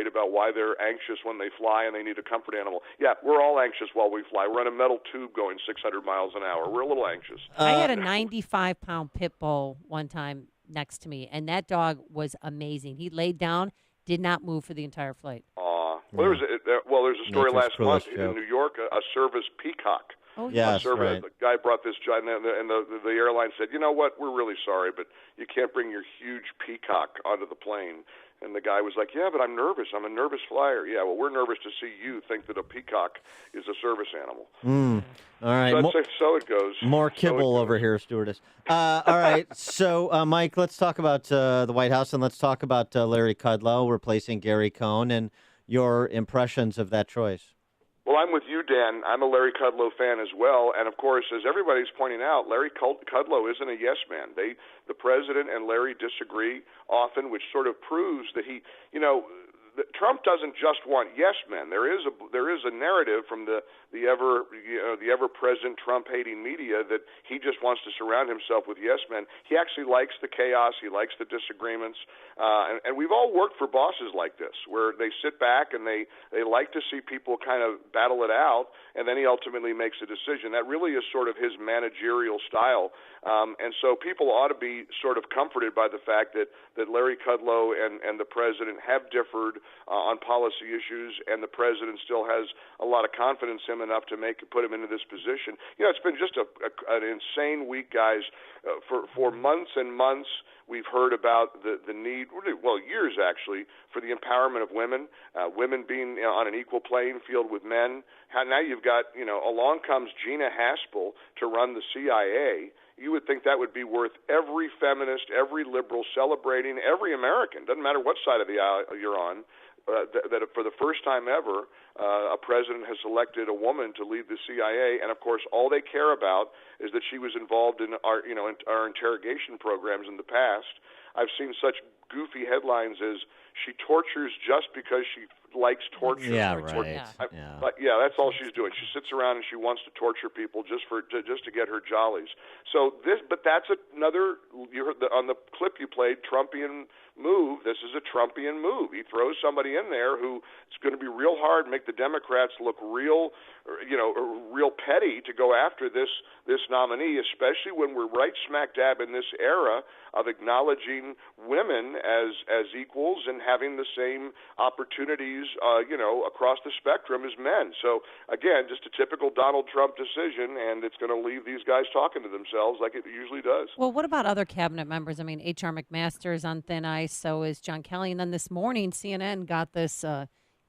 about why they're anxious when they fly and they need a comfort animal. Yeah, we're all anxious while we fly. We're on a metal tube going 600 miles an hour. We're a little anxious. I had a 95-pound pit bull one time next to me, and that dog was amazing. He laid down, did not move for the entire flight. Well, there's a story last month in New York, a service peacock. Oh, yes, right. The guy brought this giant, and the airline said, you know what, we're really sorry, but you can't bring your huge peacock onto the plane. And the guy was like, yeah, but I'm nervous. I'm a nervous flyer. Yeah, well, we're nervous to see you think that a peacock is a service animal. All right. So it goes. More kibble over here, stewardess. All right. So, Mike, let's talk about the White House, and let's talk about Larry Kudlow replacing Gary Cohn and your impressions of that choice. Well, I'm with you, Dan. I'm a Larry Kudlow fan as well. And, of course, as everybody's pointing out, Larry Kudlow isn't a yes man. The president and Larry disagree often, which sort of proves that Trump doesn't just want yes men. There is a narrative from the ever present Trump hating media that he just wants to surround himself with yes men. He actually likes the chaos. He likes the disagreements. And we've all worked for bosses like this, where they sit back and they like to see people kind of battle it out, and then he ultimately makes a decision. That really is sort of his managerial style. And so people ought to be sort of comforted by the fact that Larry Kudlow and the president have differed on policy issues, and the president still has a lot of confidence in him enough to put him into this position. It's been just an insane week, guys. For months and months, we've heard about the need, years actually, for the empowerment of women, women being on an equal playing field with men. Now you've got, along comes Gina Haspel to run the CIA. You would think that would be worth every feminist, every liberal celebrating, every American, doesn't matter what side of the aisle you're on, that for the first time ever, a president has selected a woman to lead the CIA, and of course, all they care about is that she was involved in our interrogation programs in the past. I've seen such goofy headlines as "she tortures just because she likes torture." Yeah, right. But that's all she's doing. She sits around and she wants to torture people just to get her jollies. But that's another. You heard on the clip you played, Trumpian move. This is a Trumpian move. He throws somebody in there who it's going to be real hard, make the Democrats look real petty to go after this nominee, especially when we're right smack dab in this era of acknowledging women as equals and having the same opportunities, across the spectrum as men. So again, just a typical Donald Trump decision, and it's going to leave these guys talking to themselves like it usually does. Well, what about other cabinet members? I mean, H.R. McMaster is on thin ice, so is John Kelly. And then this morning, CNN got this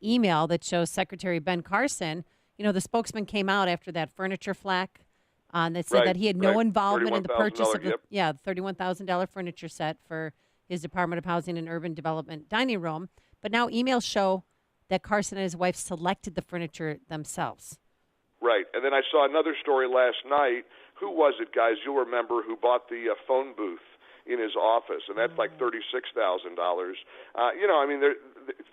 email that shows Secretary Ben Carson. The spokesman came out after that furniture flack that said that he had no involvement in the purchase of the $31,000 furniture set for his Department of Housing and Urban Development dining room. But now emails show that Carson and his wife selected the furniture themselves. Right. And then I saw another story last night. Who was it, guys? You'll remember, who bought the phone booth in his office, and that's like $36,000.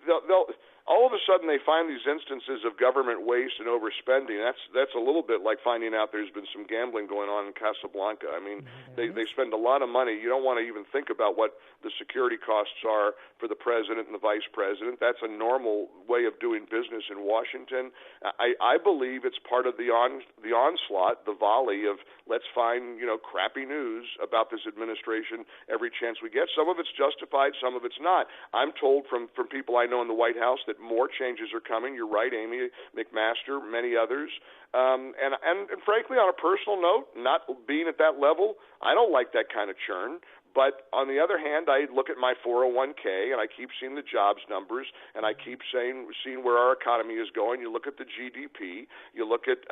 They'll all of a sudden they find these instances of government waste and overspending. That's a little bit like finding out there's been some gambling going on in Casablanca. I mean, they spend a lot of money. You don't want to even think about what the security costs are for the president and the vice president. That's a normal way of doing business in Washington. I believe it's part of the onslaught, the volley of let's find crappy news about this administration every chance we get. Some of it's justified, some of it's not. I'm told from people I know in the White House that more changes are coming. You're right, Amy McMaster, many others. And frankly, on a personal note, not being at that level, I don't like that kind of churn. But on the other hand, I look at my 401k and I keep seeing the jobs numbers, and I keep seeing where our economy is going. You look at the GDP, you look at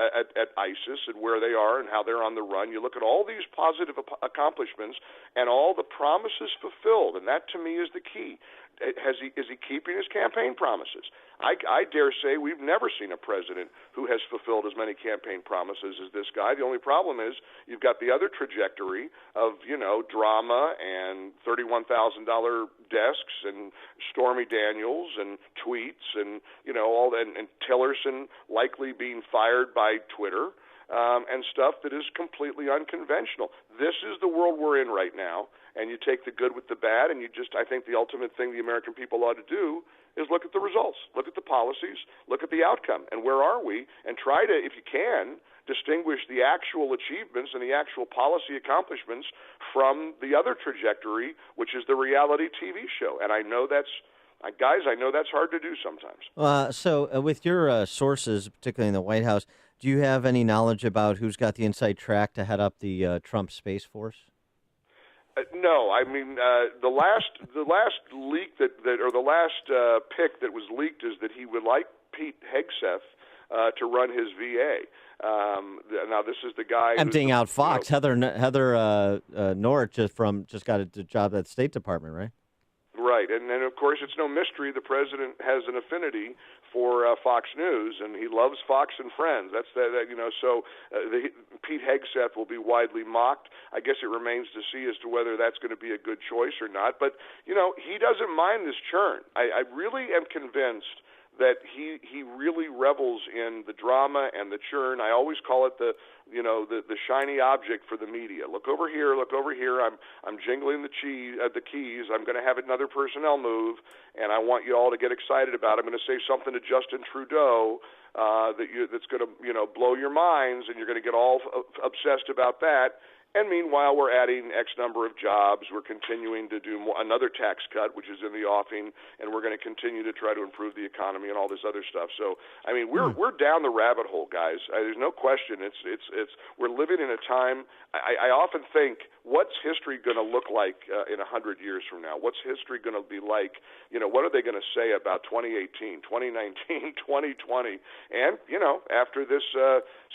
ISIS and where they are and how they're on the run. You look at all these positive accomplishments and all the promises fulfilled, and that to me is the key. Is he keeping his campaign promises? I dare say we've never seen a president who has fulfilled as many campaign promises as this guy. The only problem is you've got the other trajectory of, drama and $31,000 desks and Stormy Daniels and tweets and, all that, and Tillerson likely being fired by Twitter. And stuff that is completely unconventional. This is the world we're in right now, and you take the good with the bad, and I think the ultimate thing the American people ought to do is look at the results, look at the policies, look at the outcome, and where are we, and try to, if you can, distinguish the actual achievements and the actual policy accomplishments from the other trajectory, which is the reality TV show. And I know that's hard to do sometimes. So with your sources, particularly in the White House, do you have any knowledge about who's got the inside track to head up the Trump Space Force? No, I mean the last leak or the last pick that was leaked is that he would like Pete Hegseth to run his VA. Now this is the guy emptying out Fox. Heather Nauert just got a job at the State Department, right? Right, and then of course it's no mystery the president has an affinity for Fox News, and he loves Fox and Friends. That's So Pete Hegseth will be widely mocked. I guess it remains to see as to whether that's going to be a good choice or not. But he doesn't mind this churn. I really am convinced that he really revels in the drama and the churn. I always call it the shiny object for the media. Look over here. I'm jingling the keys. I'm going to have another personnel move, and I want you all to get excited about it. I'm going to say something to Justin Trudeau that's going to blow your minds, and you're going to get all obsessed about that. And meanwhile, we're adding X number of jobs. We're continuing to do another tax cut, which is in the offing, and we're going to continue to try to improve the economy and all this other stuff. So, I mean, we're down the rabbit hole, guys. There's no question. We're living in a time. I often think, what's history going to look like in 100 years from now? What's history going to be like? What are they going to say about 2018, 2019, 2020? And after this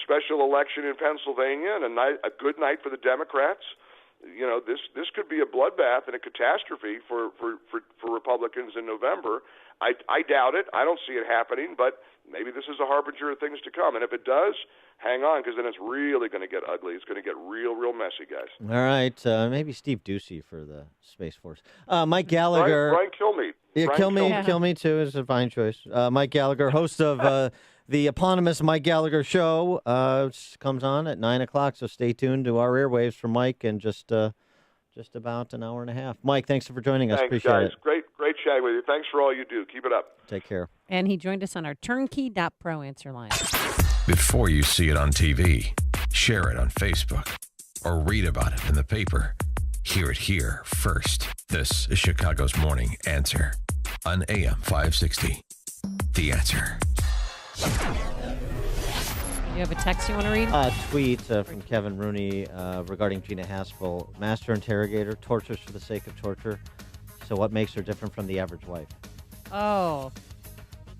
special election in Pennsylvania and a good night for the Democrats, this could be a bloodbath and a catastrophe for Republicans in November. I doubt it. I don't see it happening, but maybe this is a harbinger of things to come. And if it does, hang on, because then it's really going to get ugly. It's going to get real messy, guys. All right. Maybe Steve Ducey for the Space Force. Mike Gallagher. Brian Kilmeade. Yeah, Kilmeade too is a fine choice. Mike Gallagher, host of the eponymous Mike Gallagher Show, comes on at 9 o'clock, so stay tuned to our airwaves from Mike in just about an hour and a half. Mike, thanks for joining us. Thanks, Appreciate guys. it. Great chatting with you. Thanks for all you do. Keep it up. Take care. And he joined us on our turnkey.pro answer line. Before you see it on TV, share it on Facebook, or read about it in the paper, hear it here first. This is Chicago's Morning Answer on AM 560. The Answer. You have a text you want to read? A tweet from Kevin Rooney regarding Gina Haspel. Master interrogator, tortures for the sake of torture. So what makes her different from the average wife? Oh,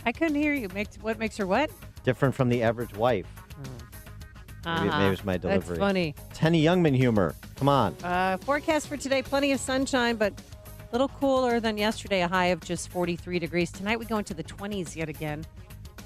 I couldn't hear you. What makes her what? Different from the average wife. Maybe it was my delivery. That's funny. It's Henny Youngman humor. Come on. Forecast for today, plenty of sunshine, but a little cooler than yesterday, a high of just 43 degrees. Tonight we go into the 20s yet again.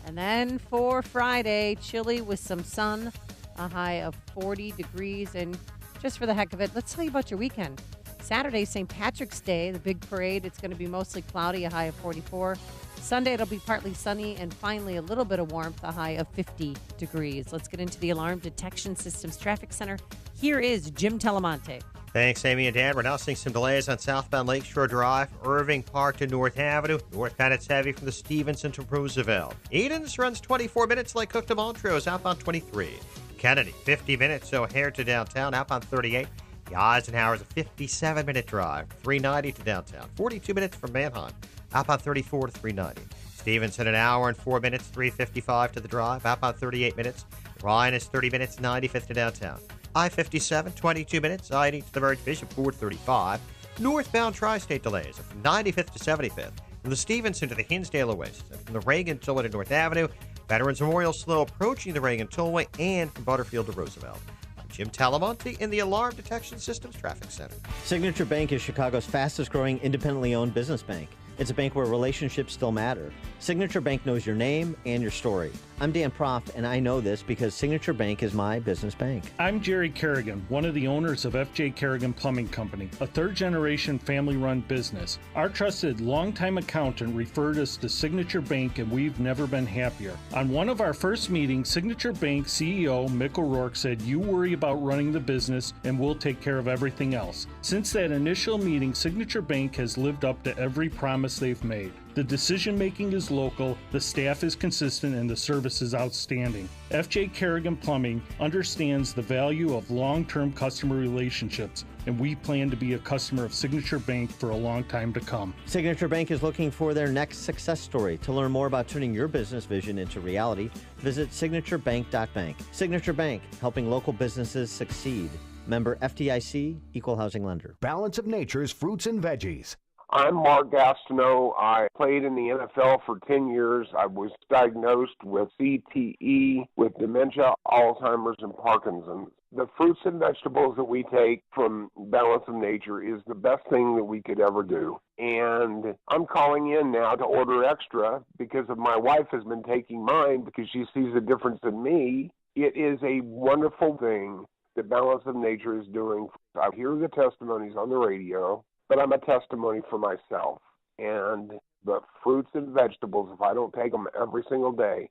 And then for Friday, chilly with some sun, a high of 40 degrees. And just for the heck of it, let's tell you about your weekend. Saturday, St. Patrick's Day, the big parade. It's going to be mostly cloudy, a high of 44. Sunday, it'll be partly sunny, and finally a little bit of warmth, a high of 50 degrees. Let's get into the Alarm Detection Systems Traffic Center. Here is Jim Telemonte. Thanks, Amy and Dan. We're now seeing some delays on southbound Lakeshore Drive, Irving Park to North Avenue. Northbound, it's heavy from the Stevenson to Roosevelt. Edens runs 24 minutes, Lake Cook to Montrose, outbound 23. Kennedy, 50 minutes, O'Hare to downtown, outbound 38. The Eisenhower is a 57-minute drive, 390 to downtown, 42 minutes from Manheim, outbound 34 to 390. Stevenson, an hour and 4 minutes, 355 to the drive, outbound 38 minutes. Ryan is 30 minutes, 95th to downtown. I-57, 22 minutes. I-80 to the Merge Bishop, 435. Northbound tri-state delays are from 95th to 75th. From the Stevenson to the Hinsdale Oasis. And from the Reagan Tollway to North Avenue. Veterans Memorial slow approaching the Reagan Tollway. And from Butterfield to Roosevelt. I'm Jim Talamonte in the Alarm Detection Systems Traffic Center. Signature Bank is Chicago's fastest growing independently owned business bank. It's a bank where relationships still matter. Signature Bank knows your name and your story. I'm Dan Proft, and I know this because Signature Bank is my business bank. I'm Jerry Kerrigan, one of the owners of F.J. Kerrigan Plumbing Company, a third-generation family-run business. Our trusted longtime accountant referred us to Signature Bank, and we've never been happier. On one of our first meetings, Signature Bank CEO Mick O'Rourke said, "You worry about running the business, and we'll take care of everything else." Since that initial meeting, Signature Bank has lived up to every promise they've made. The decision-making is local, the staff is consistent, and the service is outstanding. F.J. Kerrigan Plumbing understands the value of long-term customer relationships, and we plan to be a customer of Signature Bank for a long time to come. Signature Bank is looking for their next success story. To learn more about turning your business vision into reality, visit signaturebank.bank. Signature Bank, helping local businesses succeed. Member FDIC, Equal Housing Lender. Balance of Nature's fruits and veggies. I'm Mark Gastineau. I played in the NFL for 10 years. I was diagnosed with CTE, with dementia, Alzheimer's, and Parkinson's. The fruits and vegetables that we take from Balance of Nature is the best thing that we could ever do. And I'm calling in now to order extra because of my wife has been taking mine because she sees a difference in me. It is a wonderful thing that Balance of Nature is doing. I hear the testimonies on the radio, but I'm a testimony for myself. And the fruits and vegetables, if I don't take them every single day,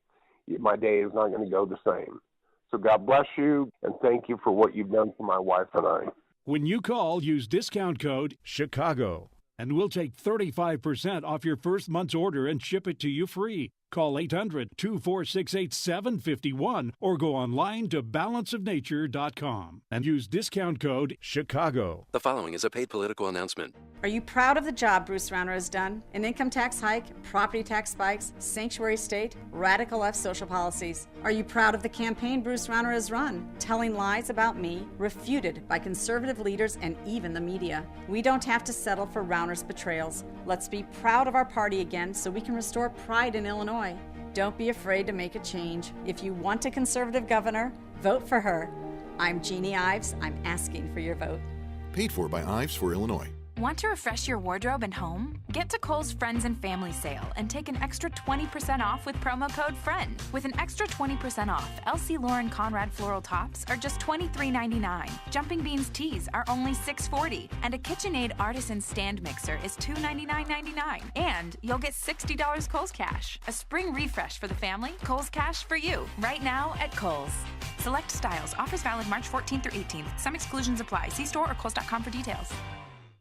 my day is not going to go the same. So God bless you, and thank you for what you've done for my wife and I. When you call, use discount code CHICAGO, and we'll take 35% off your first month's order and ship it to you free. Call 800-246-8751 or go online to balanceofnature.com and use discount code CHICAGO. The following is a paid political announcement. Are you proud of the job Bruce Rauner has done? An income tax hike, property tax spikes, sanctuary state, radical left social policies. Are you proud of the campaign Bruce Rauner has run, telling lies about me, refuted by conservative leaders and even the media? We don't have to settle for Rauner's betrayals. Let's be proud of our party again so we can restore pride in Illinois. Don't be afraid to make a change. If you want a conservative governor, vote for her. I'm Jeannie Ives. I'm asking for your vote. Paid for by Ives for Illinois. Want to refresh your wardrobe and home? Get to Kohl's Friends and Family Sale and take an extra 20% off with promo code FRIEND. With an extra 20% off, LC Lauren Conrad floral tops are just $23.99. Jumping Beans tees are only $6.40. And a KitchenAid artisan stand mixer is $299.99. And you'll get $60 Kohl's Cash. A spring refresh for the family, Kohl's Cash for you. Right now at Kohl's. Select styles. Offers valid March 14th through 18th. Some exclusions apply. See store or Kohl's.com for details.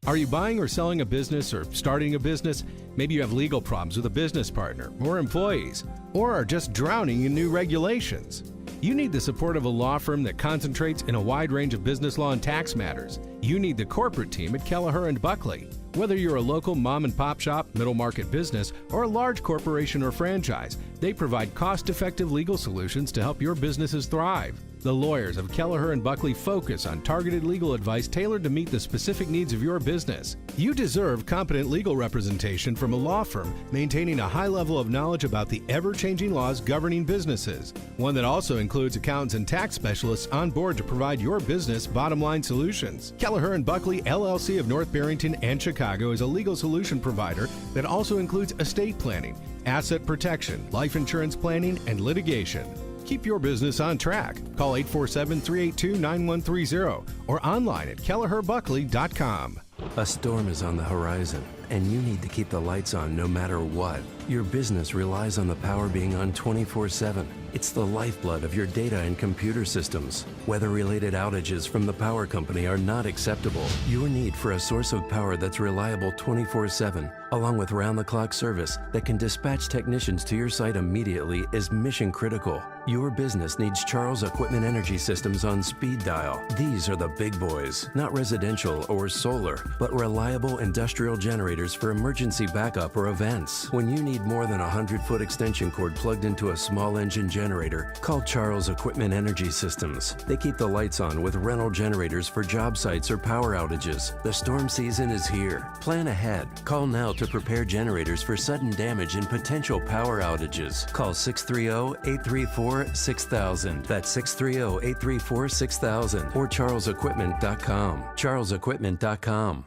Are you buying or selling a business or starting a business? Maybe you have legal problems with a business partner or employees, or are just drowning in new regulations. You need the support of a law firm that concentrates in a wide range of business law and tax matters. You need the corporate team at Kelleher & Buckley. Whether you're a local mom and pop shop, middle market business, or a large corporation or franchise, they provide cost-effective legal solutions to help your businesses thrive. The lawyers of Kelleher & Buckley focus on targeted legal advice tailored to meet the specific needs of your business. You deserve competent legal representation from a law firm maintaining a high level of knowledge about the ever-changing laws governing businesses. One that also includes accountants and tax specialists on board to provide your business bottom-line solutions. Kelleher & Buckley, LLC of North Barrington and Chicago is a legal solution provider that also includes estate planning, asset protection, life insurance planning, and litigation. Keep your business on track. Call 847-382-9130 or online at kelleherbuckley.com. A storm is on the horizon, and you need to keep the lights on no matter what. Your business relies on the power being on 24/7. It's the lifeblood of your data and computer systems. Weather-related outages from the power company are not acceptable. Your need for a source of power that's reliable 24/7, along with round-the-clock service that can dispatch technicians to your site immediately, is mission critical. Your business needs Charles Equipment Energy Systems on speed dial. These are the big boys, not residential or solar, but reliable industrial generators for emergency backup or events. When you need more than a 100-foot extension cord plugged into a small engine generator, call Charles Equipment Energy Systems. They keep the lights on with rental generators for job sites or power outages. The storm season is here. Plan ahead. Call now to prepare generators for sudden damage and potential power outages. Call 630-834-6000. That's 630-834-6000 or charlesequipment.com. charlesequipment.com.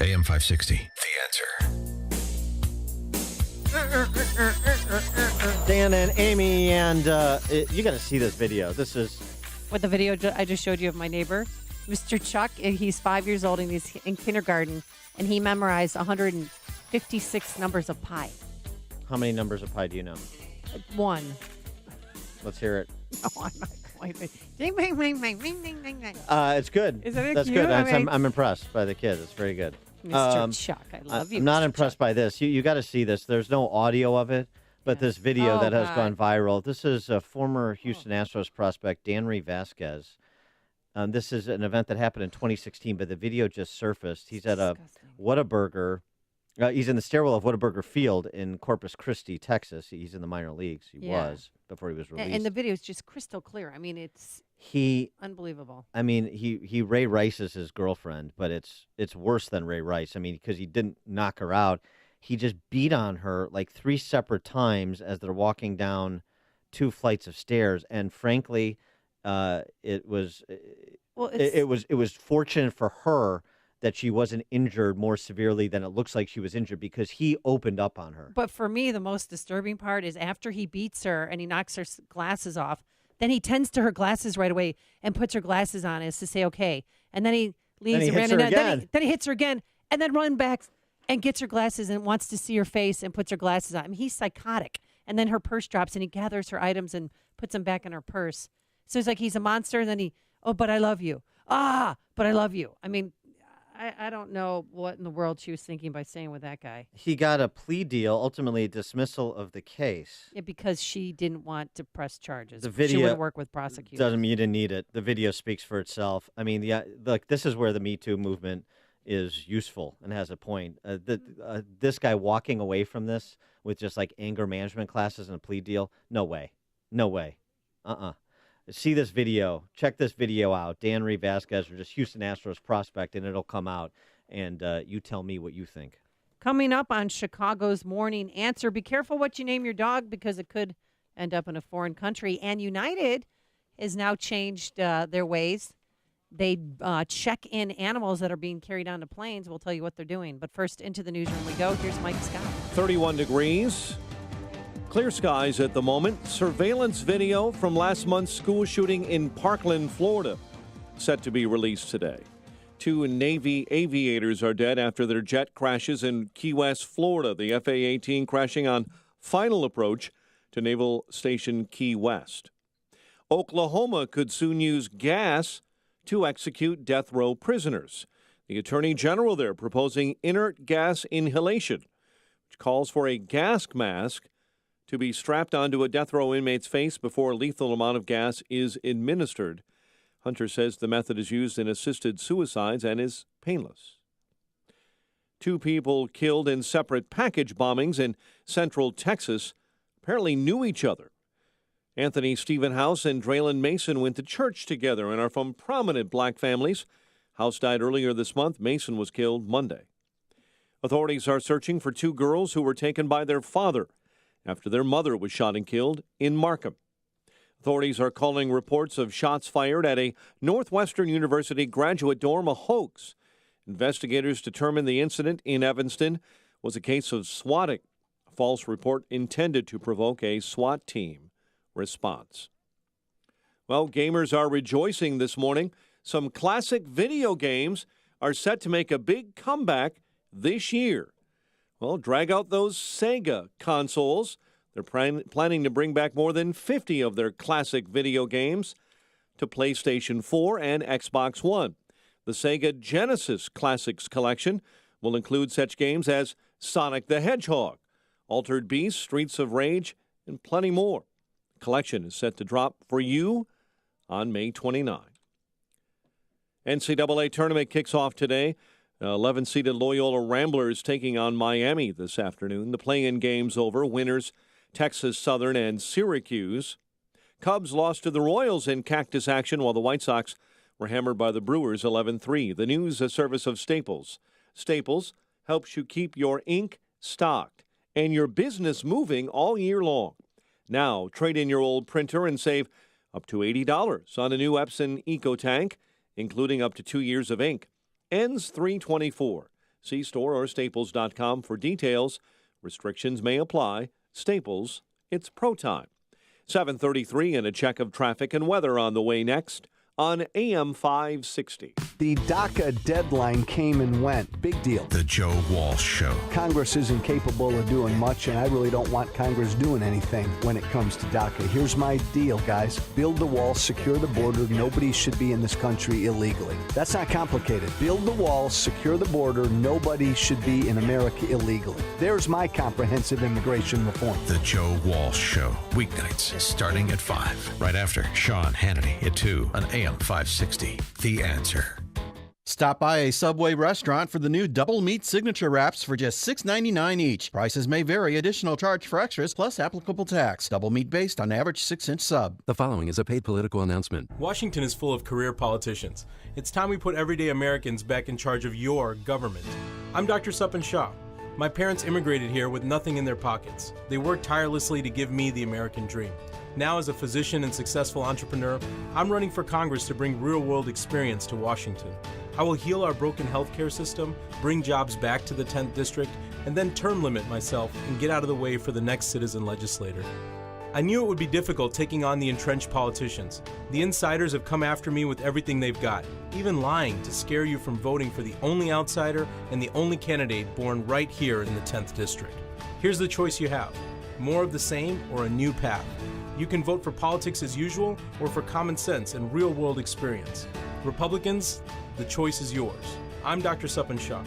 AM 560, The Answer. Dan and Amy, and you got to see this video. This is what the video I just showed you of my neighbor, Mr. Chuck. He's 5 years old and he's in kindergarten, and he memorized 156 numbers of pi. How many numbers of pi do you know? One. Let's hear it. No, I'm not quite. Ding, ding, ding, ding, ding, ding, ding. It's good. Isn't it That's cute? good. I mean, I'm impressed by the kid. It's very good. Mr. Chuck, I love you. I'm not Mr. impressed by this. You got to see this. There's no audio of it, but this video that has gone viral. This is a former Houston Astros prospect, Danry Vasquez. This is an event that happened in 2016, but the video just surfaced. He's at a Whataburger. He's in the stairwell of Whataburger Field in Corpus Christi, Texas. He's in the minor leagues. He was before he was released. And the video is just crystal clear. I mean, it's unbelievable. I mean, he Ray Rice's his girlfriend, but it's worse than Ray Rice. I mean, because he didn't knock her out. He just beat on her like 3 separate times as they're walking down 2 flights of stairs. And frankly, it was fortunate for her that she wasn't injured more severely than it looks like she was injured, because he opened up on her. But for me, the most disturbing part is after he beats her and he knocks her glasses off, then he tends to her glasses right away and puts her glasses on as to say, okay. And then he leaves Then he hits and her again. then he hits her again and then run back and gets her glasses and wants to see her face and puts her glasses on. I mean, he's psychotic. And then her purse drops and he gathers her items and puts them back in her purse. So it's like he's a monster, and then but I love you. But I love you. I mean, I don't know what in the world she was thinking by saying with that guy. He got a plea deal, ultimately a dismissal of the case. Yeah, because she didn't want to press charges. The video she wouldn't work with prosecutors. Doesn't mean you didn't need it. The video speaks for itself. I mean, this is where the Me Too movement is useful and has a point. This guy walking away from this with just like anger management classes and a plea deal, no way. See this video. Check this video out. Danry Vasquez, or just Houston Astros prospect, and it'll come out. And you tell me what you think. Coming up on Chicago's Morning Answer, be careful what you name your dog because it could end up in a foreign country. And United has now changed their ways. They check in animals that are being carried onto planes. We'll tell you what they're doing. But first, into the newsroom we go. Here's Mike Scott. 31 degrees. Clear skies at the moment. Surveillance video from last month's school shooting in Parkland, Florida, set to be released today. 2 Navy aviators are dead after their jet crashes in Key West, Florida. The FA-18 crashing on final approach to Naval Station Key West. Oklahoma could soon use gas to execute death row prisoners. The Attorney General there proposing inert gas inhalation, which calls for a gas mask to be strapped onto a death row inmate's face before a lethal amount of gas is administered. Hunter says the method is used in assisted suicides and is painless. 2 people killed in separate package bombings in central Texas apparently knew each other. Anthony Stephen House and Draylon Mason went to church together and are from prominent black families. House died earlier this month. Mason was killed Monday. Authorities are searching for 2 girls who were taken by their father after their mother was shot and killed in Markham. Authorities are calling reports of shots fired at a Northwestern University graduate dorm a hoax. Investigators determined the incident in Evanston was a case of swatting, a false report intended to provoke a SWAT team response. Well, gamers are rejoicing this morning. Some classic video games are set to make a big comeback this year. Well, drag out those Sega consoles. They're planning to bring back more than 50 of their classic video games to PlayStation 4 and Xbox One. The Sega Genesis Classics Collection will include such games as Sonic the Hedgehog, Altered Beast, Streets of Rage, and plenty more. Collection is set to drop for you on May 29. NCAA tournament kicks off today. 11-seeded Loyola Ramblers taking on Miami this afternoon. The play-in game's over. Winners Texas Southern and Syracuse. Cubs lost to the Royals in Cactus action, while the White Sox were hammered by the Brewers 11-3. The news a service of Staples. Staples helps you keep your ink stocked and your business moving all year long. Now, trade in your old printer and save up to $80 on a new Epson EcoTank, including up to 2 years of ink. Ends 3/24. See store or staples.com for details. Restrictions may apply. Staples, it's pro time. 7:33 and a check of traffic and weather on the way next on AM 560. The DACA deadline came and went. Big deal. The Joe Walsh Show. Congress isn't capable of doing much, and I really don't want Congress doing anything when it comes to DACA. Here's my deal, guys. Build the wall, secure the border. Nobody should be in this country illegally. That's not complicated. Build the wall, secure the border. Nobody should be in America illegally. There's my comprehensive immigration reform. The Joe Walsh Show. Weeknights starting at 5. Right after Sean Hannity at 2 on AM 560. The Answer. Stop by a Subway restaurant for the new Double Meat Signature Wraps for just $6.99 each. Prices may vary. Additional charge for extras plus applicable tax. Double meat based on average 6-inch sub. The following is a paid political announcement. Washington is full of career politicians. It's time we put everyday Americans back in charge of your government. I'm Dr. Suppan Shah. My parents immigrated here with nothing in their pockets. They worked tirelessly to give me the American dream. Now, as a physician and successful entrepreneur, I'm running for Congress to bring real-world experience to Washington. I will heal our broken healthcare system, bring jobs back to the 10th District, and then term limit myself and get out of the way for the next citizen legislator. I knew it would be difficult taking on the entrenched politicians. The insiders have come after me with everything they've got, even lying to scare you from voting for the only outsider and the only candidate born right here in the 10th District. Here's the choice you have: more of the same or a new path. You can vote for politics as usual or for common sense and real-world experience. Republicans, the choice is yours. I'm Dr. Suppan Shah.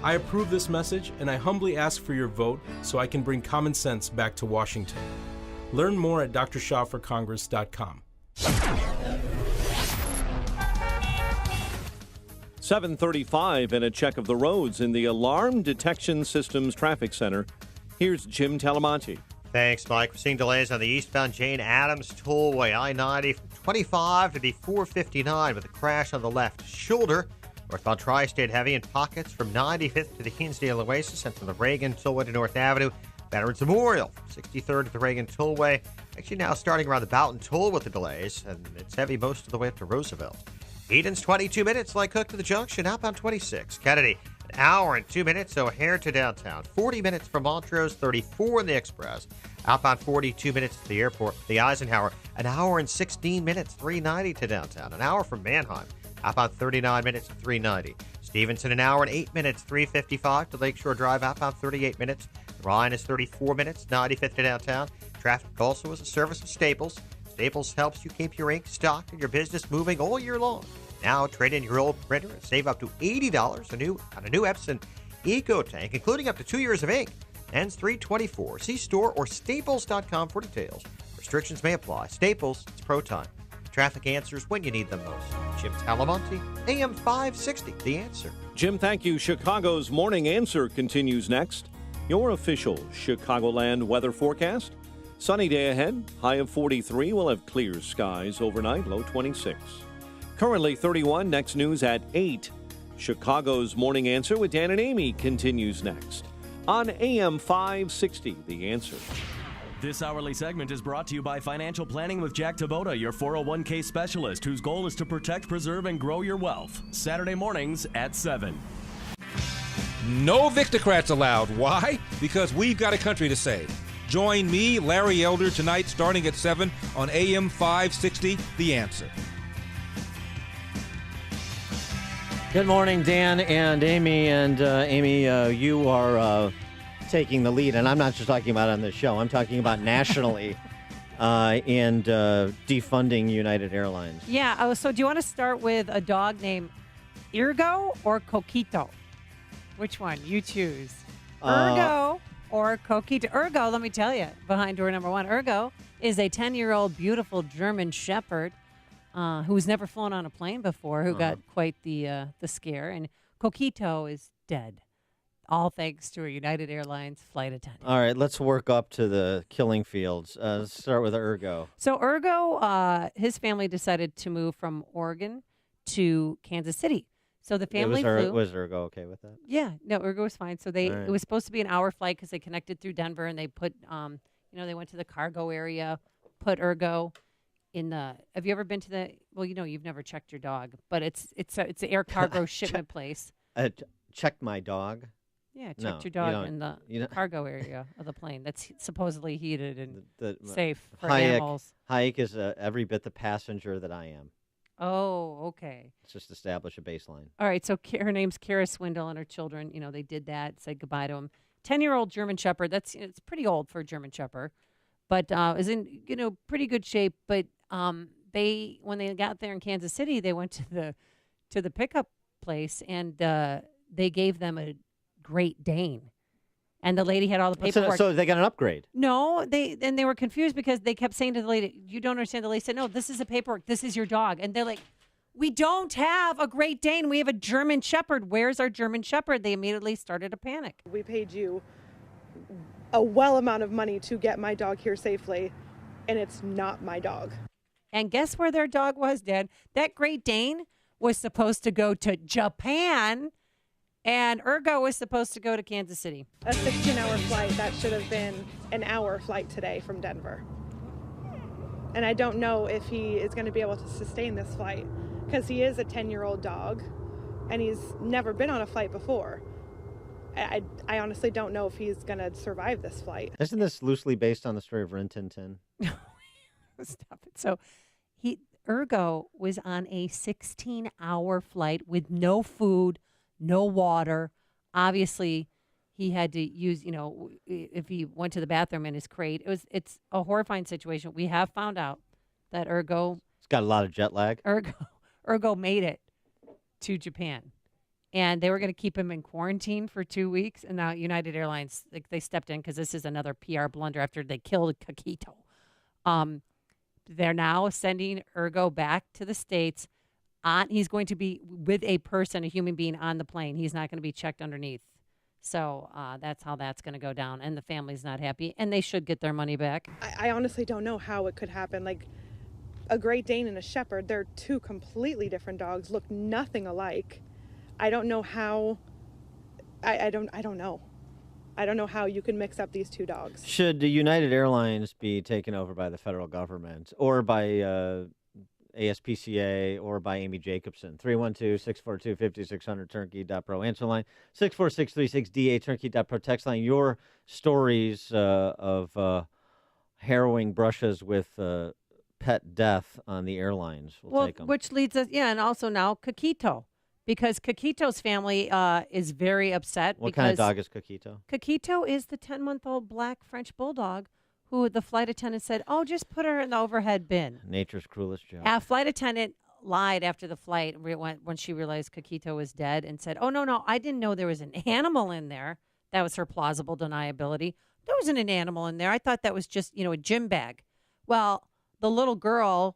I approve this message, and I humbly ask for your vote so I can bring common sense back to Washington. Learn more at drshahforcongress.com. 7:35 and a check of the roads in the Alarm Detection Systems Traffic Center. Here's Jim Talamonte. Thanks, Mike. We're seeing delays on the eastbound Jane Addams Tollway, I-90 from 25 to the 459 with a crash on the left shoulder. Northbound Tri-State heavy in pockets from 95th to the Hinsdale Oasis and from the Reagan Tollway to North Avenue. Veterans Memorial from 63rd to the Reagan Tollway. Actually now starting around the Boughton Toll with the delays, and it's heavy most of the way up to Roosevelt. Eden's 22 minutes, like Hook to the Junction, outbound 26. Kennedy, an hour and 2 minutes, O'Hare to downtown. 40 minutes from Montrose, 34 in the Express. Outbound 42 minutes to the airport. The Eisenhower, an hour and 16 minutes, 390 to downtown. An hour from Manheim. Outbound 39 minutes, 390. Stevenson, an hour and 8 minutes, 355 to Lakeshore Drive. Outbound 38 minutes. Ryan is 34 minutes, 95th to downtown. Traffic also is a service of Staples. Staples helps you keep your ink stocked and your business moving all year long. Now, trade in your old printer and save up to $80 on a new Epson EcoTank, including up to 2 years of ink. Ends 3/24. See store or staples.com for details. Restrictions may apply. Staples, it's pro time. Traffic answers when you need them most. Jim Talamonte, AM 560, The Answer. Jim, thank you. Chicago's Morning Answer continues next. Your official Chicagoland weather forecast. Sunny day ahead, high of 43. We'll have clear skies overnight, low 26. Currently 31. Next news at 8. Chicago's Morning Answer with Dan and Amy continues next on AM 560, The Answer. This hourly segment is brought to you by Financial Planning with Jack Taboda, your 401k specialist, whose goal is to protect, preserve, and grow your wealth. Saturday mornings at 7. No Victocrats allowed. Why? Because we've got a country to save. Join me, Larry Elder, tonight starting at 7 on AM 560, The Answer. Good morning, Dan and Amy. And Amy, you are taking the lead. And I'm not just talking about on this show. I'm talking about nationally and defunding United Airlines. Yeah. So do you want to start with a dog named Ergo or Coquito? Which one? You choose. Ergo Or Coquito. Ergo, let me tell you, behind door number 1, Ergo is a 10-year-old beautiful German Shepherd who's never flown on a plane before, who got quite the scare. And Coquito is dead, all thanks to a United Airlines flight attendant. All right, let's work up to the killing fields. Let's start with Ergo. So Ergo, his family decided to move from Oregon to Kansas City. So the family flew. Was Ergo okay with that? Yeah, no, Ergo was fine. So it was supposed to be an hour flight because they connected through Denver, and they put, they went to the cargo area, put Ergo in the. Have you ever been to the? Well, you've never checked your dog, but it's an air cargo shipment place. Checked my dog. Yeah, checked your dog in the cargo area of the plane. That's supposedly heated and safe for animals. Hayek is every bit the passenger that I am. Oh, okay. Let's just establish a baseline. All right, so her name's Kara Swindle, and her children, they did that, said goodbye to him. 10-year-old German Shepherd, it's pretty old for a German Shepherd, but is in, pretty good shape. But when they got there in Kansas City, they went to the pickup place, and they gave them a Great Dane. And the lady had all the paperwork. So they got an upgrade. No, they were confused because they kept saying to the lady, "You don't understand." The lady said, "No, this is the paperwork. This is your dog." And they're like, "We don't have a Great Dane. We have a German Shepherd. Where's our German Shepherd?" They immediately started to panic. We paid you a well amount of money to get my dog here safely, and it's not my dog. And guess where their dog was, Dad? That Great Dane was supposed to go to Japan. And Ergo was supposed to go to Kansas City. A 16-hour flight, that should have been an hour flight today from Denver. And I don't know if he is going to be able to sustain this flight because he is a 10-year-old dog and he's never been on a flight before. I honestly don't know if he's going to survive this flight. Isn't this loosely based on the story of Rin Tin Tin? Stop it. So Ergo was on a 16-hour flight with no food, no water. Obviously, he had to use, if he went to the bathroom in his crate. It's a horrifying situation. We have found out that Ergo... It's got a lot of jet lag. Ergo made it to Japan. And they were going to keep him in quarantine for 2 weeks. And now United Airlines, they stepped in because this is another PR blunder after they killed Coquito. They're now sending Ergo back to the States. He's going to be with a person, a human being on the plane. He's not going to be checked underneath. So that's how that's going to go down. And the family's not happy. And they should get their money back. I honestly don't know how it could happen. Like a Great Dane and a Shepherd, they're two completely different dogs, look nothing alike. I don't know how. I don't know. I don't know how you can mix up these two dogs. Should the United Airlines be taken over by the federal government or by ASPCA or by Amy Jacobson? 312-642-5600, turnkey.pro. Answer line 64636-DA, turnkey.pro. Text line your stories of harrowing brushes with pet death on the airlines. We'll take them. Which leads us, and also now Coquito. Because Coquito's family is very upset. What kind of dog is Coquito? Coquito is the 10-month-old black French bulldog who the flight attendant said, just put her in the overhead bin. Nature's cruelest joke. A flight attendant lied after the flight when she realized Coquito was dead and said, no, I didn't know there was an animal in there. That was her plausible deniability. There wasn't an animal in there. I thought that was just, a gym bag. Well, the little girl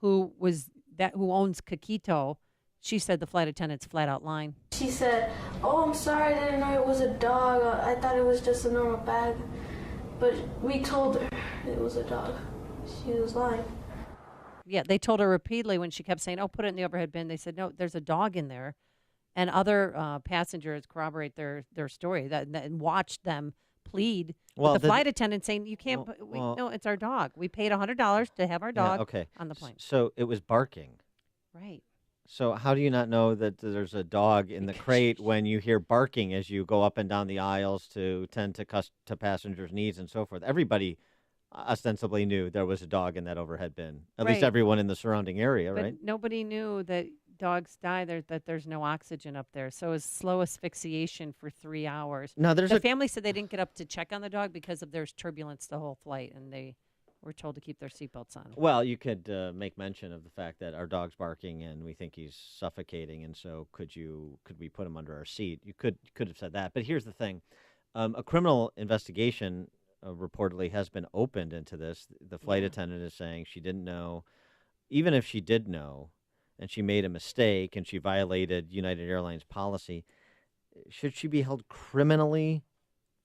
who owns Coquito, she said the flight attendant's flat out lying. She said, I'm sorry, I didn't know it was a dog. I thought it was just a normal bag. But we told her it was a dog. She was lying. Yeah, they told her repeatedly when she kept saying, put it in the overhead bin. They said, no, there's a dog in there. And other passengers corroborate their story and watched them plead with the flight attendant saying, you can't, no, it's our dog. We paid $100 to have our dog on the plane. So it was barking. Right. So how do you not know that there's a dog in the crate when you hear barking as you go up and down the aisles to tend to passengers' needs and so forth? Everybody ostensibly knew there was a dog in that overhead bin. At least everyone in the surrounding area, but right? Nobody knew that dogs die that there's no oxygen up there. So it was slow asphyxiation for 3 hours. Now, the family said they didn't get up to check on the dog because there's turbulence the whole flight, and they were told to keep their seatbelts on. Well, you could make mention of the fact that our dog's barking and we think he's suffocating, and so could we put him under our seat? You could have said that. But here's the thing. A criminal investigation reportedly has been opened into this. The flight attendant is saying she didn't know. Even if she did know, and she made a mistake and she violated United Airlines policy, should she be held criminally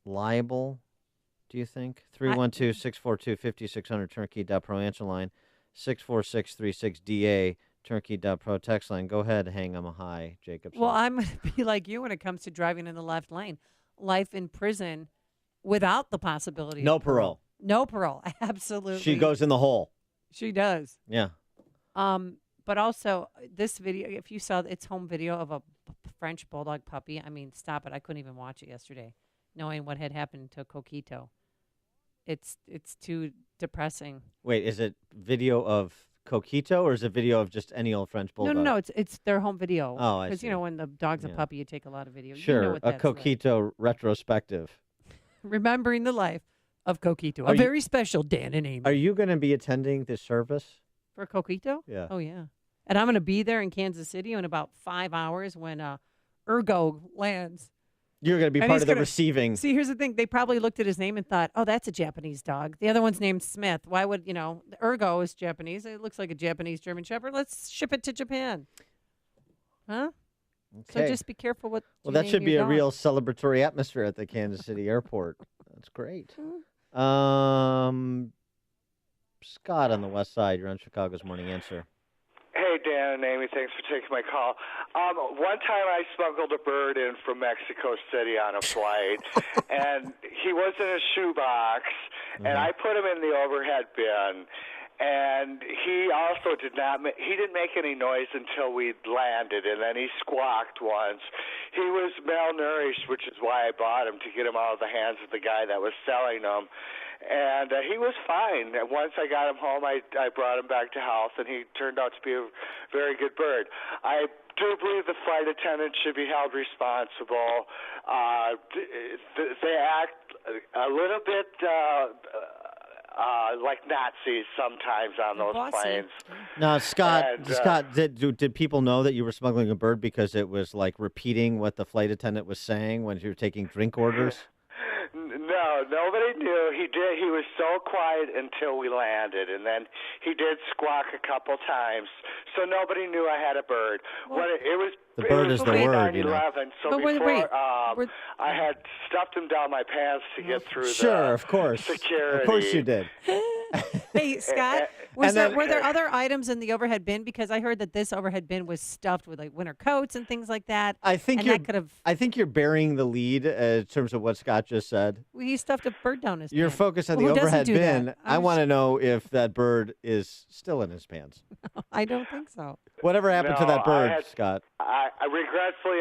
liable, do you think? 312-642-5600, turnkey.pro answer line, 64636-DA, turnkey.pro text line. Go ahead, hang 'em high, Jacobson. Well, I'm going to be like you when it comes to driving in the left lane. Life in prison without the possibility No of parole. No parole, absolutely. She goes in the hole. She does. Yeah. But also, this video, if you saw its home video of a French bulldog puppy, I mean, stop it. I couldn't even watch it yesterday, knowing what had happened to Coquito. It's too depressing. Wait, is it video of Coquito or is it video of just any old French bulldog? No. It's their home video. Oh, I Because, see. when the dog's a puppy, you take a lot of video. Sure, You know what a that's like. Coquito retrospective. Remembering the life of Coquito. Are you- Very special Dan and Amy. Are you going to be attending this service? For Coquito? Yeah. Oh, yeah. And I'm going to be there in Kansas City in about 5 hours when Ergo lands. You're going to be And part he's of the gonna- receiving. See, here's the thing. They probably looked at his name and thought, oh, that's a Japanese dog. The other one's named Smith. Why would, Ergo is Japanese. It looks like a Japanese German Shepherd. Let's ship it to Japan. Huh? So Okay. just be careful what Well, you that name should your be a dog. real celebratory atmosphere at the Kansas City airport. That's great. Scott on the west side. You're on Chicago's Morning Answer. Hey, Dan and Amy, thanks for taking my call. One time I smuggled a bird in from Mexico City on a flight, and he was in a shoebox, and I put him in the overhead bin. And he also didn't make any noise until we landed, and then he squawked once. He was malnourished, which is why I bought him, to get him out of the hands of the guy that was selling him. And he was fine. And once I got him home, I brought him back to health, and he turned out to be a very good bird. I do believe the flight attendant should be held responsible. They act a little bit like Nazis sometimes on those planes. Now, Scott, And, did people know that you were smuggling a bird because it was like repeating what the flight attendant was saying when you were taking drink orders? No, nobody knew. He did. He was so quiet until we landed, and then he did squawk a couple times. So nobody knew I had a bird. The bird is the word, 9/11, so But wait, before wait. I had stuffed him down my pants to get through Sure, the of course. security. Of course you did. Hey, Scott, were there other items in the overhead bin? Because I heard that this overhead bin was stuffed with like winter coats and things like that. I think and that could have. I think you're burying the lead in terms of what Scott just said. He stuffed a bird down his. You're pants. focused on Well, the who doesn't overhead do bin. that? I want to know if that bird is still in his pants. I don't think so. Whatever happened to No, that bird, I had- Scott? I regretfully,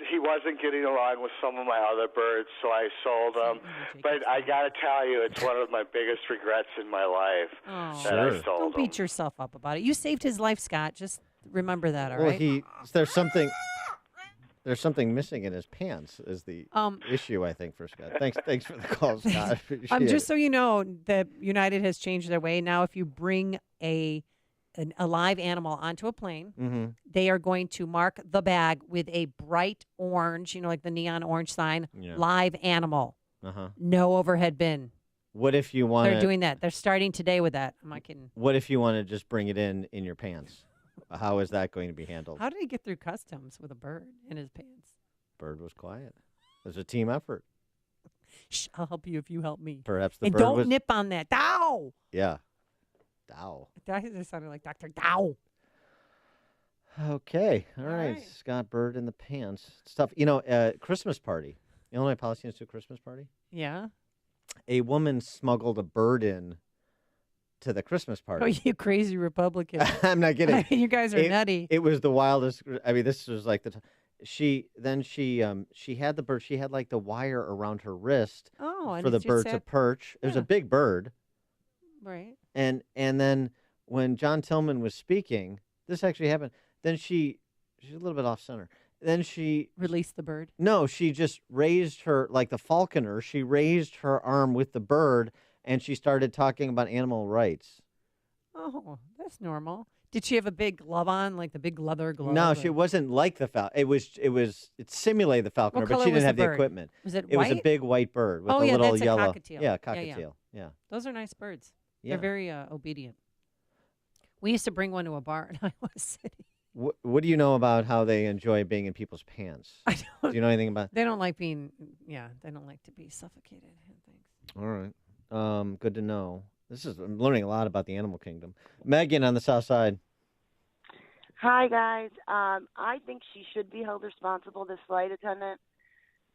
he wasn't getting along with some of my other birds, so I sold him. But I got to tell you, it's one of my biggest regrets in my life that I Sure. sold Don't him. beat yourself up about it. You saved his life, Scott. Just remember that, all right? Well, there's something missing in his pants is the issue, I think, for Scott. Thanks for the call, Scott. I appreciate Just it. so you know, that United has changed their way. Now, if you bring a live animal onto a plane, Mhm. they are going to mark the bag with a bright orange, like the neon orange sign, Yeah. live animal. Uh-huh. No overhead bin. What if you want They're doing that. They're starting today with that. I'm not kidding. What if you want to just bring it in your pants? How is that going to be handled? How did he get through customs with a bird in his pants? Bird was quiet. It was a team effort. Shh, I'll help you if you help me. Perhaps the and bird don't was. nip on that. Dow! Yeah. Dow. That just sounded like Dr. Dow. Okay. All right. Scott Bird in the pants. Stuff. Christmas party. Illinois Policy Institute Christmas party. Yeah. A woman smuggled a bird in to the Christmas party. Oh, you crazy Republican. I'm not kidding. I mean, you guys are nutty. It was the wildest. I mean, this was like she had the bird. She had like the wire around her wrist Oh, and for the it's just bird to sat- perch. It was a Yeah. big bird. Right. And then when John Tillman was speaking, this actually happened. Then she's a little bit off center. Then she released the bird. No, she just raised her like the falconer. She raised her arm with the bird, and she started talking about animal rights. Oh, that's normal. Did she have a big glove on, like the big leather glove? No, she wasn't like the falcon. It simulated the falconer, but color she was didn't have the the bird? equipment. Was it It was a white? big white bird with Oh, a yeah, little that's a yellow. cockatiel. Yeah, Yeah, cockatiel. Yeah. Those are nice birds. Yeah. They're very obedient. We used to bring one to a bar in Iowa City. What do you know about how they enjoy being in people's pants? I don't. Do you know anything about? They don't like being. Yeah, they don't like to be suffocated. All right. Good to know. I'm learning a lot about the animal kingdom. Megan on the south side. Hi, guys. I think she should be held responsible, this flight attendant,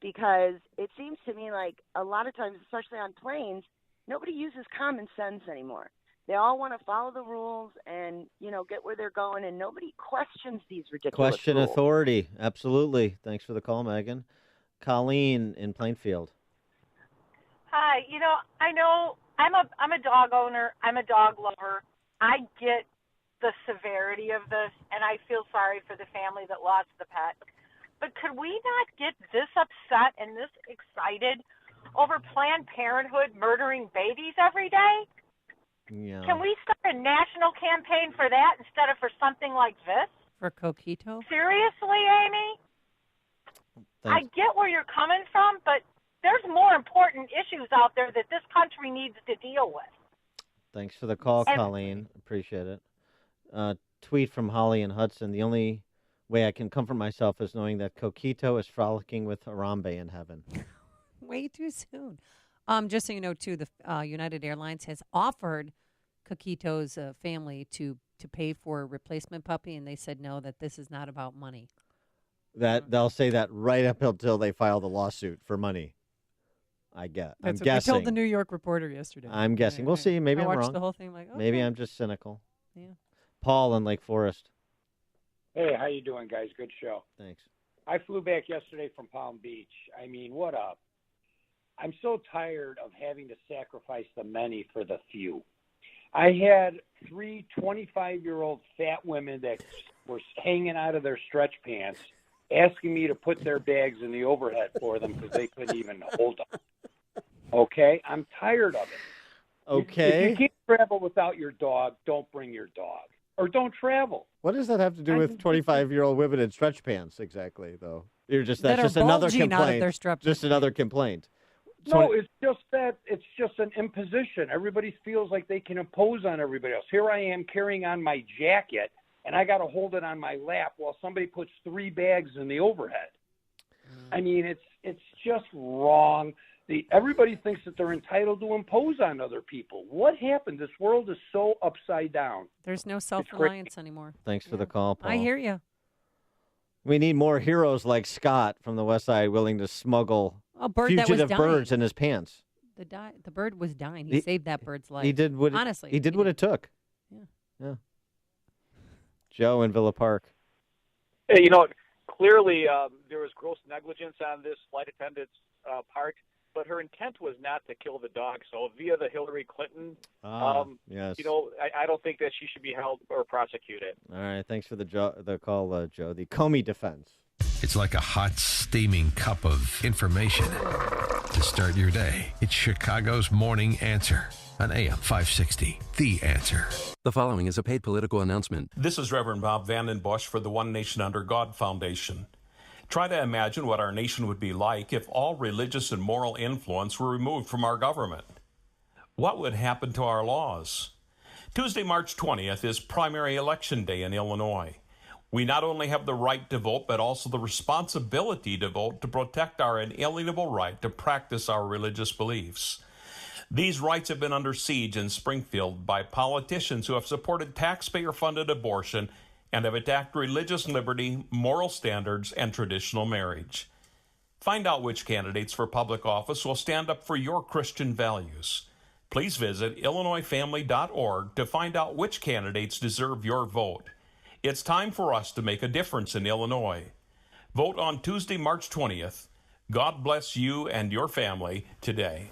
because it seems to me like a lot of times, especially on planes, nobody uses common sense anymore. They all want to follow the rules and, get where they're going, and nobody questions these ridiculous Question rules. authority. Absolutely. Thanks for the call, Megan. Colleen in Plainfield. Hi. I know I'm a dog owner. I'm a dog lover. I get the severity of this, and I feel sorry for the family that lost the pet. But could we not get this upset and this excited over Planned Parenthood murdering babies every day? Yeah. Can we start a national campaign for that instead of for something like this? For Coquito? Seriously, Amy? I Thanks. get where you're coming from, but there's more important issues out there that this country needs to deal with. Thanks for the call, And- Colleen. Appreciate it. Tweet from Holly and Hudson. The only way I can comfort myself is knowing that Coquito is frolicking with Harambe in heaven. Way too soon. Just so you know, too, the United Airlines has offered Coquito's family to pay for a replacement puppy, and they said no, that this is not about money. That they'll say that right up until they file the lawsuit for money. I'm That's what guessing. they told the New York Reporter yesterday. I'm guessing. We'll see. Maybe I I'm watched wrong. the whole thing like, Maybe okay. I'm just cynical. Yeah. Paul in Lake Forest. Hey, how you doing, guys? Good show. Thanks. I flew back yesterday from Palm Beach. I mean, what up? I'm so tired of having to sacrifice the many for the few. I had 3 25-year-old fat women that were hanging out of their stretch pants asking me to put their bags in the overhead for them because they couldn't even hold them. Okay? I'm tired of it. Okay. If you can't travel without your dog, don't bring your dog. Or don't travel. What does that have to do with 25-year-old women in stretch pants exactly, though? That's That are just another bulging out of complaint. their strap Just another complaint. No, it's just that it's just an imposition. Everybody feels like they can impose on everybody else. Here I am carrying on my jacket, and I got to hold it on my lap while somebody puts 3 bags in the overhead. I mean, it's just wrong. Everybody thinks that they're entitled to impose on other people. What happened? This world is so upside down. There's no self-reliance anymore. Thanks for the call, Paul. I hear you. We need more heroes like Scott from the West Side willing to smuggle A bird that was fugitive dying. birds in his pants. The bird was dying. He saved that bird's life. He did what Honestly, he did what it took. Yeah. Joe in Villa Park. Hey, clearly there was gross negligence on this flight attendant's part, but her intent was not to kill the dog. So via the Hillary Clinton, yes. I don't think that she should be held or prosecuted. All right. Thanks for the call, Joe. The Comey defense. It's like a hot, steaming cup of information to start your day. It's Chicago's Morning Answer on AM 560. The Answer. The following is a paid political announcement. This is Reverend Bob Vanden Bosch for the One Nation Under God Foundation. Try to imagine what our nation would be like if all religious and moral influence were removed from our government. What would happen to our laws? Tuesday, March 20th is primary election day in Illinois. We not only have the right to vote, but also the responsibility to vote to protect our inalienable right to practice our religious beliefs. These rights have been under siege in Springfield by politicians who have supported taxpayer-funded abortion and have attacked religious liberty, moral standards, and traditional marriage. Find out which candidates for public office will stand up for your Christian values. Please visit IllinoisFamily.org to find out which candidates deserve your vote. It's time for us to make a difference in Illinois. Vote on Tuesday, March 20th. God bless you and your family today.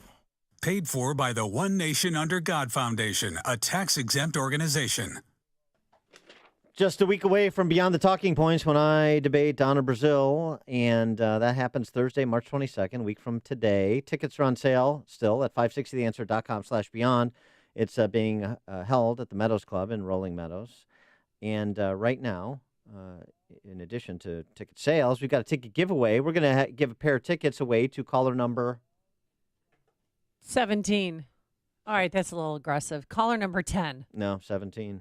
Paid for by the One Nation Under God Foundation, a tax-exempt organization. Just a week away from Beyond the Talking Points when I debate Donna Brazile, and that happens Thursday, March 22nd, a week from today. Tickets are on sale still at 560theanswer.com/beyond. It's being held at the Meadows Club in Rolling Meadows. And right now, in addition to ticket sales, we've got a ticket giveaway. We're going to give a pair of tickets away to caller number 17. All right, that's a little aggressive. Caller number 10. No, 17.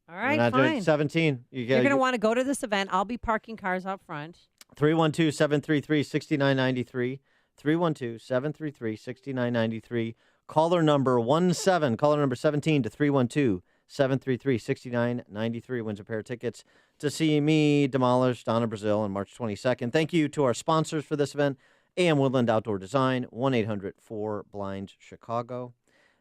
All right, We're not fine. doing 17. You're going to want to go to this event. I'll be parking cars out front. 312-733-6993. 312-733-6993. Caller number 17. Caller number 17 to 312-733-6993 wins a pair of tickets to see me demolish Donna Brazil on March 22nd. Thank you to our sponsors for this event, AM Woodland Outdoor Design, 1-800-4-BLIND-CHICAGO,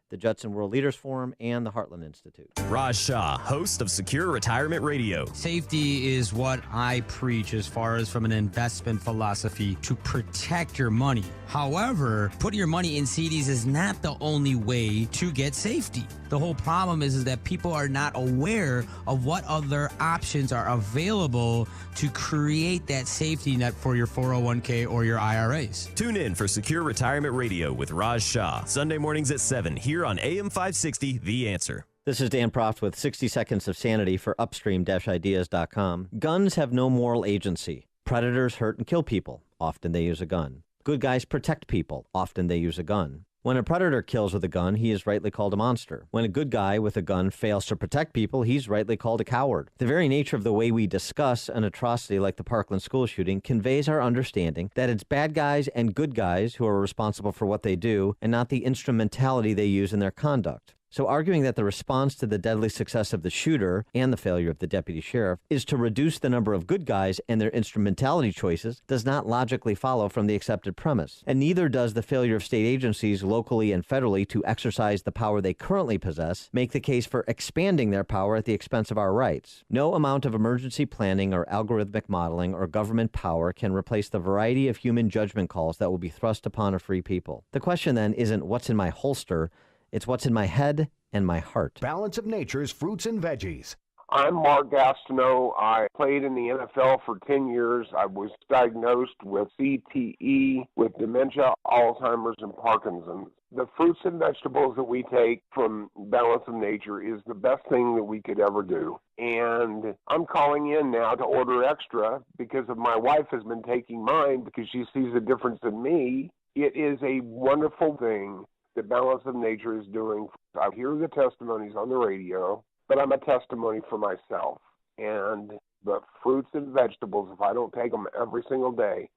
the Judson World Leaders Forum, and the Heartland Institute. Raj Shah, host of Secure Retirement Radio. Safety is what I preach as far as from an investment philosophy to protect your money. However, putting your money in CDs is not the only way to get safety. The whole problem is that people are not aware of what other options are available to create that safety net for your 401k or your IRAs. Tune in for Secure Retirement Radio with Raj Shah, Sunday mornings at 7 here on AM 560, The Answer. This is Dan Proft with 60 Seconds of Sanity for Upstream-Ideas.com. Guns have no moral agency. Predators hurt and kill people. Often they use a gun. Good guys protect people. Often they use a gun. When a predator kills with a gun, he is rightly called a monster. When a good guy with a gun fails to protect people, he's rightly called a coward. The very nature of the way we discuss an atrocity like the Parkland school shooting conveys our understanding that it's bad guys and good guys who are responsible for what they do, and not the instrumentality they use in their conduct. So arguing that the response to the deadly success of the shooter and the failure of the deputy sheriff is to reduce the number of good guys and their instrumentality choices does not logically follow from the accepted premise. And neither does the failure of state agencies locally and federally to exercise the power they currently possess make the case for expanding their power at the expense of our rights. No amount of emergency planning or algorithmic modeling or government power can replace the variety of human judgment calls that will be thrust upon a free people. The question then isn't what's in my holster, it's what's in my head and my heart. Balance of Nature's fruits and veggies. I'm Mark Gastineau. I played in the NFL for 10 years. I was diagnosed with CTE, with dementia, Alzheimer's, and Parkinson's. The fruits and vegetables that we take from Balance of Nature is the best thing that we could ever do. And I'm calling in now to order extra because of my wife has been taking mine because she sees a difference in me. It is a wonderful thing that Balance of Nature is doing. I hear the testimonies on the radio, but I'm a testimony for myself. And the fruits and vegetables, if I don't take them every single day,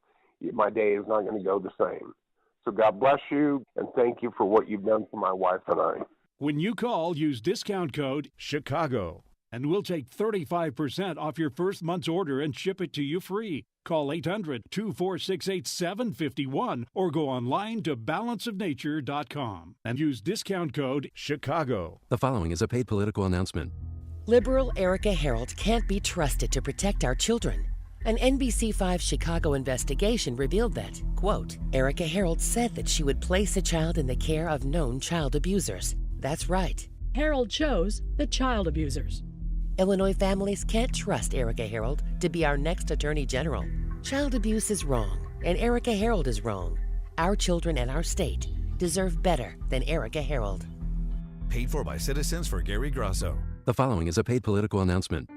my day is not going to go the same. So God bless you, and thank you for what you've done for my wife and I. When you call, use discount code CHICAGO, and we'll take 35% off your first month's order and ship it to you free. Call 800-246-8751 or go online to balanceofnature.com and use discount code CHICAGO. The following is a paid political announcement. Liberal Erica Harold can't be trusted to protect our children. An NBC5 Chicago investigation revealed that, quote, Erica Harold said that she would place a child in the care of known child abusers. That's right. Harold chose the child abusers. Illinois families can't trust Erica Harold to be our next Attorney General. Child abuse is wrong, and Erica Harold is wrong. Our children and our state deserve better than Erica Harold. Paid for by Citizens for Gary Grasso. The following is a paid political announcement.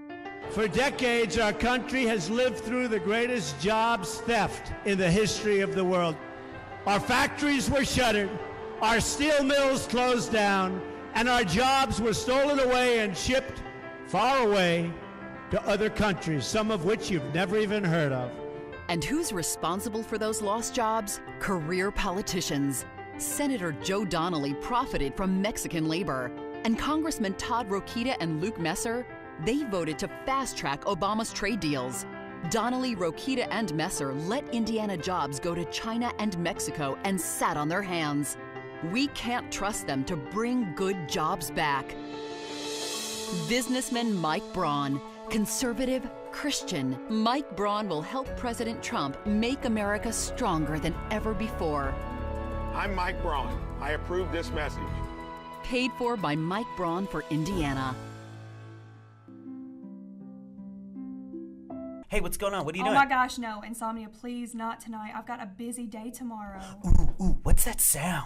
For decades, our country has lived through the greatest jobs theft in the history of the world. Our factories were shuttered, our steel mills closed down, and our jobs were stolen away and shipped far away to other countries, some of which you've never even heard of. And who's responsible for those lost jobs? Career politicians. Senator Joe Donnelly profited from Mexican labor, and Congressman Todd Rokita and Luke Messer, they voted to fast-track Obama's trade deals. Donnelly, Rokita, and Messer let Indiana jobs go to China and Mexico and sat on their hands. We can't trust them to bring good jobs back. Businessman Mike Braun, conservative, Christian. Mike Braun will help President Trump make America stronger than ever before. I'm Mike Braun. I approve this message. Paid for by Mike Braun for Indiana. Hey, what's going on? What are you doing? Oh my gosh, no. Insomnia, please, not tonight. I've got a busy day tomorrow. Ooh, what's that sound?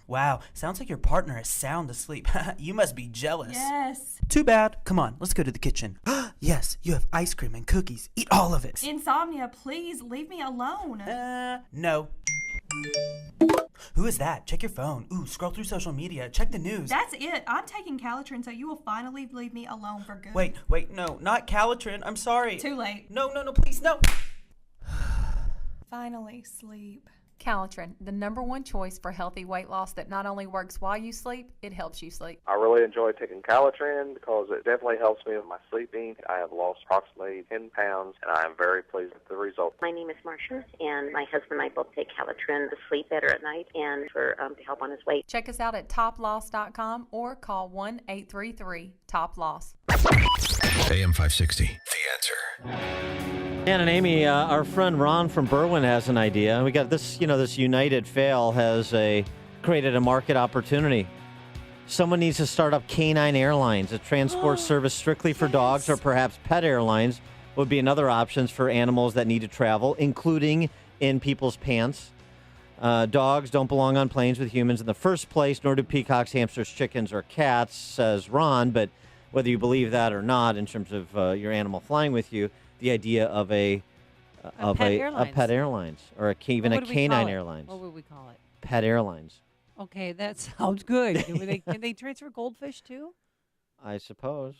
Wow, sounds like your partner is sound asleep. You must be jealous. Yes. Too bad. Come on, let's go to the kitchen. Yes, you have ice cream and cookies. Eat all of it. Insomnia, please leave me alone. No. Who is that? Check your phone. Ooh, scroll through social media. Check the news. That's it. I'm taking Calitrin, so you will finally leave me alone for good. Wait, no, not Calitrin. I'm sorry. Too late. No, please, no. Finally, sleep. Calitrin, the #1 choice for healthy weight loss that not only works while you sleep, it helps you sleep. I really enjoy taking Calitrin because it definitely helps me with my sleeping. I have lost approximately 10 pounds, and I am very pleased with the results. My name is Marcia, and my husband and I both take Calitrin to sleep better at night and for to help on his weight. Check us out at toploss.com or call 1-833-TOP-LOSS. AM 560, The Answer. Dan and Amy, our friend Ron from Berwyn has an idea. We got this, this United Fail has created a market opportunity. Someone needs to start up Canine Airlines, a transport service strictly for dogs, or perhaps pet airlines would be another option for animals that need to travel, including in people's pants. Dogs don't belong on planes with humans in the first place, nor do peacocks, hamsters, chickens, or cats, says Ron. But whether you believe that or not, in terms of your animal flying with you, the idea of a pet airlines or even a canine airlines. What would we call it? Pet airlines. Okay, that sounds good. Can they transfer goldfish too? I suppose.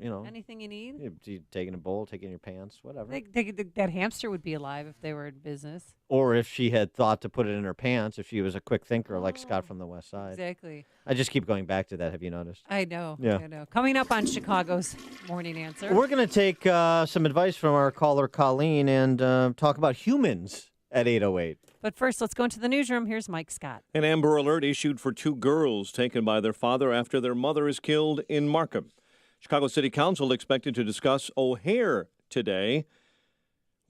Anything you need? You take in a bowl, take in your pants, whatever. That hamster would be alive if they were in business. Or if she had thought to put it in her pants, if she was a quick thinker like Scott from the West Side. Exactly. I just keep going back to that. Have you noticed? I know. Yeah. I know. Coming up on Chicago's Morning Answer. We're going to take some advice from our caller, Colleen, and talk about humans at 8:08. But first, let's go into the newsroom. Here's Mike Scott. An Amber Alert issued for 2 girls taken by their father after their mother is killed in Markham. Chicago City Council expected to discuss O'Hare today.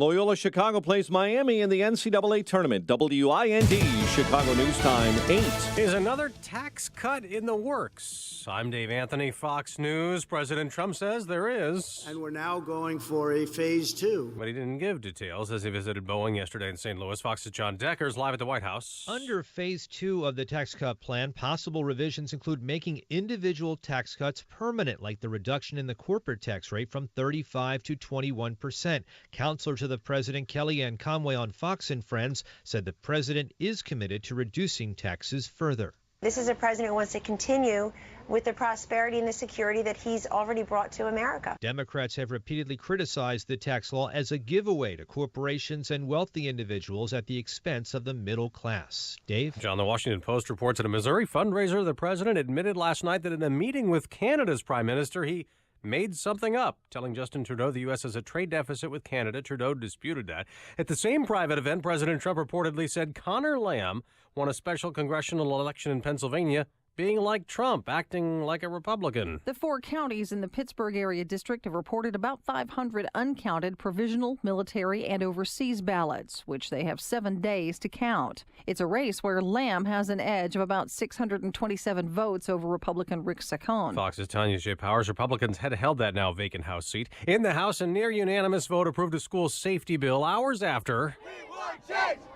Loyola Chicago plays Miami in the NCAA tournament. WIND, Chicago News Time, 8. Is another tax cut in the works? I'm Dave Anthony, Fox News. President Trump says there is. And we're now going for a phase 2. But he didn't give details as he visited Boeing yesterday in St. Louis. Fox's John Decker's live at the White House. Under phase 2 of the tax cut plan, possible revisions include making individual tax cuts permanent, like the reduction in the corporate tax rate from 35 to 21%. Counselor to the president, Kellyanne Conway on Fox and Friends, said the president is committed to reducing taxes further. This is a president who wants to continue with the prosperity and the security that he's already brought to America. Democrats have repeatedly criticized the tax law as a giveaway to corporations and wealthy individuals at the expense of the middle class. Dave? John, the Washington Post reports at a Missouri fundraiser, the president admitted last night that in a meeting with Canada's prime minister, he made something up, telling Justin Trudeau the U.S. has a trade deficit with Canada. Trudeau disputed that. At the same private event, President Trump reportedly said Connor Lamb won a special congressional election in Pennsylvania, being like Trump, acting like a Republican. The 4 counties in the Pittsburgh area district have reported about 500 uncounted provisional, military, and overseas ballots, which they have 7 days to count. It's a race where Lamb has an edge of about 627 votes over Republican Rick Saccone. Fox's Tanya J. Powers. Republicans had held that now vacant House seat. In the House, a near unanimous vote approved a school safety bill hours after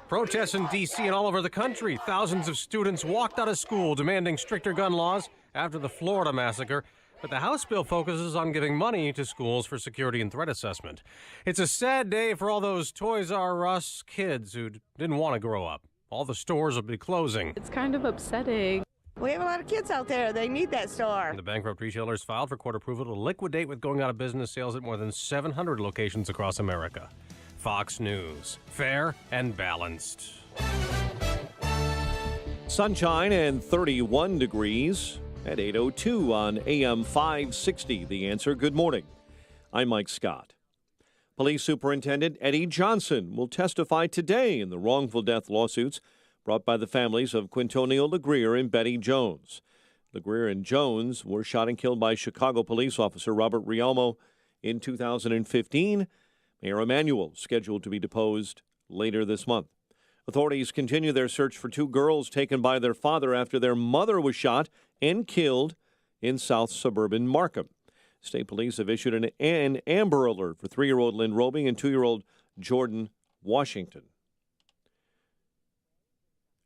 protests in D.C. and all over the country. Thousands of students walked out of school demanding stricter gun laws after the Florida massacre. But the House bill focuses on giving money to schools for security and threat assessment. It's a sad day for all those Toys R Us kids who didn't want to grow up. All the stores will be closing. It's kind of upsetting. We have a lot of kids out there. They need that store. The bankrupt retailers filed for court approval to liquidate with going out of business sales at more than 700 locations across America. Fox News. Fair and balanced. Sunshine and 31 degrees at 8:02 on AM 560. The Answer. Good morning. I'm Mike Scott. Police Superintendent Eddie Johnson will testify today in the wrongful death lawsuits brought by the families of Quintonio LeGrier and Betty Jones. LeGrier and Jones were shot and killed by Chicago police officer Robert Rialmo in 2015. Mayor Emanuel scheduled to be deposed later this month. Authorities continue their search for 2 girls taken by their father after their mother was shot and killed in south suburban Markham. State police have issued an Amber Alert for 3-year-old Lynn Robing and 2-year-old Jordan Washington.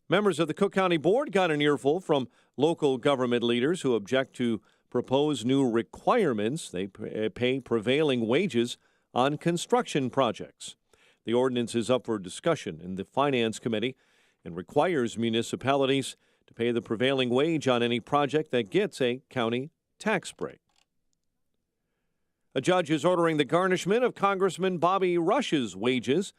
Members of the Cook County Board got an earful from local government leaders who object to proposed new requirements. They pay prevailing wages on construction projects. The ordinance is up for discussion in the Finance Committee and requires municipalities to pay the prevailing wage on any project that gets a county tax break. A judge is ordering the garnishment of Congressman Bobby Rush's wages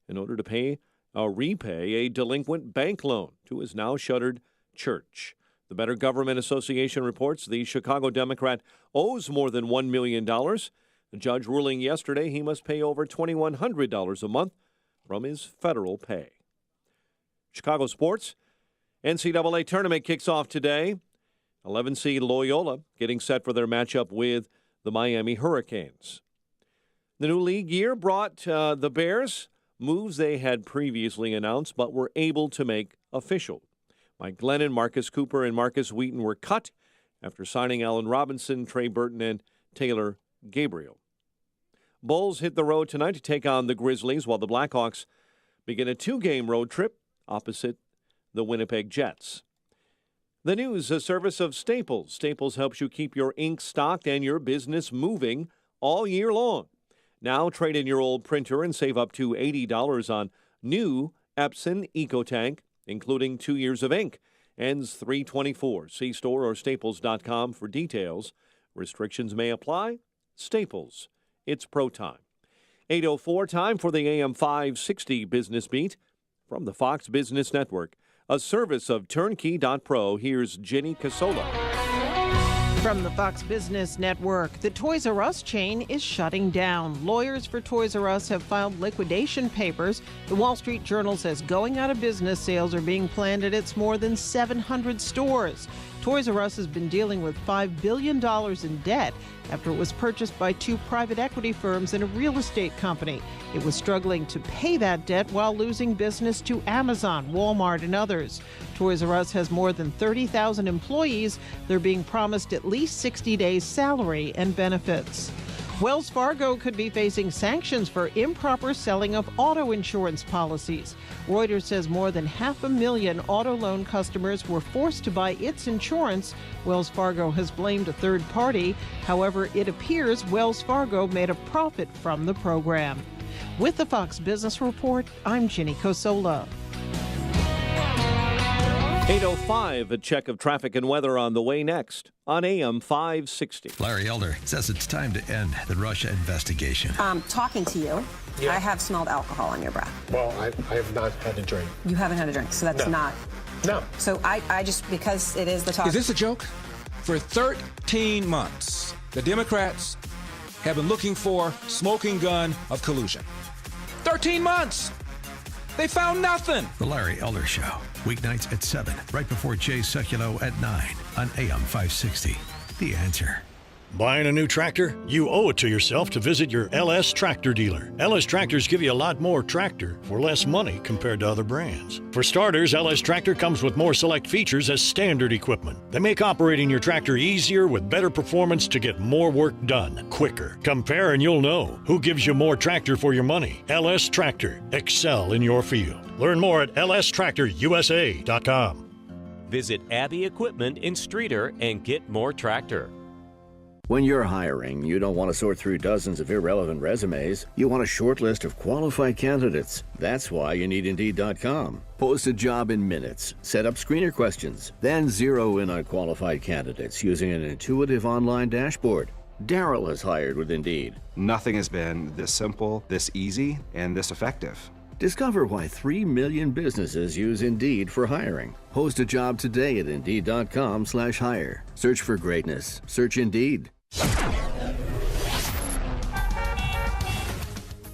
in order to repay a delinquent bank loan to his now shuttered church. The Better Government Association reports the Chicago Democrat owes more than $1 million. The judge ruling yesterday he must pay over $2,100 a month from his federal pay. Chicago sports. NCAA tournament kicks off today. 11 seed Loyola getting set for their matchup with the Miami Hurricanes. The new league year brought the Bears moves they had previously announced but were able to make official. Mike Glennon, Marcus Cooper, and Marcus Wheaton were cut after signing Allen Robinson, Trey Burton, and Taylor Gabriel. Bulls hit the road tonight to take on the Grizzlies, while the Blackhawks begin a 2-game road trip opposite the Winnipeg Jets. The news, a service of Staples. Staples helps you keep your ink stocked and your business moving all year long. Now trade in your old printer and save up to $80 on new Epson EcoTank, including 2 years of ink. Ends 3/24. See store or staples.com for details. Restrictions may apply. Staples. It's pro time. 8:04, time for the AM 560 Business Beat from the Fox Business Network. A service of Turnkey.pro. Here's Jenny Casola. From the Fox Business Network, the Toys R Us chain is shutting down. Lawyers for Toys R Us have filed liquidation papers. The Wall Street Journal says going out of business sales are being planned at its more than 700 stores. Toys R Us has been dealing with $5 billion in debt after it was purchased by 2 private equity firms and a real estate company. It was struggling to pay that debt while losing business to Amazon, Walmart, and others. Toys R Us has more than 30,000 employees. They're being promised at least 60 days' salary and benefits. Wells Fargo could be facing sanctions for improper selling of auto insurance policies. Reuters says more than 500,000 auto loan customers were forced to buy its insurance. Wells Fargo has blamed a third party. However, it appears Wells Fargo made a profit from the program. With the Fox Business Report, I'm Jenny Cosola. 8:05, a check of traffic and weather on the way next on AM 560. Larry Elder says it's time to end the Russia investigation. Talking to you, I have smelled alcohol on your breath. Well, I have not had a drink. You haven't had a drink, so that's not. No. So I just, because it is the talk. Is this a joke? For 13 months, the Democrats have been looking for smoking gun of collusion. 13 months! They found nothing! The Larry Elder Show, weeknights at 7, right before Jay Sekulow at 9 on AM 560. The Answer. Buying a new tractor? You owe it to yourself to visit your LS Tractor dealer. LS Tractors give you a lot more tractor for less money compared to other brands. For starters, LS Tractor comes with more select features as standard equipment. They make operating your tractor easier with better performance to get more work done quicker. Compare and you'll know who gives you more tractor for your money. LS Tractor. Excel in your field. Learn more at lstractorusa.com. Visit Abbey Equipment in Streeter and get more tractor. When you're hiring, you don't want to sort through dozens of irrelevant resumes. You want a short list of qualified candidates. That's why you need Indeed.com. Post a job in minutes, set up screener questions, then zero in on qualified candidates using an intuitive online dashboard. Daryl has hired with Indeed. Nothing has been this simple, this easy, and this effective. Discover why 3 million businesses use Indeed for hiring. Post a job today at Indeed.com/hire. Search for greatness. Search Indeed.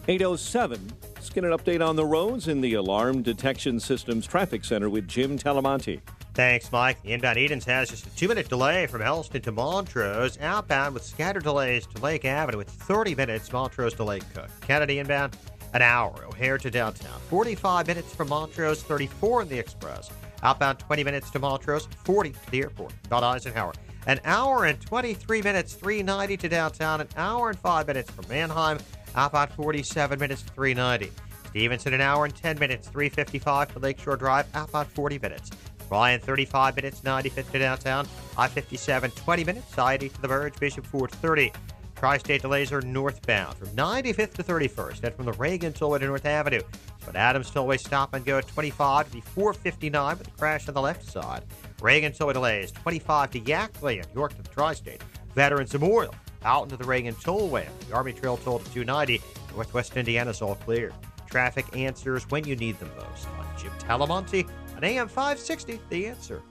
8:07. Let's get an update on the roads in the Alarm Detection Systems Traffic Center with Jim Talamonte. Thanks, Mike. The inbound Edens has just a 2-minute delay from Elston to Montrose. Outbound with scattered delays to Lake Avenue with 30 minutes, Montrose to Lake Cook. Kennedy inbound, an hour. O'Hare to downtown. 45 minutes from Montrose, 34 in the Express. Outbound 20 minutes to Montrose, 40 to the airport. Not Eisenhower. An hour and 23 minutes, 390 to downtown. An hour and 5 minutes from Mannheim. Outbound 47 minutes, 390. Stevenson, an hour and 10 minutes, 3:55 for Lakeshore Drive, outbound 40 minutes. Bryan, 35 minutes, 95th to downtown. I-57, 20 minutes, I-80 to the Verge, Bishop Ford, 30. Tri-state delays are northbound from 95th to 31st, and from the Reagan Tollway to North Avenue. But Adams Tollway stop and go at 25 to be 459 with a crash on the left side. Reagan Tollway delays 25 to Yackley and York to the Tri-State. Veterans Memorial out into the Reagan Tollway. The Army Trail toll to 290. Northwest Indiana's all clear. Traffic answers when you need them most. I'm Jim Talamonte on AM 560, The Answer.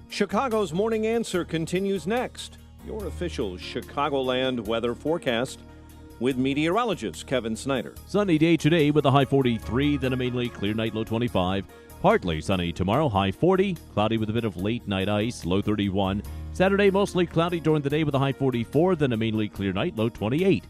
Chicago's Morning Answer continues next. Your official Chicagoland weather forecast with meteorologist Kevin Snyder. Sunny day today with a high 43, then a mainly clear night, low 25. Partly sunny tomorrow, high 40. Cloudy with a bit of late night ice, low 31. Saturday, mostly cloudy during the day with a high 44, then a mainly clear night, low 28.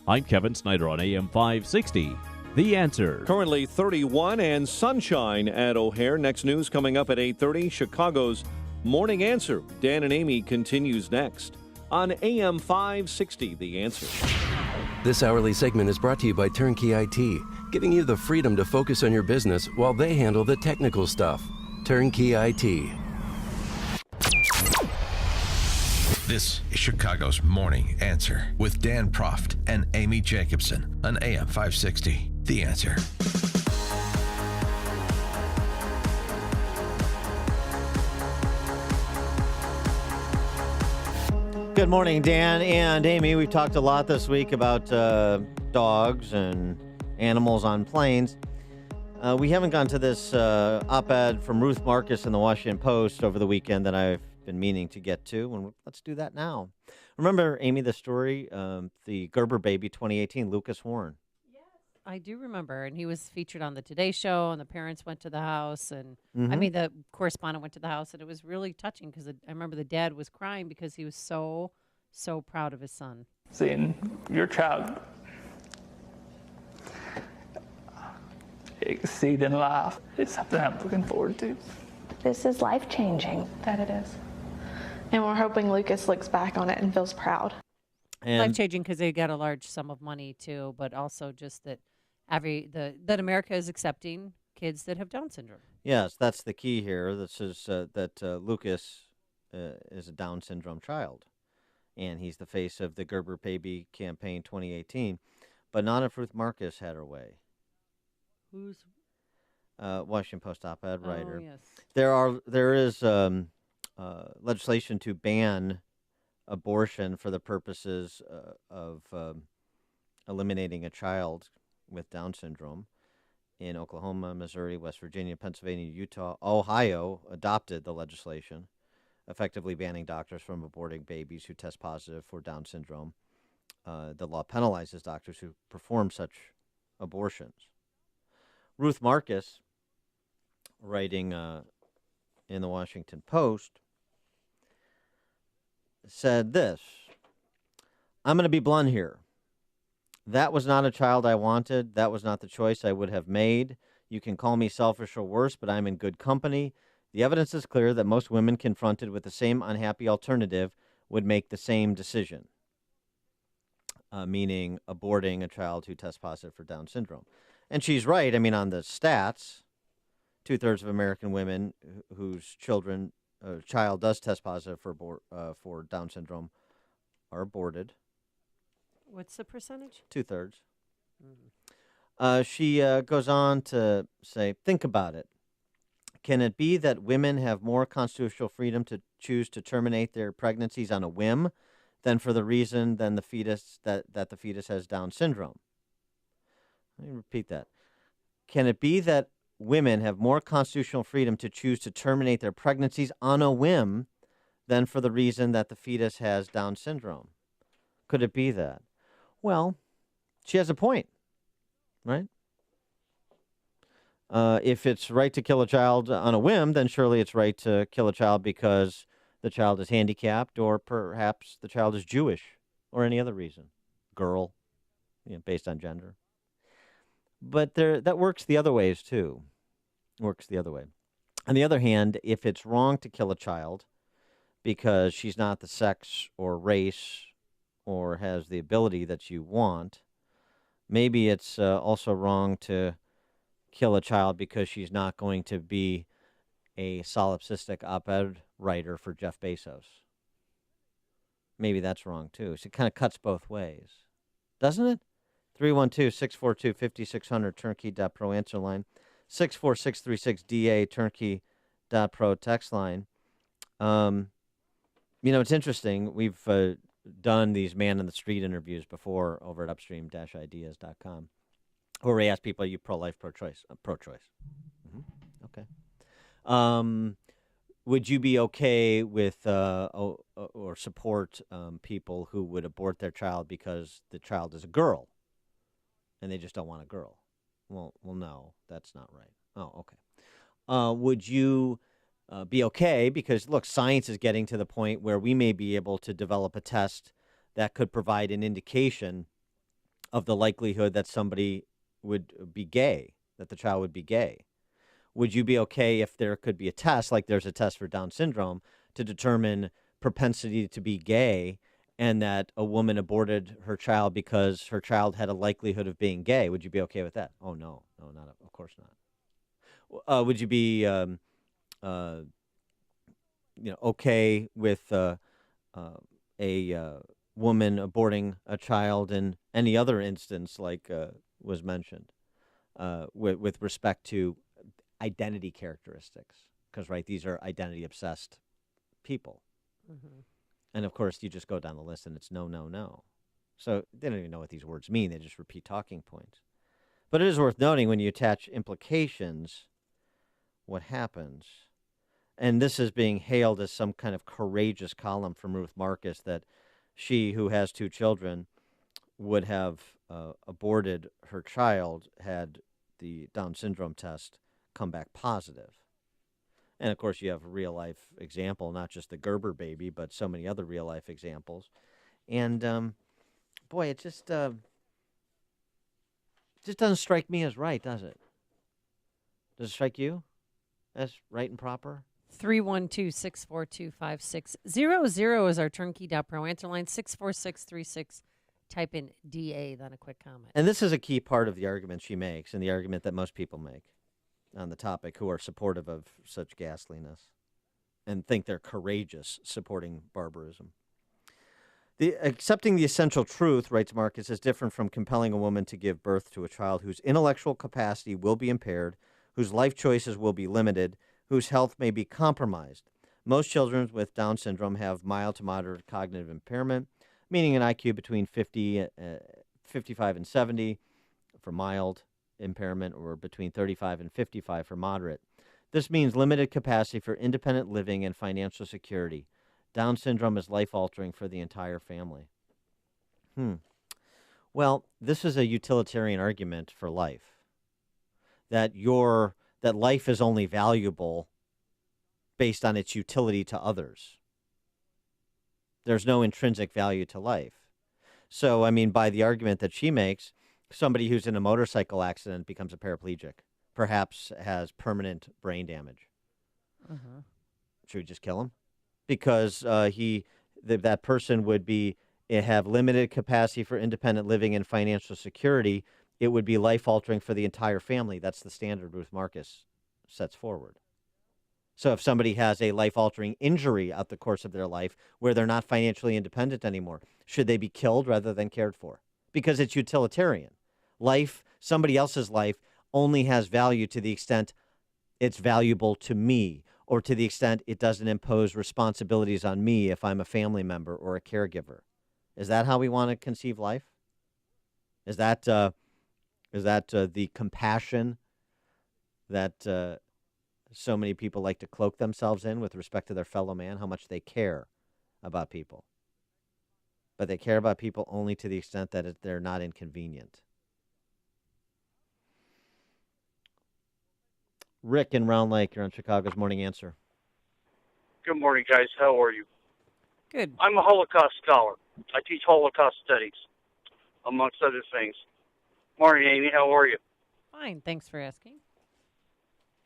I'm Kevin Snyder on AM 560. The Answer. Currently 31 and sunshine at O'Hare. Next news coming up at 8:30. Chicago's Morning Answer. Dan and Amy continues next on AM 560, The Answer. This hourly segment is brought to you by Turnkey IT, giving you the freedom to focus on your business while they handle the technical stuff. Turnkey IT. This is Chicago's Morning Answer with Dan Proft and Amy Jacobson on AM 560. The Answer. Good morning, Dan and Amy. We've talked a lot this week about dogs and animals on planes. We haven't gone to this op-ed from Ruth Marcus in the Washington Post over the weekend that I've been meaning to get to, and let's do that now. Remember, Amy, the story, the Gerber baby 2018, Lucas Horn? I do remember, and he was featured on the Today Show, and the parents went to the house, and Mhm. I mean, the correspondent went to the house, and it was really touching because I remember the dad was crying because he was so proud of his son. Seeing your child exceed in life is something I'm looking forward to. This is life-changing. That it is. And we're hoping Lucas looks back on it and feels proud. Life changing because they got a large sum of money too, but also just that that America is accepting kids that have Down syndrome. Yes, that's the key here. This is that Lucas is a Down syndrome child, and he's the face of the Gerber Baby campaign 2018. But not if Ruth Marcus had her way. Who's Washington Post op-ed writer. Oh, yes. There is legislation to ban abortion for the purposes of eliminating a child with Down syndrome. In Oklahoma, Missouri, West Virginia, Pennsylvania, Utah, Ohio adopted the legislation, effectively banning doctors from aborting babies who test positive for Down syndrome. The law penalizes doctors who perform such abortions. Ruth Marcus, writing in the Washington Post, said this: I'm going to be blunt here. That was not a child I wanted. That was not the choice I would have made. You can call me selfish or worse, but I'm in good company. The evidence is clear that most women confronted with the same unhappy alternative would make the same decision, meaning aborting a child who tests positive for Down syndrome. And she's right. I mean, on the stats, 2/3 of American women whose child does test positive for Down syndrome are aborted. What's the percentage? 2/3. Mm-hmm. She goes on to say, think about it. Can it be that women have more constitutional freedom to choose to terminate their pregnancies on a whim than for the reason than the fetus that the fetus has Down syndrome? Let me repeat that. Can it be that women have more constitutional freedom to choose to terminate their pregnancies on a whim than for the reason that the fetus has Down syndrome? Could it be that? Well, she has a point, right? If it's right to kill a child on a whim, then surely it's right to kill a child because the child is handicapped, or perhaps the child is Jewish, or any other reason. Girl, based on gender. But that works the other ways, too. Works the other way. On the other hand, if it's wrong to kill a child because she's not the sex or race or has the ability that you want, maybe it's also wrong to kill a child because she's not going to be a solipsistic op-ed writer for Jeff Bezos. Maybe that's wrong, too. So it kind of cuts both ways, doesn't it? 312-642-5600, turnkey.pro answer line. 64636-DA, turnkey.pro text line. It's interesting. We've done these man-in-the-street interviews before over at upstream-ideas.com, where we ask people, are you pro-life, pro-choice? Pro-choice. Mm-hmm. Okay. Would you be okay with or support people who would abort their child because the child is a girl and they just don't want a girl? Well, no, that's not right. Oh, okay. Would you be okay because, look, science is getting to the point where we may be able to develop a test that could provide an indication of the likelihood that somebody would be gay, that the child would be gay. Would you be okay if there could be a test, like there's a test for Down syndrome, to determine propensity to be gay, and that a woman aborted her child because her child had a likelihood of being gay? Would you be okay with that? Oh, no, not of course not. Would you be okay with a woman aborting a child in any other instance, like was mentioned, with respect to identity characteristics? Because, right, these are identity-obsessed people. Mm-hmm. And, of course, you just go down the list, and it's no, no, no. So they don't even know what these words mean. They just repeat talking points. But it is worth noting when you attach implications, what happens. And this is being hailed as some kind of courageous column from Ruth Marcus, that she, who has 2 children, would have aborted her child had the Down syndrome test come back positive. And, of course, you have a real-life example, not just the Gerber baby, but so many other real-life examples. And, boy, it just doesn't strike me as right, does it? Does it strike you as right and proper? 312-642-5600 is our turnkey.pro answer line. 64636. Type in DA, then a quick comment. And this is a key part of the argument she makes, and the argument that most people make on the topic who are supportive of such ghastliness and think they're courageous supporting barbarism. Accepting the essential truth, writes Marcus, is different from compelling a woman to give birth to a child whose intellectual capacity will be impaired, whose life choices will be limited, whose health may be compromised. Most children with Down syndrome have mild to moderate cognitive impairment, meaning an IQ between 55 and 70 for mild impairment, or between 35 and 55 for moderate. This means limited capacity for independent living and financial security. Down syndrome is life-altering for the entire family. Well, this is a utilitarian argument for life, that life is only valuable based on its utility to others. There's no intrinsic value to life. So, I mean, by the argument that she makes, somebody who's in a motorcycle accident becomes a paraplegic, perhaps has permanent brain damage. Uh-huh. Should we just kill him? Because that person would have limited capacity for independent living and financial security. It would be life-altering for the entire family. That's the standard Ruth Marcus sets forward. So if somebody has a life-altering injury out the course of their life where they're not financially independent anymore, should they be killed rather than cared for? Because it's utilitarian. Life, somebody else's life, only has value to the extent it's valuable to me, or to the extent it doesn't impose responsibilities on me if I'm a family member or a caregiver. Is that how we want to conceive life? Is that the compassion that so many people like to cloak themselves in with respect to their fellow man, how much they care about people? But they care about people only to the extent that they're not inconvenient. Rick in Round Lake, you're on Chicago's Morning Answer. Good morning, guys. How are you? Good. I'm a Holocaust scholar. I teach Holocaust studies, amongst other things. Morning, Amy. How are you? Fine. Thanks for asking.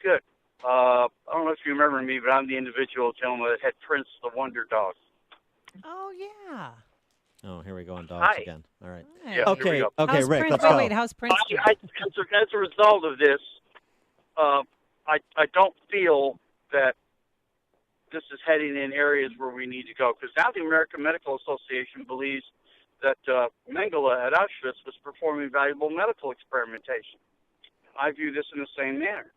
Good. I don't know if you remember me, but I'm the individual gentleman that had Prince the Wonder Dog. Oh, yeah. Oh, here we go on dogs again. All right. Yeah, okay, here we go. Okay, how's Rick, Prince? let's Oh, go. wait, how's Prince doing? As a result of this, I don't feel that this is heading in areas where we need to go, because now the American Medical Association believes that Mengele at Auschwitz was performing valuable medical experimentation. I view this in the same manner.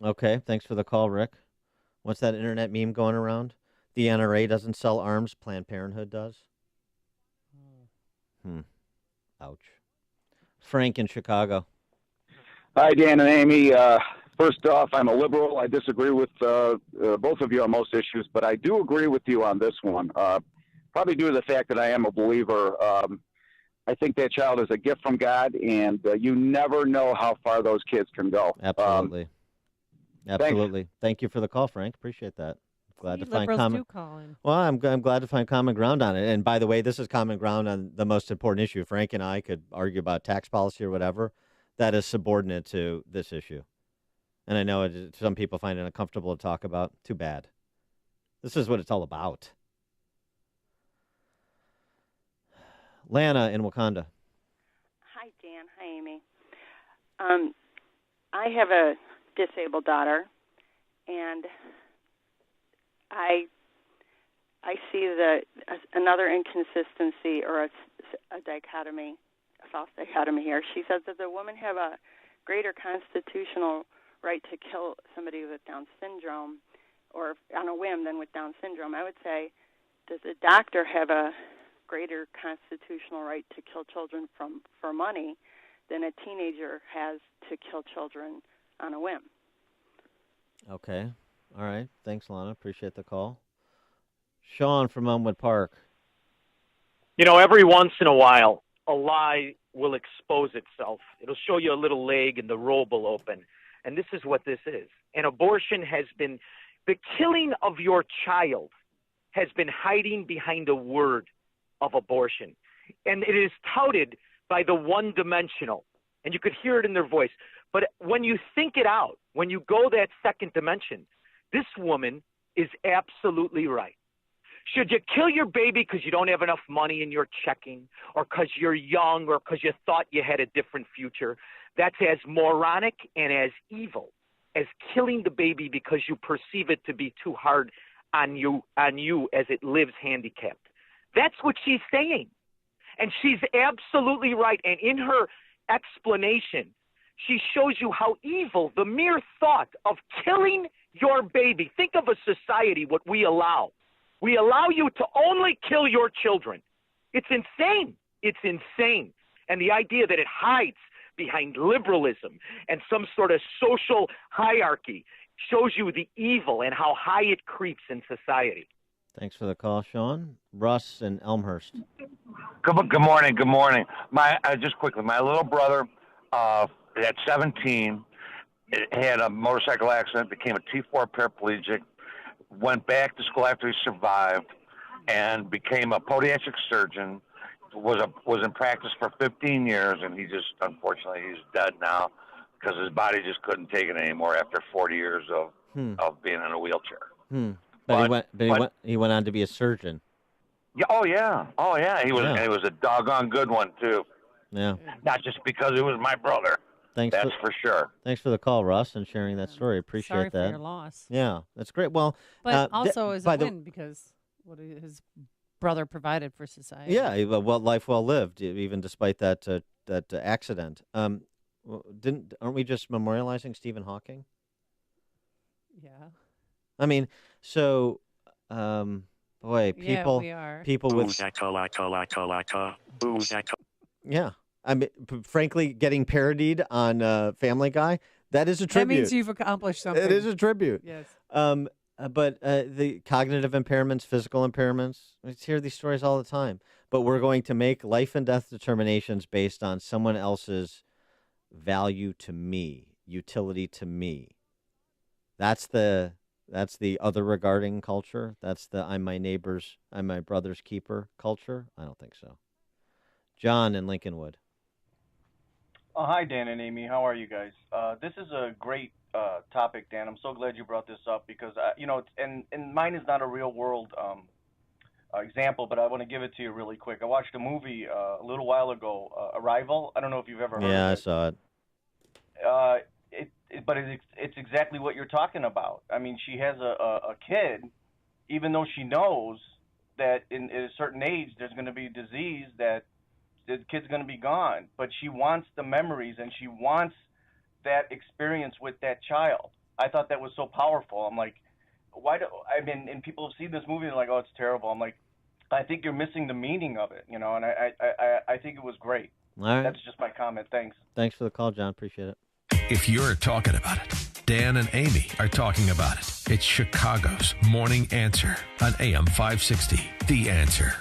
Okay, thanks for the call, Rick. What's that internet meme going around? The NRA doesn't sell arms, Planned Parenthood does? Ouch. Frank in Chicago. Hi, Dan and Amy. First off, I'm a liberal. I disagree with both of you on most issues, but I do agree with you on this one. Probably due to the fact that I am a believer. I think that child is a gift from God, and you never know how far those kids can go. Absolutely. Absolutely. Thank you for the call, Frank. Appreciate that. Glad to find common. Well, I'm glad to find common ground on it. And by the way, this is common ground on the most important issue. Frank and I could argue about tax policy or whatever. That is subordinate to this issue. And I know some people find it uncomfortable to talk about. Too bad. This is what it's all about. Lana in Wakanda. Hi, Dan. Hi, Amy. I have a disabled daughter, and I see another inconsistency or a dichotomy, a false dichotomy here. She says that the women have a greater constitutional right to kill somebody with Down syndrome or on a whim than with Down syndrome. I would say, does a doctor have a greater constitutional right to kill children for money than a teenager has to kill children on a whim? Okay. All right. Thanks, Lana. Appreciate the call. Sean from Elmwood Park. You know, every once in a while, a lie will expose itself. It'll show you a little leg and the robe will open. And this is what this is. An abortion has been, the killing of your child has been hiding behind a word of abortion. And it is touted by the one-dimensional. And you could hear it in their voice. But when you think it out, when you go that second dimension, this woman is absolutely right. Should you kill your baby because you don't have enough money in your checking, or because you're young, or because you thought you had a different future? That's as moronic and as evil as killing the baby because you perceive it to be too hard on you as it lives handicapped. That's what she's saying. And she's absolutely right. And in her explanation, she shows you how evil the mere thought of killing your baby. Think of a society, what we allow. We allow you to only kill your children. It's insane. It's insane. And the idea that it hides behind liberalism and some sort of social hierarchy shows you the evil and how high it creeps in society. Thanks for the call, Sean. Russ in Elmhurst. Good morning. Good morning. Just quickly, my little brother at 17 had a motorcycle accident, became a T4 paraplegic, went back to school after he survived, and became a podiatric surgeon. Was in practice for 15 years, and he just, unfortunately, he's dead now because his body just couldn't take it anymore after 40 years of being in a wheelchair. But he went on to be a surgeon. Yeah. Oh yeah. He was a doggone good one too. Yeah. Not just because it was my brother. That's for sure. Thanks for the call, Russ, and sharing that story. Appreciate Sorry that. for your loss. Yeah, that's great. Well, but also is a win because what his brother provided for society. Yeah, life well lived, even despite that accident. Aren't we just memorializing Stephen Hawking? Yeah. I mean, so, boy, people, we are. people with, yeah. I mean, frankly, getting parodied on Family Guy, that is a tribute. That means you've accomplished something. It is a tribute. Yes. But the cognitive impairments, physical impairments, we hear these stories all the time. But we're going to make life and death determinations based on someone else's value to me, utility to me. That's the other regarding culture. That's the I'm my brother's keeper culture. I don't think so. John in Lincolnwood. Oh, hi, Dan and Amy. How are you guys? This is a great topic, Dan. I'm so glad you brought this up because, and mine is not a real world example, but I want to give it to you really quick. I watched a movie a little while ago, Arrival. I don't know if you've ever heard of it. Yeah, I saw it. it's exactly what you're talking about. I mean, she has a kid, even though she knows that at a certain age there's going to be disease, that the kid's going to be gone. But she wants the memories, and she wants that experience with that child. I thought that was so powerful. I'm like, and people have seen this movie and they're like, oh, it's terrible. I'm like, I think you're missing the meaning of it, and I think it was great. All right. That's just my comment. Thanks. Thanks for the call, John. Appreciate it. If you're talking about it, Dan and Amy are talking about it. It's Chicago's Morning Answer on AM 560. The Answer.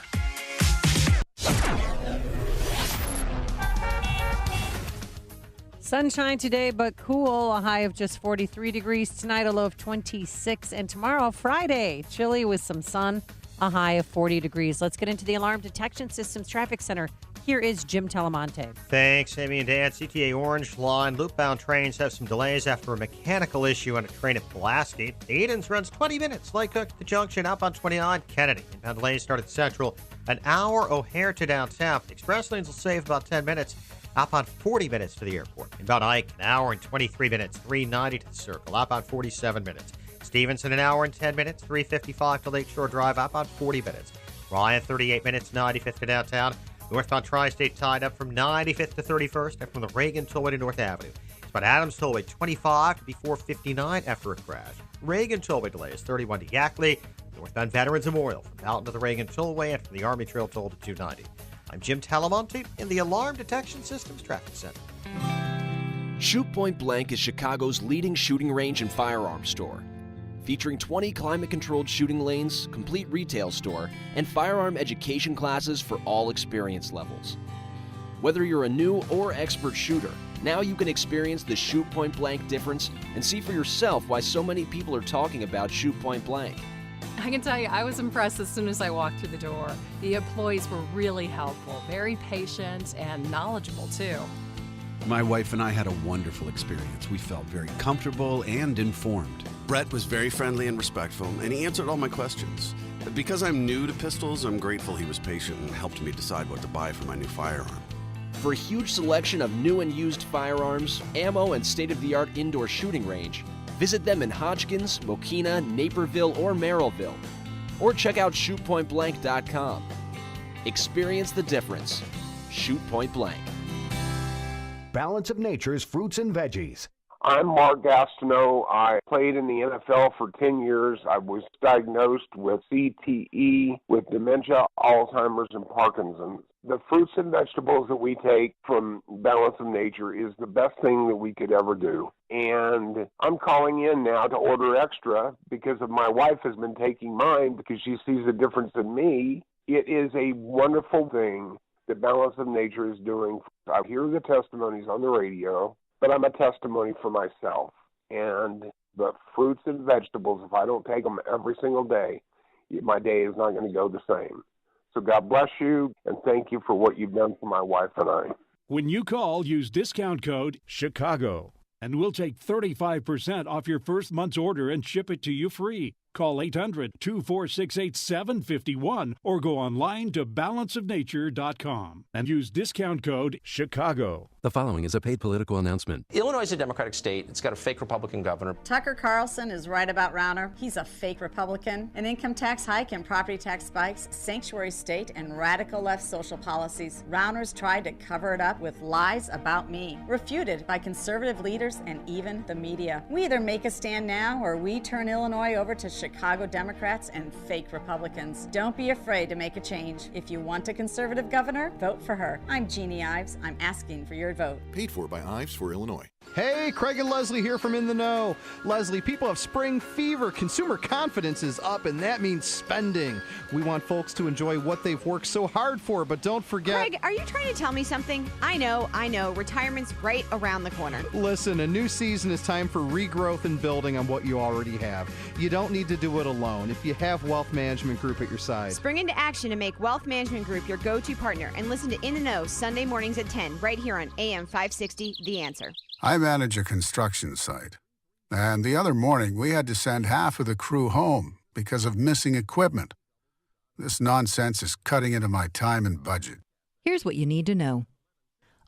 Sunshine today, but cool. A high of just 43 degrees. Tonight, a low of 26. And tomorrow, Friday, chilly with some sun. A high of 40 degrees. Let's get into the Alarm Detection Systems Traffic Center. Here is Jim Telemonte. Thanks, Amy and Dan. CTA Orange Line loopbound trains have some delays after a mechanical issue on a train at Pulaski. Edens runs 20 minutes. Lake Cook to the junction, outbound 29. Kennedy. Inbound delays start at Central. An hour O'Hare to downtown. Express lanes will save about 10 minutes. Outbound 40 minutes to the airport. Inbound Ike, an hour and 23 minutes. 390 to the Circle. Outbound 47 minutes. Stevenson, an hour and 10 minutes. 355 to Lakeshore Drive. Outbound 40 minutes. Ryan, 38 minutes. 95th to downtown. Northbound Tri-State tied up from 95th to 31st and from the Reagan Tollway to North Avenue. It's about Adams Tollway 25 to before 59 after a crash. Reagan Tollway delays 31 to Yackley. Northbound Veterans Memorial from Dalton to the Reagan Tollway and from the Army Trail Toll to 290. I'm Jim Talamonte in the Alarm Detection Systems Traffic Center. Shoot Point Blank is Chicago's leading shooting range and firearms store. Featuring 20 climate-controlled shooting lanes, complete retail store, and firearm education classes for all experience levels. Whether you're a new or expert shooter, now you can experience the Shoot Point Blank difference and see for yourself why so many people are talking about Shoot Point Blank. I can tell you, I was impressed as soon as I walked through the door. The employees were really helpful, very patient, and knowledgeable, too. My wife and I had a wonderful experience. We felt very comfortable and informed. Brett was very friendly and respectful, and he answered all my questions. Because I'm new to pistols, I'm grateful he was patient and helped me decide what to buy for my new firearm. For a huge selection of new and used firearms, ammo, and state-of-the-art indoor shooting range, visit them in Hodgkins, Mokina, Naperville, or Merrillville. Or check out shootpointblank.com. Experience the difference. Shoot Point Blank. Balance of Nature's fruits and veggies. I'm Mark Gastineau. I played in the NFL for 10 years. I was diagnosed with CTE, with dementia, Alzheimer's, and Parkinson's. The fruits and vegetables that we take from Balance of Nature is the best thing that we could ever do. And I'm calling in now to order extra because of my wife has been taking mine because she sees a difference in me. It is a wonderful thing that Balance of Nature is doing. I hear the testimonies on the radio, but I'm a testimony for myself. And the fruits and vegetables, if I don't take them every single day, my day is not going to go the same. So God bless you, and thank you for what you've done for my wife and I. When you call, use discount code CHICAGO, and we'll take 35% off your first month's order and ship it to you free. Call 800-246-8751 or go online to balanceofnature.com and use discount code CHICAGO. The following is a paid political announcement. Illinois is a Democratic state. It's got a fake Republican governor. Tucker Carlson is right about Rauner. He's a fake Republican. An income tax hike and property tax spikes, sanctuary state, and radical left social policies. Rauner's tried to cover it up with lies about me, refuted by conservative leaders and even the media. We either make a stand now or we turn Illinois over to Chicago Democrats and fake Republicans. Don't be afraid to make a change. If you want a conservative governor, vote for her. I'm Jeannie Ives. I'm asking for your vote. Paid for by Ives for Illinois. Hey, Craig and Leslie here from In the Know. Leslie, people have spring fever. Consumer confidence is up, and that means spending. We want folks to enjoy what they've worked so hard for, but don't forget... Craig, are you trying to tell me something? I know. Retirement's right around the corner. Listen, a new season is time for regrowth and building on what you already have. You don't need to do it alone if you have Wealth Management Group at your side. Spring into action and make Wealth Management Group your go-to partner. And listen to In the Know Sunday mornings at 10, right here on AM 560, The Answer. I manage a construction site, and the other morning we had to send half of the crew home because of missing equipment. This nonsense is cutting into my time and budget. Here's what you need to know.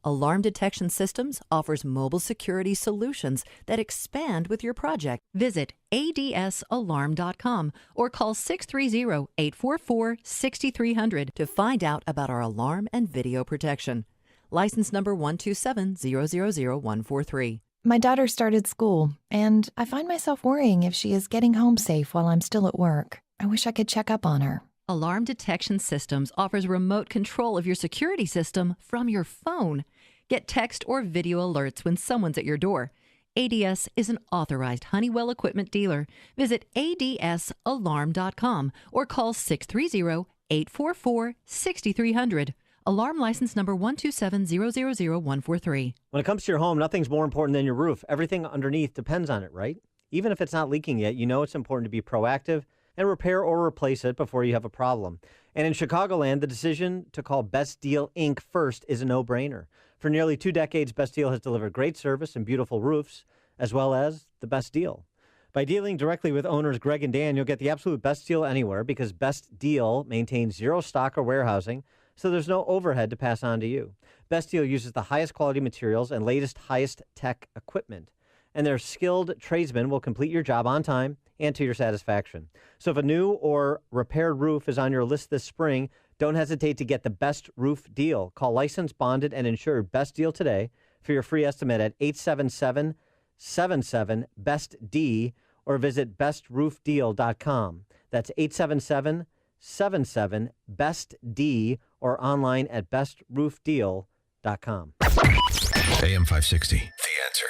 Alarm Detection Systems offers mobile security solutions that expand with your project. Visit adsalarm.com or call 630-844-6300 to find out about our alarm and video protection. License number 127000143. My daughter started school, and I find myself worrying if she is getting home safe while I'm still at work. I wish I could check up on her. Alarm Detection Systems offers remote control of your security system from your phone. Get text or video alerts when someone's at your door. ADS is an authorized Honeywell equipment dealer. Visit adsalarm.com or call 630-844-6300. Alarm license number 127000143. When it comes to your home, nothing's more important than your roof. Everything underneath depends on it, right? Even if it's not leaking yet, you know it's important to be proactive and repair or replace it before you have a problem. And in Chicagoland, the decision to call Best Deal Inc. first is a no-brainer. For nearly 2 decades, Best Deal has delivered great service and beautiful roofs, as well as the best deal. By dealing directly with owners Greg and Dan, you'll get the absolute best deal anywhere because Best Deal maintains zero stock or warehousing, so there's no overhead to pass on to you. Best Deal uses the highest quality materials and latest, highest tech equipment. And their skilled tradesmen will complete your job on time and to your satisfaction. So if a new or repaired roof is on your list this spring, don't hesitate to get the best roof deal. Call licensed, bonded, and insured Best Deal today for your free estimate at 877-77-BEST-D or visit bestroofdeal.com. That's 877-77-BEST-D or online at bestroofdeal.com. AM 560, The Answer.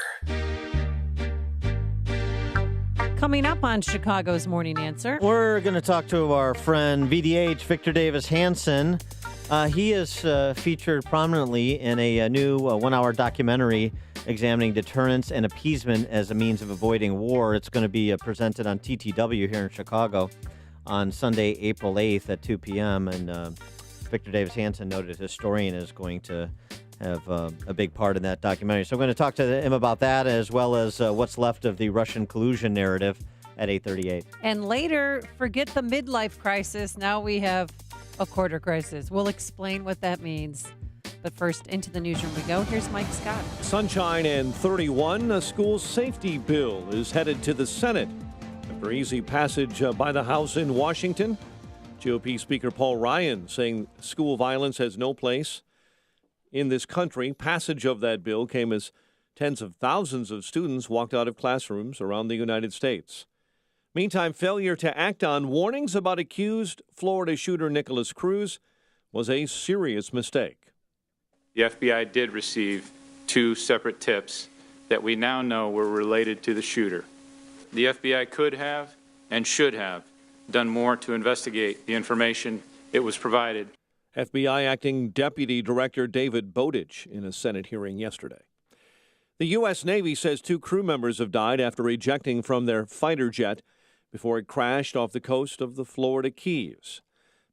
Coming up on Chicago's Morning Answer, we're going to talk to our friend VDH, Victor Davis Hanson. He is featured prominently in a new one-hour documentary examining deterrence and appeasement as a means of avoiding war. It's going to be presented on TTW here in Chicago on Sunday, April 8th at 2 p.m. And Victor Davis Hanson, noted historian, is going to have a big part in that documentary. So I'm going to talk to him about that as well as what's left of the Russian collusion narrative at 8:38. And later, forget the midlife crisis. Now we have a quarter crisis. We'll explain what that means. But first, into the newsroom we go. Here's Mike Scott. Sunshine and 31, a school safety bill is headed to the Senate. After easy passage by the House in Washington, GOP Speaker Paul Ryan saying school violence has no place in this country. Passage of that bill came as tens of thousands of students walked out of classrooms around the United States. Meantime, failure to act on warnings about accused Florida shooter Nicholas Cruz was a serious mistake. The FBI did receive 2 separate tips that we now know were related to the shooter. The FBI could have and should have done more to investigate the information it was provided. FBI Acting Deputy Director David Bowditch in a Senate hearing yesterday. The U.S. Navy says 2 crew members have died after ejecting from their fighter jet before it crashed off the coast of the Florida Keys.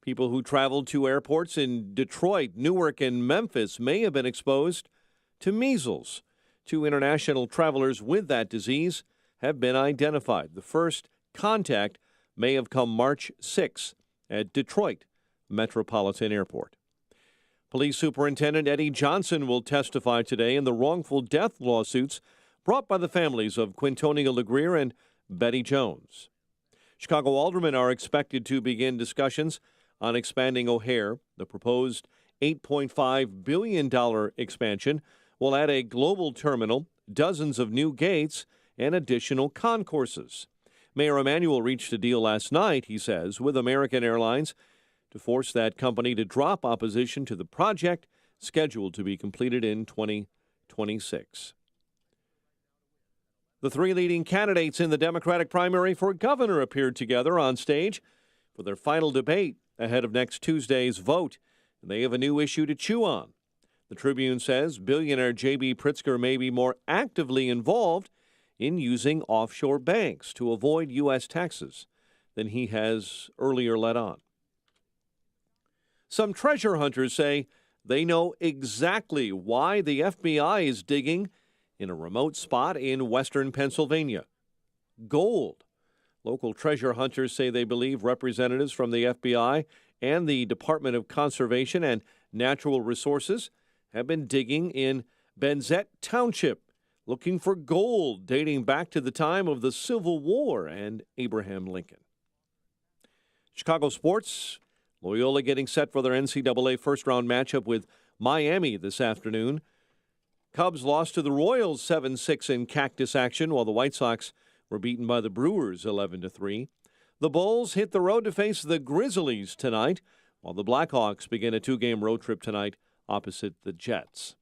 People who traveled to airports in Detroit, Newark, and Memphis may have been exposed to measles. 2 international travelers with that disease have been identified. The first contact may have come March 6 at Detroit Metropolitan Airport. Police Superintendent Eddie Johnson will testify today in the wrongful death lawsuits brought by the families of Quintonia LeGrier and Betty Jones. Chicago aldermen are expected to begin discussions on expanding O'Hare. The proposed $8.5 billion expansion will add a global terminal, dozens of new gates, and additional concourses. Mayor Emanuel reached a deal last night, he says, with American Airlines to force that company to drop opposition to the project, scheduled to be completed in 2026. The 3 leading candidates in the Democratic primary for governor appeared together on stage for their final debate ahead of next Tuesday's vote, and they have a new issue to chew on. The Tribune says billionaire J.B. Pritzker may be more actively involved in using offshore banks to avoid U.S. taxes than he has earlier let on. Some treasure hunters say they know exactly why the FBI is digging in a remote spot in western Pennsylvania. Gold. Local treasure hunters say they believe representatives from the FBI and the Department of Conservation and Natural Resources have been digging in Benzett Township, looking for gold dating back to the time of the Civil War and Abraham Lincoln. Chicago sports, Loyola getting set for their NCAA first-round matchup with Miami this afternoon. Cubs lost to the Royals 7-6 in Cactus action, while the White Sox were beaten by the Brewers 11-3. The Bulls hit the road to face the Grizzlies tonight, while the Blackhawks begin a 2-game road trip tonight opposite the Jets.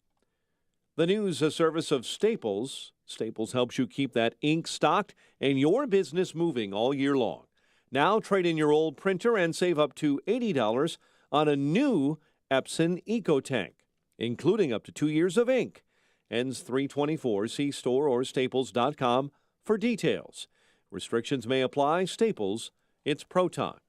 The news, a service of Staples. Staples helps you keep that ink stocked and your business moving all year long. Now trade in your old printer and save up to $80 on a new Epson EcoTank, including up to 2 years of ink. Ends 3/24. See store or staples.com for details. Restrictions may apply. Staples, it's pro time.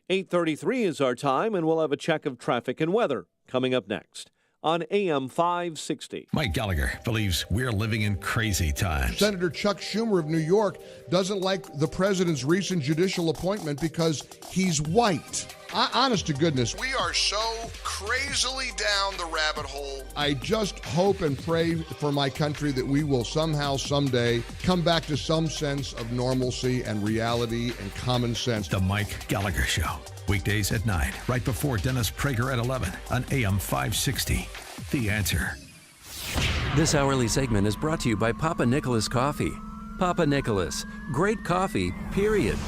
8:33 is our time, and we'll have a check of traffic and weather coming up next on AM 560. Mike Gallagher believes we're living in crazy times. Senator Chuck Schumer of New York doesn't like the president's recent judicial appointment because he's white. Honest to goodness. We are so crazily down the rabbit hole. I just hope and pray for my country that we will somehow, someday, come back to some sense of normalcy and reality and common sense. The Mike Gallagher Show. Weekdays at 9, right before Dennis Prager at 11 on AM 560. The Answer. This hourly segment is brought to you by Papa Nicholas Coffee. Papa Nicholas, great coffee, period.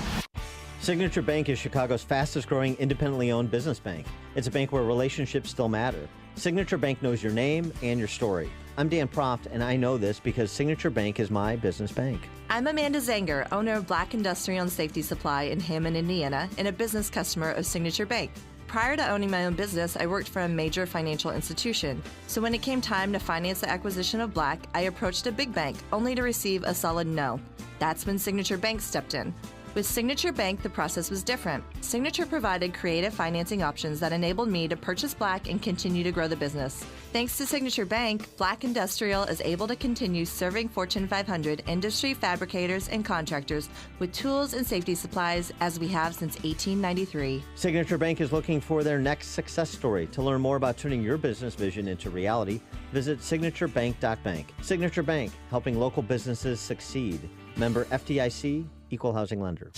Signature Bank is Chicago's fastest-growing independently owned business bank. It's a bank where relationships still matter. Signature Bank knows your name and your story. I'm Dan Proft, and I know this because Signature Bank is my business bank. I'm Amanda Zanger, owner of Black Industrial and Safety Supply in Hammond, Indiana, and a business customer of Signature Bank. Prior to owning my own business, I worked for a major financial institution. So when it came time to finance the acquisition of Black, I approached a big bank, only to receive a solid no. That's when Signature Bank stepped in. With Signature Bank, the process was different. Signature provided creative financing options that enabled me to purchase Black and continue to grow the business. Thanks to Signature Bank, Black Industrial is able to continue serving Fortune 500 industry fabricators and contractors with tools and safety supplies as we have since 1893. Signature Bank is looking for their next success story. To learn more about turning your business vision into reality, visit signaturebank.bank. Signature Bank, helping local businesses succeed. Member FDIC, Equal Housing Lender.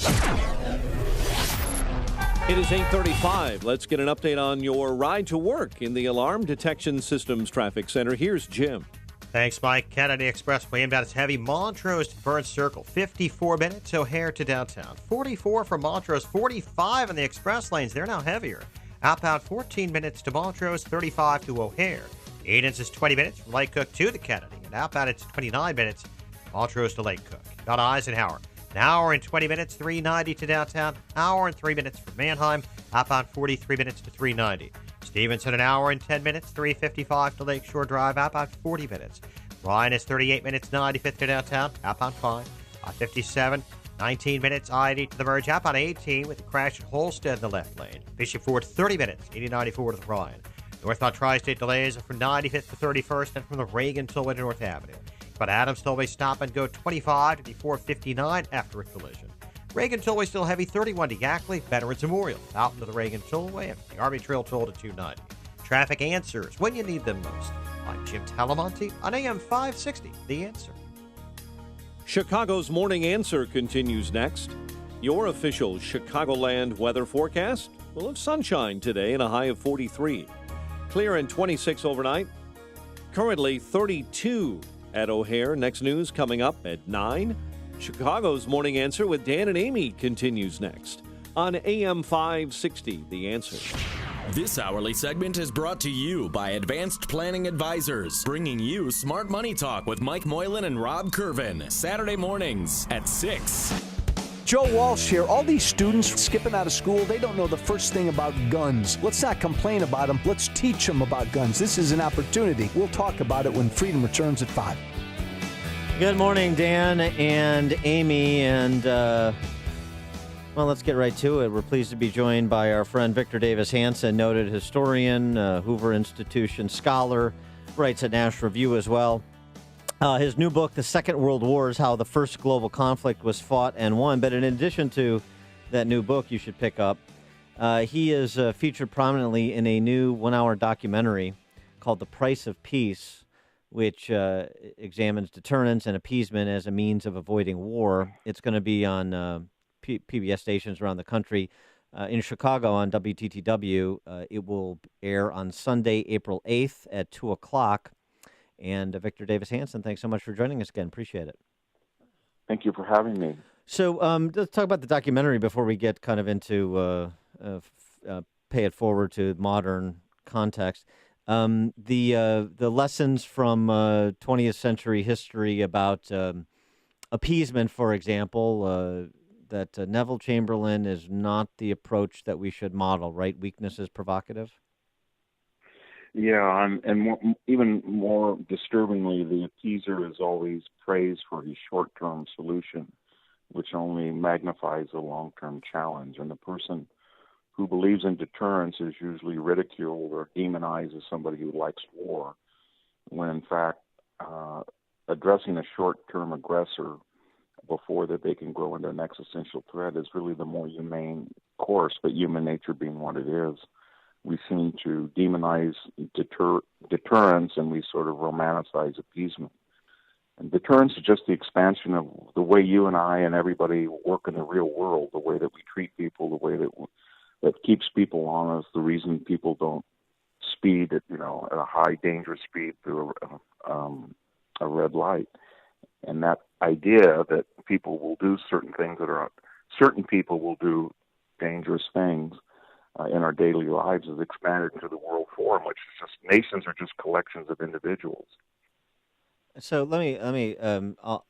It is 8:35. Let's get an update on your ride to work in the Alarm Detection Systems Traffic Center. Here's Jim. Thanks, Mike. Kennedy Expressway inbound is heavy. Montrose to Burns Circle, 54 minutes. O'Hare to downtown, 44 from Montrose, 45 in the express lanes. They're now heavier. Outbound, 14 minutes to Montrose, 35 to O'Hare. Edens is 20 minutes from Lake Cook to the Kennedy. And outbound, it's 29 minutes, Montrose to Lake Cook. Got Eisenhower. An hour and 20 minutes, 390 to downtown. Hour and 3 minutes from Manheim. Outbound 43 minutes to 390. Stevenson, an hour and 10 minutes, 355 to Lakeshore Drive. Outbound 40 minutes. Ryan is 38 minutes, 95th to downtown. Outbound 5. I-57, 19 minutes, I-80 to the merge. Outbound 18 with the crash at Holstead in the left lane. Bishop Ford, 30 minutes, 80-94 to the Ryan. Northbound Tri-State delays from 95th to 31st and from the Reagan Tollway to North Avenue. But Adams Tollway stop and go 25 to before 59 after a collision. Reagan Tollway still heavy 31 to Yackley, Veterans Memorial. Out into the Reagan Tollway and the Army Trail Toll to 290. Traffic answers when you need them most. I'm Jim Talamonte on AM 560, The Answer. Chicago's Morning Answer continues next. Your official Chicagoland weather forecast will have sunshine today and a high of 43. Clear and 26 overnight. Currently 32 at O'Hare. Next news coming up at 9. Chicago's Morning Answer with Dan and Amy continues next on AM 560, The Answer. This hourly segment is brought to you by Advanced Planning Advisors, bringing you Smart Money Talk with Mike Moylan and Rob Curvin, Saturday mornings at 6. Joe Walsh here. All these students skipping out of school, they don't know the first thing about guns. Let's not complain about them. Let's teach them about guns. This is an opportunity. We'll talk about it when Freedom returns at 5. Good morning, Dan and Amy. And, well, let's get right to it. We're pleased to be joined by our friend Victor Davis Hanson, noted historian, Hoover Institution scholar, writes at National Review as well. His new book, The Second World War, is how the first global conflict was fought and won. But in addition to that new book you should pick up, he is featured prominently in a new one-hour documentary called The Price of Peace, which examines deterrence and appeasement as a means of avoiding war. It's going to be on PBS stations around the country. In Chicago on WTTW, it will air on Sunday, April 8th at 2 o'clock. And Victor Davis Hanson, thanks so much for joining us again. Appreciate it. Thank you for having me. So let's talk about the documentary before we get kind of into pay it forward to modern context. The lessons from 20th century history about appeasement, for example, that Neville Chamberlain is not the approach that we should model, right? Weakness is provocative? Yeah, and even more disturbingly, the appeaser is always praised for his short-term solution, which only magnifies a long-term challenge. And the person who believes in deterrence is usually ridiculed or demonized as somebody who likes war, when in fact addressing a short-term aggressor before that they can grow into an existential threat is really the more humane course, but human nature being what it is, we seem to demonize deterrence and we sort of romanticize appeasement. And deterrence is just the expansion of the way you and I and everybody work in the real world, the way that we treat people, the way that keeps people honest, the reason people don't speed at a high dangerous speed through a red light. And that idea that people will do certain things certain people will do dangerous things in our daily lives is expanded to the world forum, which is just nations are just collections of individuals. So let me I'll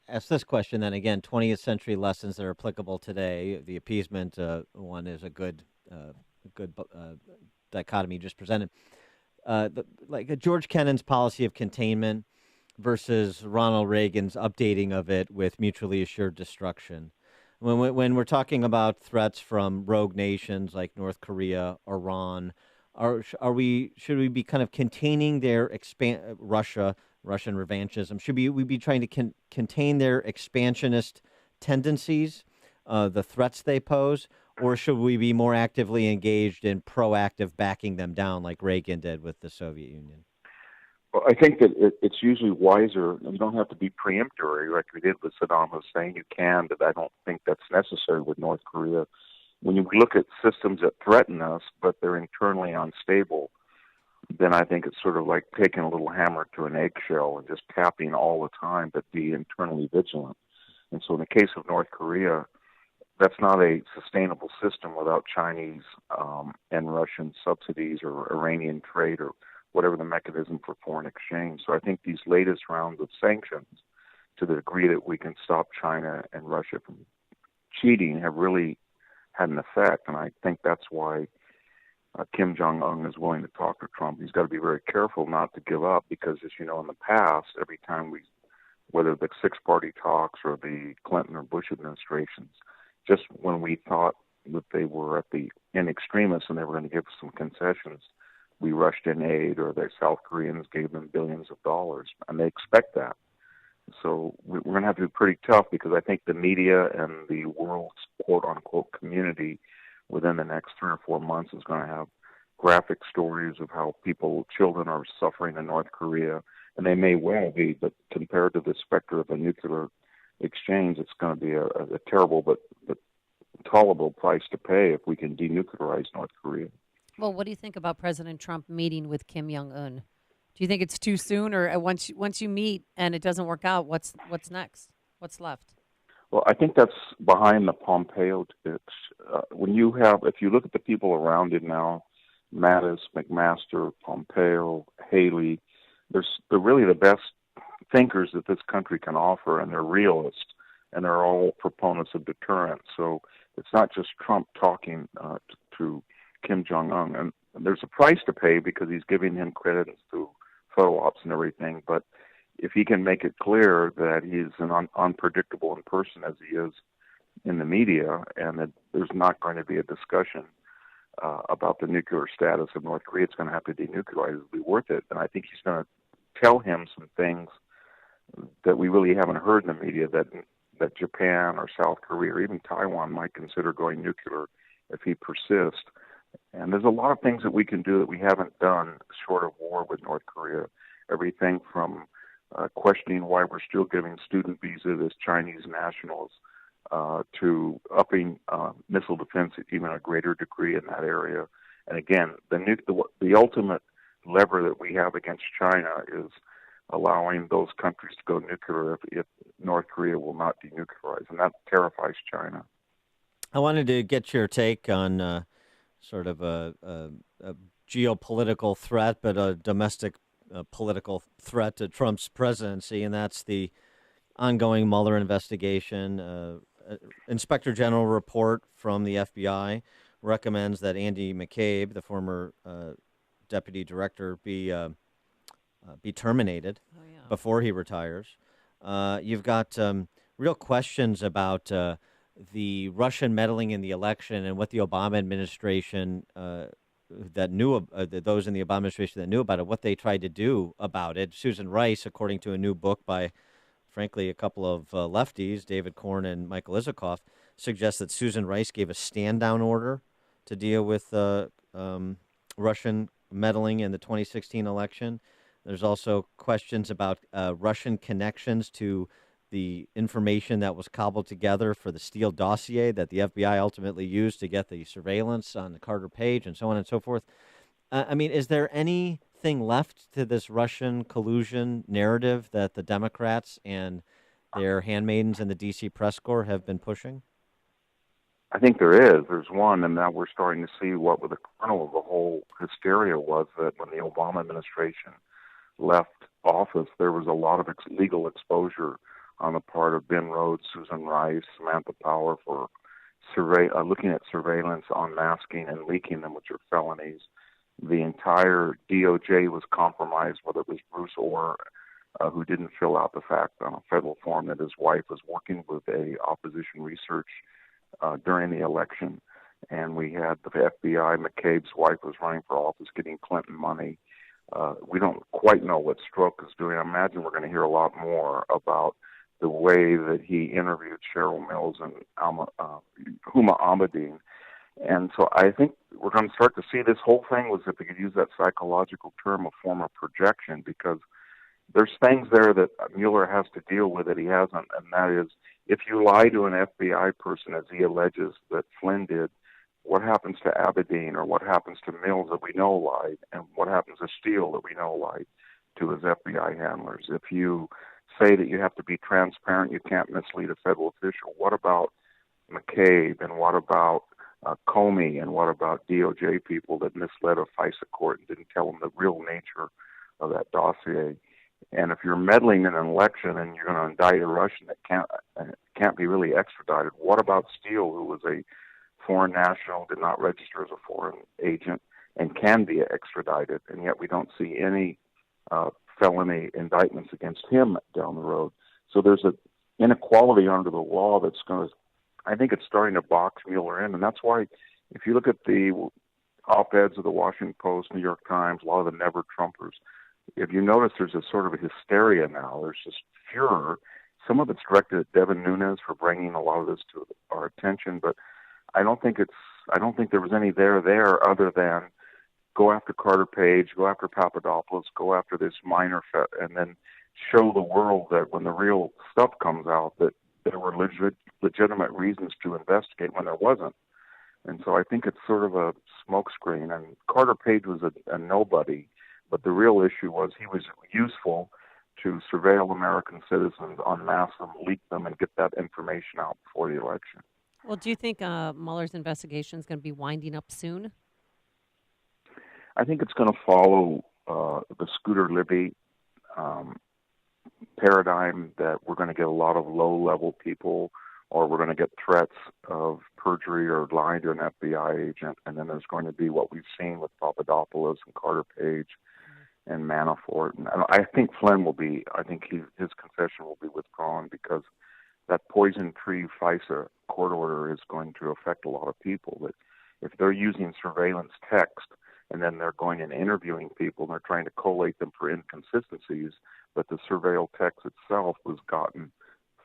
ask this question then again. 20th century lessons that are applicable today. The appeasement one is a good dichotomy you just presented. Like George Kennan's policy of containment versus Ronald Reagan's updating of it with mutually assured destruction. When we're talking about threats from rogue nations like North Korea, Iran, should we be kind of containing their Russian revanchism? Should we be trying to contain their expansionist tendencies, the threats they pose, or should we be more actively engaged in proactive backing them down like Reagan did with the Soviet Union? Well, I think that it's usually wiser. You don't have to be preemptory like we did with Saddam Hussein. You can, but I don't think that's necessary with North Korea. When you look at systems that threaten us, but they're internally unstable, then I think it's sort of like taking a little hammer to an eggshell and just tapping all the time, but be internally vigilant. And so in the case of North Korea, that's not a sustainable system without Chinese and Russian subsidies or Iranian trade or whatever the mechanism for foreign exchange. So I think these latest rounds of sanctions, to the degree that we can stop China and Russia from cheating, have really had an effect. And I think that's why Kim Jong-un is willing to talk to Trump. He's got to be very careful not to give up because, as you know, in the past, every time whether the six-party talks or the Clinton or Bush administrations, just when we thought that they were at the in extremis and they were going to give us some concessions, we rushed in aid, or the South Koreans gave them billions of dollars, and they expect that. So we're going to have to be pretty tough because I think the media and the world's quote-unquote community within the next 3 or 4 months is going to have graphic stories of how children are suffering in North Korea, and they may well be, but compared to the specter of a nuclear exchange, it's going to be a terrible but tolerable price to pay if we can denuclearize North Korea. Well, what do you think about President Trump meeting with Kim Jong-un? Do you think it's too soon, or once you meet and it doesn't work out, what's next? What's left? Well, I think that's behind the Pompeo tips. If you look at the people around it now, Mattis, McMaster, Pompeo, Haley, they're really the best thinkers that this country can offer, and they're realists, and they're all proponents of deterrence. So it's not just Trump talking to Kim Jong-un, and there's a price to pay because he's giving him credit through photo ops and everything, but if he can make it clear that he's an unpredictable in person as he is in the media, and that there's not going to be a discussion about the nuclear status of North Korea, it's going to have to denuclearize, it'll be worth it. And I think he's going to tell him some things that we really haven't heard in the media, that Japan or South Korea or even Taiwan might consider going nuclear if he persists. And there's a lot of things that we can do that we haven't done short of war with North Korea. Everything from questioning why we're still giving student visas as Chinese nationals to upping missile defense at even a greater degree in that area. And again, the ultimate lever that we have against China is allowing those countries to go nuclear if North Korea will not denuclearize, and that terrifies China. I wanted to get your take on sort of a geopolitical threat, but a domestic political threat to Trump's presidency, and that's the ongoing Mueller investigation. Inspector General report from the FBI recommends that Andy McCabe, the former deputy director, be terminated before he retires. You've got real questions about the Russian meddling in the election and what the Obama administration that knew those in the Obama administration that knew about it, what they tried to do about it. Susan Rice, according to a new book by, frankly, a couple of lefties, David Korn and Michael Isikoff, suggests that Susan Rice gave a stand-down order to deal with Russian meddling in the 2016 election. There's also questions about Russian connections to the information that was cobbled together for the Steele dossier that the FBI ultimately used to get the surveillance on the Carter Page and so on and so forth. I mean, is there anything left to this Russian collusion narrative that the Democrats and their handmaidens in the D.C. press corps have been pushing? I think there is. There's one, and now we're starting to see what the kernel of the whole hysteria was, that when the Obama administration left office, there was a lot of legal exposure on the part of Ben Rhodes, Susan Rice, Samantha Power for looking at surveillance, unmasking, and leaking them, which are felonies. The entire DOJ was compromised, whether it was Bruce Orr, who didn't fill out the fact on a federal form that his wife was working with a opposition research during the election. And we had the FBI, McCabe's wife was running for office, getting Clinton money. We don't quite know what Strzok is doing. I imagine we're going to hear a lot more about the way that he interviewed Cheryl Mills and Huma Abedin. And so I think we're going to start to see this whole thing was, if we could use that psychological term, a form of projection, because there's things there that Mueller has to deal with that he hasn't, and that is, if you lie to an FBI person, as he alleges that Flynn did, what happens to Abedin, or what happens to Mills that we know lied, and what happens to Steele that we know lied to his FBI handlers? If you say that you have to be transparent, you can't mislead a federal official, what about McCabe, and what about Comey, and what about DOJ people that misled a FISA court and didn't tell them the real nature of that dossier? And if you're meddling in an election and you're going to indict a Russian that can't be really extradited, what about Steele, who was a foreign national, did not register as a foreign agent, and can be extradited, and yet we don't see any felony indictments against him down the road. So there's an inequality under the law that's going to, I think it's starting to box Mueller in, and that's why if you look at the op-eds of the Washington Post, New York Times, a lot of the never-Trumpers, if you notice, there's a sort of a hysteria now. There's just furor. Some of it's directed at Devin Nunes for bringing a lot of this to our attention, but I don't think there was any there other than go after Carter Page, go after Papadopoulos, go after this minor, and then show the world that when the real stuff comes out, that there were legitimate reasons to investigate when there wasn't. And so I think it's sort of a smokescreen. And Carter Page was a nobody, but the real issue was he was useful to surveil American citizens, unmask them, leak them, and get that information out before the election. Well, do you think Mueller's investigation is going to be winding up soon? I think it's going to follow the Scooter Libby paradigm, that we're going to get a lot of low-level people, or we're going to get threats of perjury or lying to an FBI agent, and then there's going to be what we've seen with Papadopoulos and Carter Page and Manafort. And I think Flynn will be, his confession will be withdrawn, because that poison tree FISA court order is going to affect a lot of people. That if they're using surveillance text and then they're going and interviewing people and they're trying to collate them for inconsistencies, but the surveil text itself was gotten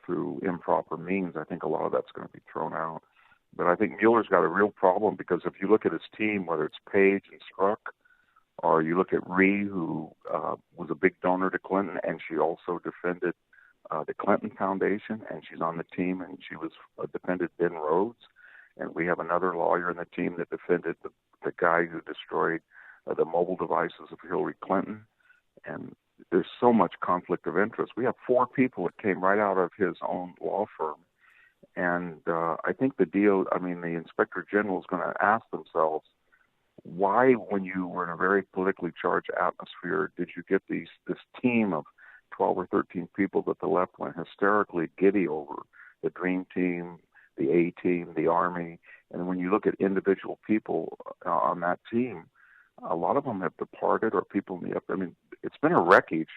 through improper means, I think a lot of that's going to be thrown out. But I think Mueller's got a real problem because if you look at his team, whether it's Page and Strzok, or you look at Rhee, who was a big donor to Clinton, and she also defended the Clinton Foundation, and she's on the team, and she was defended Ben Rhodes. And we have another lawyer in the team that defended the guy who destroyed the mobile devices of Hillary Clinton. And there's so much conflict of interest. We have 4 people that came right out of his own law firm. And I think the Inspector General is going to ask themselves, why, when you were in a very politically charged atmosphere, did you get this team of 12 or 13 people that the left went hysterically giddy over? The Dream Team, the A-Team, the Army. And when you look at individual people on that team, a lot of them have departed, or people in the it's been a wreckage.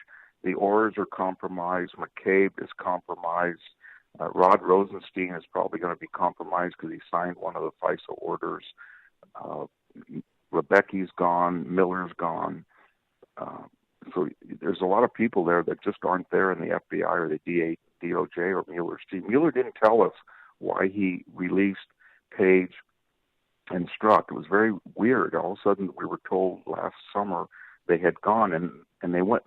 The Orrs are compromised. McCabe is compromised. Rod Rosenstein is probably going to be compromised because he signed one of the FISA orders. Rebecca's gone. Miller's gone. So there's a lot of people there that just aren't there in the FBI or the DOJ or Mueller's team. Mueller didn't tell us why he released Page and Strzok. It was very weird. All of a sudden, we were told last summer they had gone, and they were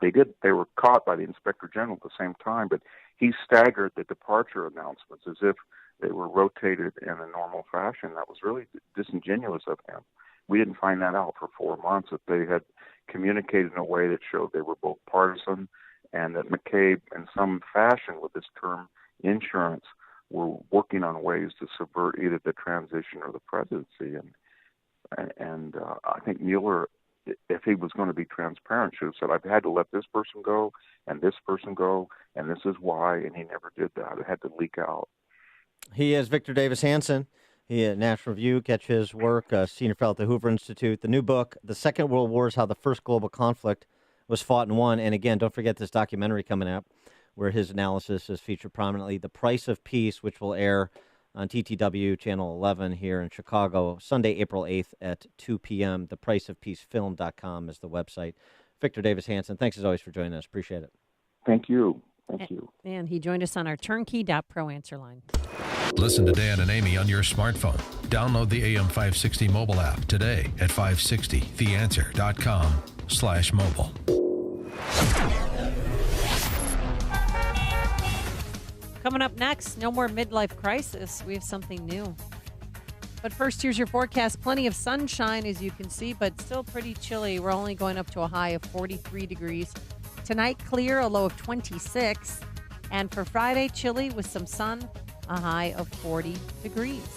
caught by the Inspector General at the same time, but he staggered the departure announcements as if they were rotated in a normal fashion. That was really disingenuous of him. We didn't find that out for 4 months, that they had communicated in a way that showed they were both partisan, and that McCabe, in some fashion with this term insurance, were working on ways to subvert either the transition or the presidency. And I think Mueller, if he was going to be transparent, should have said, I've had to let this person go and this person go, and this is why, and he never did that. It had to leak out. He is Victor Davis Hanson. He at National Review. Catch his work, senior fellow at the Hoover Institute. The new book, The Second World War is How the First Global Conflict Was Fought and Won. And again, don't forget this documentary coming up where his analysis is featured prominently. The Price of Peace, which will air on TTW Channel 11 here in Chicago, Sunday, April 8th at 2 p.m. ThePriceOfPeaceFilm.com is the website. Victor Davis Hanson, thanks as always for joining us. Appreciate it. Thank you. Thank you. And he joined us on our turnkey.pro answer line. Listen to Dan and Amy on your smartphone. Download the AM560 mobile app today at 560theanswer.com/mobile. Coming up next, no more midlife crisis. We have something new. But first, here's your forecast. Plenty of sunshine, as you can see, but still pretty chilly. We're only going up to a high of 43 degrees. Tonight, clear, a low of 26. And for Friday, chilly with some sun, a high of 40 degrees.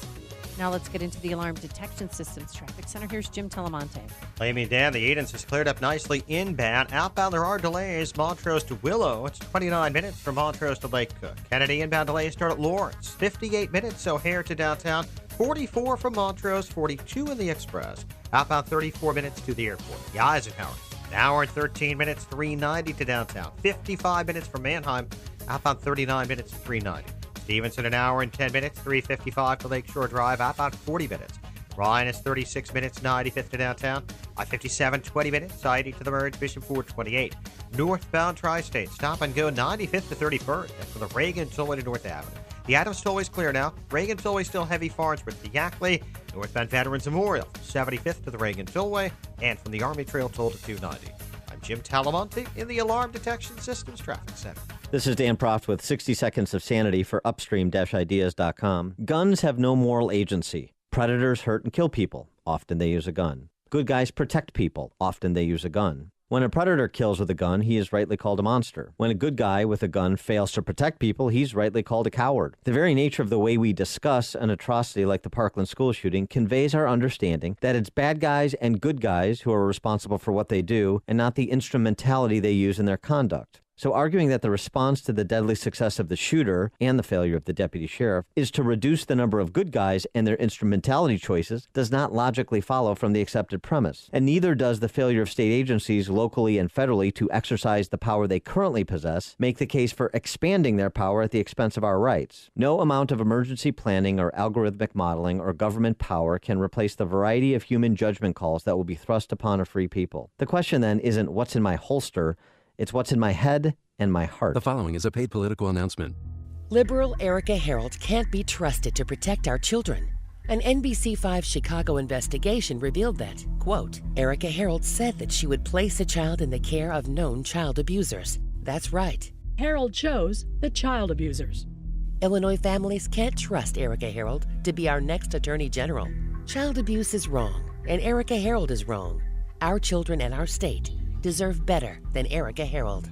Now let's get into the Alarm Detection Systems Traffic Center. Here's Jim Telemonte. Amy, Dan, the Edens has cleared up nicely inbound. Outbound, there are delays. Montrose to Willow, it's 29 minutes from Montrose to Lake Cook. Kennedy inbound delays start at Lawrence. 58 minutes, O'Hare to downtown. 44 from Montrose, 42 in the Express. Outbound, 34 minutes to the airport. The Eisenhower, an hour and 13 minutes, 390 to downtown. 55 minutes from Mannheim. Outbound, 39 minutes, 390. Stevenson, an hour and 10 minutes, 355 to Lakeshore Drive, outbound 40 minutes. Ryan is 36 minutes, 95th to downtown. I-57, 20 minutes, I-80 to the merge, Bishop Ford, 28. Northbound Tri-State, stop and go 95th to 31st. That's from the Reagan Tollway to North Avenue. The Adams Tollway is clear now. Reagan Tollway still heavy, Farnsworth to Yackley. Northbound Veterans Memorial, 75th to the Reagan Tollway, and from the Army Trail Toll to 290. I'm Jim Talamonte in the Alarm Detection Systems Traffic Center. This is Dan Proft with 60 Seconds of Sanity for Upstream-Ideas.com. Guns have no moral agency. Predators hurt and kill people. Often they use a gun. Good guys protect people. Often they use a gun. When a predator kills with a gun, he is rightly called a monster. When a good guy with a gun fails to protect people, he's rightly called a coward. The very nature of the way we discuss an atrocity like the Parkland school shooting conveys our understanding that it's bad guys and good guys who are responsible for what they do, and not the instrumentality they use in their conduct. So arguing that the response to the deadly success of the shooter and the failure of the deputy sheriff is to reduce the number of good guys and their instrumentality choices does not logically follow from the accepted premise. And neither does the failure of state agencies locally and federally to exercise the power they currently possess make the case for expanding their power at the expense of our rights. No amount of emergency planning or algorithmic modeling or government power can replace the variety of human judgment calls that will be thrust upon a free people. The question then isn't what's in my holster, it's what's in my head and my heart. The following is a paid political announcement. Liberal Erica Harold can't be trusted to protect our children. An NBC5 Chicago investigation revealed that, quote, Erica Harold said that she would place a child in the care of known child abusers. That's right. Harold chose the child abusers. Illinois families can't trust Erica Harold to be our next Attorney General. Child abuse is wrong, and Erica Harold is wrong. Our children and our state deserve better than Erica Harold.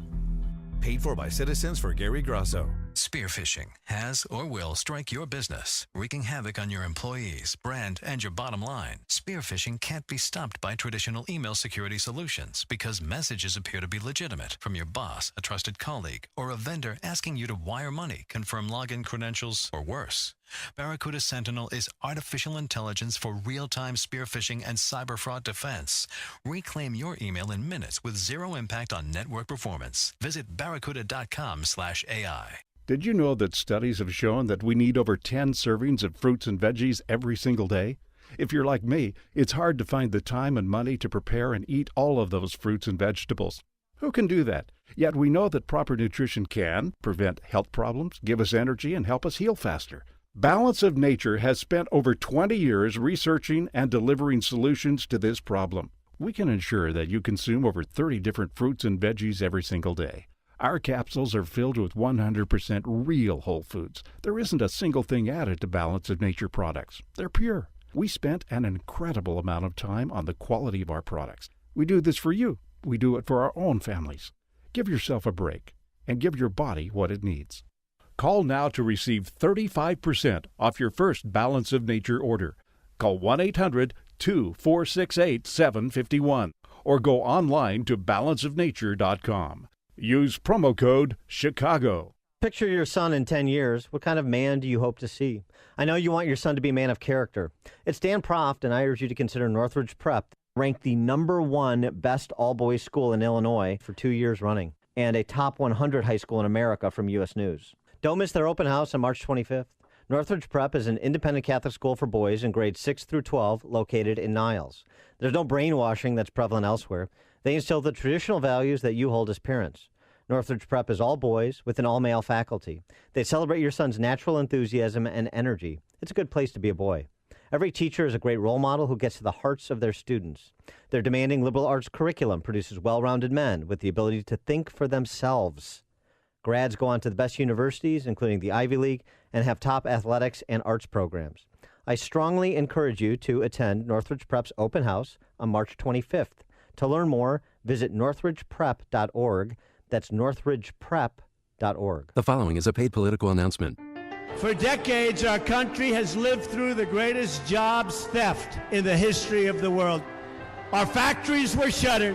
Paid for by Citizens for Gary Grasso. Spearphishing has or will strike your business, wreaking havoc on your employees, brand, and your bottom line. Spearphishing can't be stopped by traditional email security solutions because messages appear to be legitimate from your boss, a trusted colleague, or a vendor asking you to wire money, confirm login credentials, or worse. Barracuda Sentinel is artificial intelligence for real-time spearphishing and cyber fraud defense. Reclaim your email in minutes with zero impact on network performance. Visit barracuda.com/AI. Did you know that studies have shown that we need over 10 servings of fruits and veggies every single day? If you're like me, it's hard to find the time and money to prepare and eat all of those fruits and vegetables. Who can do that? Yet we know that proper nutrition can prevent health problems, give us energy, and help us heal faster. Balance of Nature has spent over 20 years researching and delivering solutions to this problem. We can ensure that you consume over 30 different fruits and veggies every single day. Our capsules are filled with 100% real whole foods. There isn't a single thing added to Balance of Nature products. They're pure. We spent an incredible amount of time on the quality of our products. We do this for you. We do it for our own families. Give yourself a break and give your body what it needs. Call now to receive 35% off your first Balance of Nature order. Call 1-800-2468-751 or go online to balanceofnature.com. Use promo code CHICAGO. Picture your son in 10 years. What kind of man do you hope to see? I know you want your son to be a man of character. It's Dan Proft, and I urge you to consider Northridge Prep, ranked the #1 best all-boys school in Illinois for 2 years running, and a top 100 high school in America from U.S. News. Don't miss their open house on March 25th. Northridge Prep is an independent Catholic school for boys in grades 6 through 12 located in Niles. There's no brainwashing that's prevalent elsewhere. They instill the traditional values that you hold as parents. Northridge Prep is all boys with an all-male faculty. They celebrate your son's natural enthusiasm and energy. It's a good place to be a boy. Every teacher is a great role model who gets to the hearts of their students. Their demanding liberal arts curriculum produces well-rounded men with the ability to think for themselves. Grads go on to the best universities, including the Ivy League, and have top athletics and arts programs. I strongly encourage you to attend Northridge Prep's open house on March 25th. To learn more, visit northridgeprep.org. That's northridgeprep.org. The following is a paid political announcement. For decades, our country has lived through the greatest jobs theft in the history of the world. Our factories were shuttered,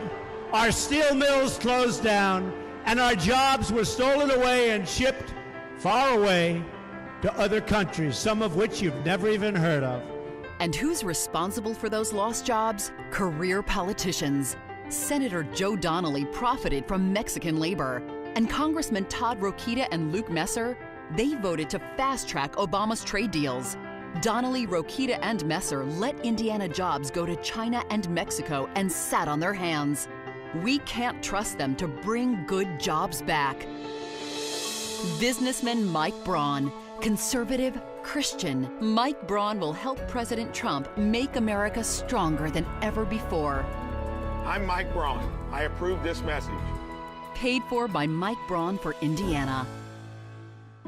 our steel mills closed down, and our jobs were stolen away and shipped far away to other countries, some of which you've never even heard of. And who's responsible for those lost jobs? Career politicians. Senator Joe Donnelly profited from Mexican labor, and Congressman Todd Rokita and Luke Messer, they voted to fast-track Obama's trade deals. Donnelly, Rokita, and Messer let Indiana jobs go to China and Mexico and sat on their hands. We can't trust them to bring good jobs back. Businessman Mike Braun, conservative, Christian. Mike Braun will help President Trump make America stronger than ever before. I'm Mike Braun. I approve this message. Paid for by Mike Braun for Indiana.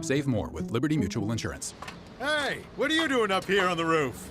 Save more with Liberty Mutual Insurance. Hey, what are you doing up here on the roof?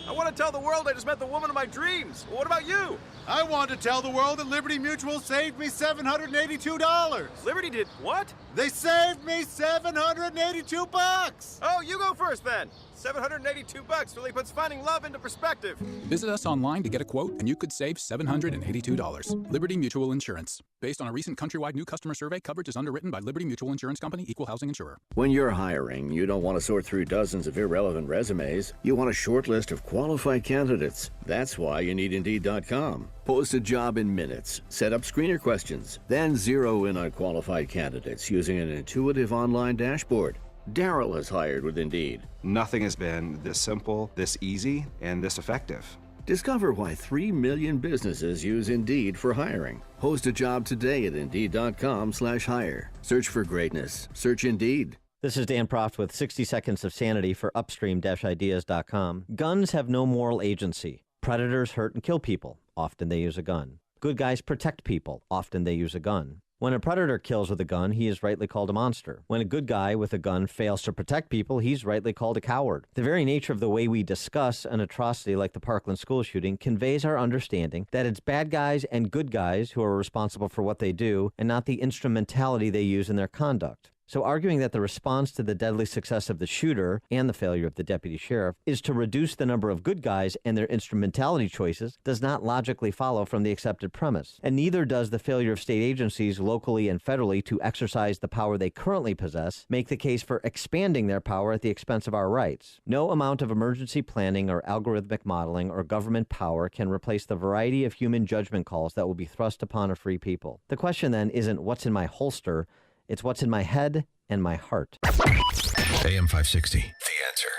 I want to tell the world I just met the woman of my dreams. What about you? I want to tell the world that Liberty Mutual saved me $782. Liberty did what? They saved me $782. Oh, you go first then. $782 really puts finding love into perspective. Visit us online to get a quote, and you could save $782. Liberty Mutual Insurance. Based on a recent countrywide new customer survey, coverage is underwritten by Liberty Mutual Insurance Company, Equal Housing Insurer. When you're hiring, you don't want to sort through dozens of irrelevant resumes. You want a short list of qualified candidates. That's why you need Indeed.com. Post a job in minutes. Set up screener questions. Then zero in on qualified candidates using an intuitive online dashboard. Daryl has hired with Indeed. Nothing has been this simple, this easy, and this effective. Discover why 3 million businesses use Indeed for hiring. Post a job today at Indeed.com/hire. Search for greatness. Search Indeed. This is Dan Proft with 60 Seconds of Sanity for Upstream-Ideas.com. Guns have no moral agency. Predators hurt and kill people. Often they use a gun. Good guys protect people. Often they use a gun. When a predator kills with a gun, he is rightly called a monster. When a good guy with a gun fails to protect people, he's rightly called a coward. The very nature of the way we discuss an atrocity like the Parkland school shooting conveys our understanding that it's bad guys and good guys who are responsible for what they do, and not the instrumentality they use in their conduct. So arguing that the response to the deadly success of the shooter and the failure of the deputy sheriff is to reduce the number of good guys and their instrumentality choices does not logically follow from the accepted premise. And neither does the failure of state agencies locally and federally to exercise the power they currently possess make the case for expanding their power at the expense of our rights. No amount of emergency planning or algorithmic modeling or government power can replace the variety of human judgment calls that will be thrust upon a free people. The question then isn't what's in my holster, it's what's in my head and my heart. AM 560. The Answer.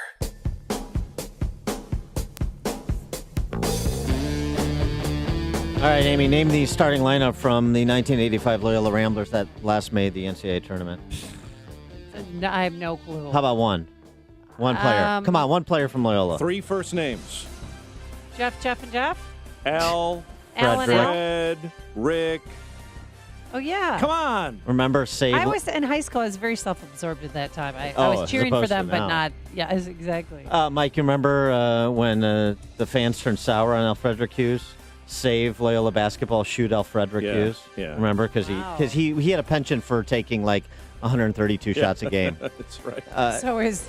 All right, Amy, name the starting lineup from the 1985 Loyola Ramblers that last made the NCAA tournament. I have no clue. How about one? One player. Come on, one player from Loyola. 3 first names. Jeff, and Jeff? Al, Al and Fred, Rick. Oh, yeah. Come on. Remember, save. I was in high school. I was very self-absorbed at that time. I Oh, was as cheering for opposed to them, but now. not. Yeah, exactly. Mike, you remember when the fans turned sour on Alfredrick Hughes? Save Loyola basketball, shoot Alfredrick Hughes. Yeah. Remember? Because he had a penchant for taking like 132 shots a game. That's right. So his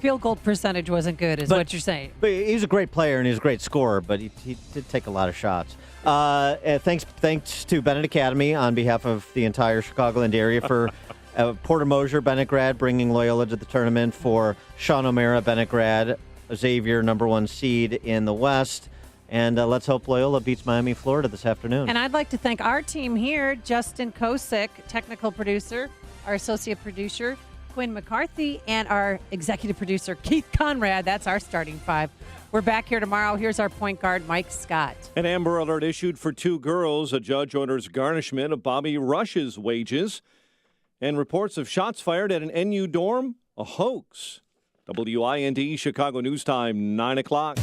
field goal percentage wasn't good, is what you're saying. But he's a great player and he's a great scorer, but he did take a lot of shots. Thanks to Bennett Academy on behalf of the entire Chicagoland area for Porter Mosier, Bennett grad, bringing Loyola to the tournament, for Sean O'Mara, Bennett grad, Xavier, #1 seed in the West. And let's hope Loyola beats Miami, Florida this afternoon. And I'd like to thank our team here, Justin Kosick, technical producer, our associate producer, Quinn McCarthy, and our executive producer, Keith Conrad. That's our starting 5. We're back here tomorrow. Here's our point guard, Mike Scott. An Amber Alert issued for 2 girls. A judge orders garnishment of Bobby Rush's wages. And reports of shots fired at an NU dorm, a hoax. WIND Chicago News Time, 9 o'clock.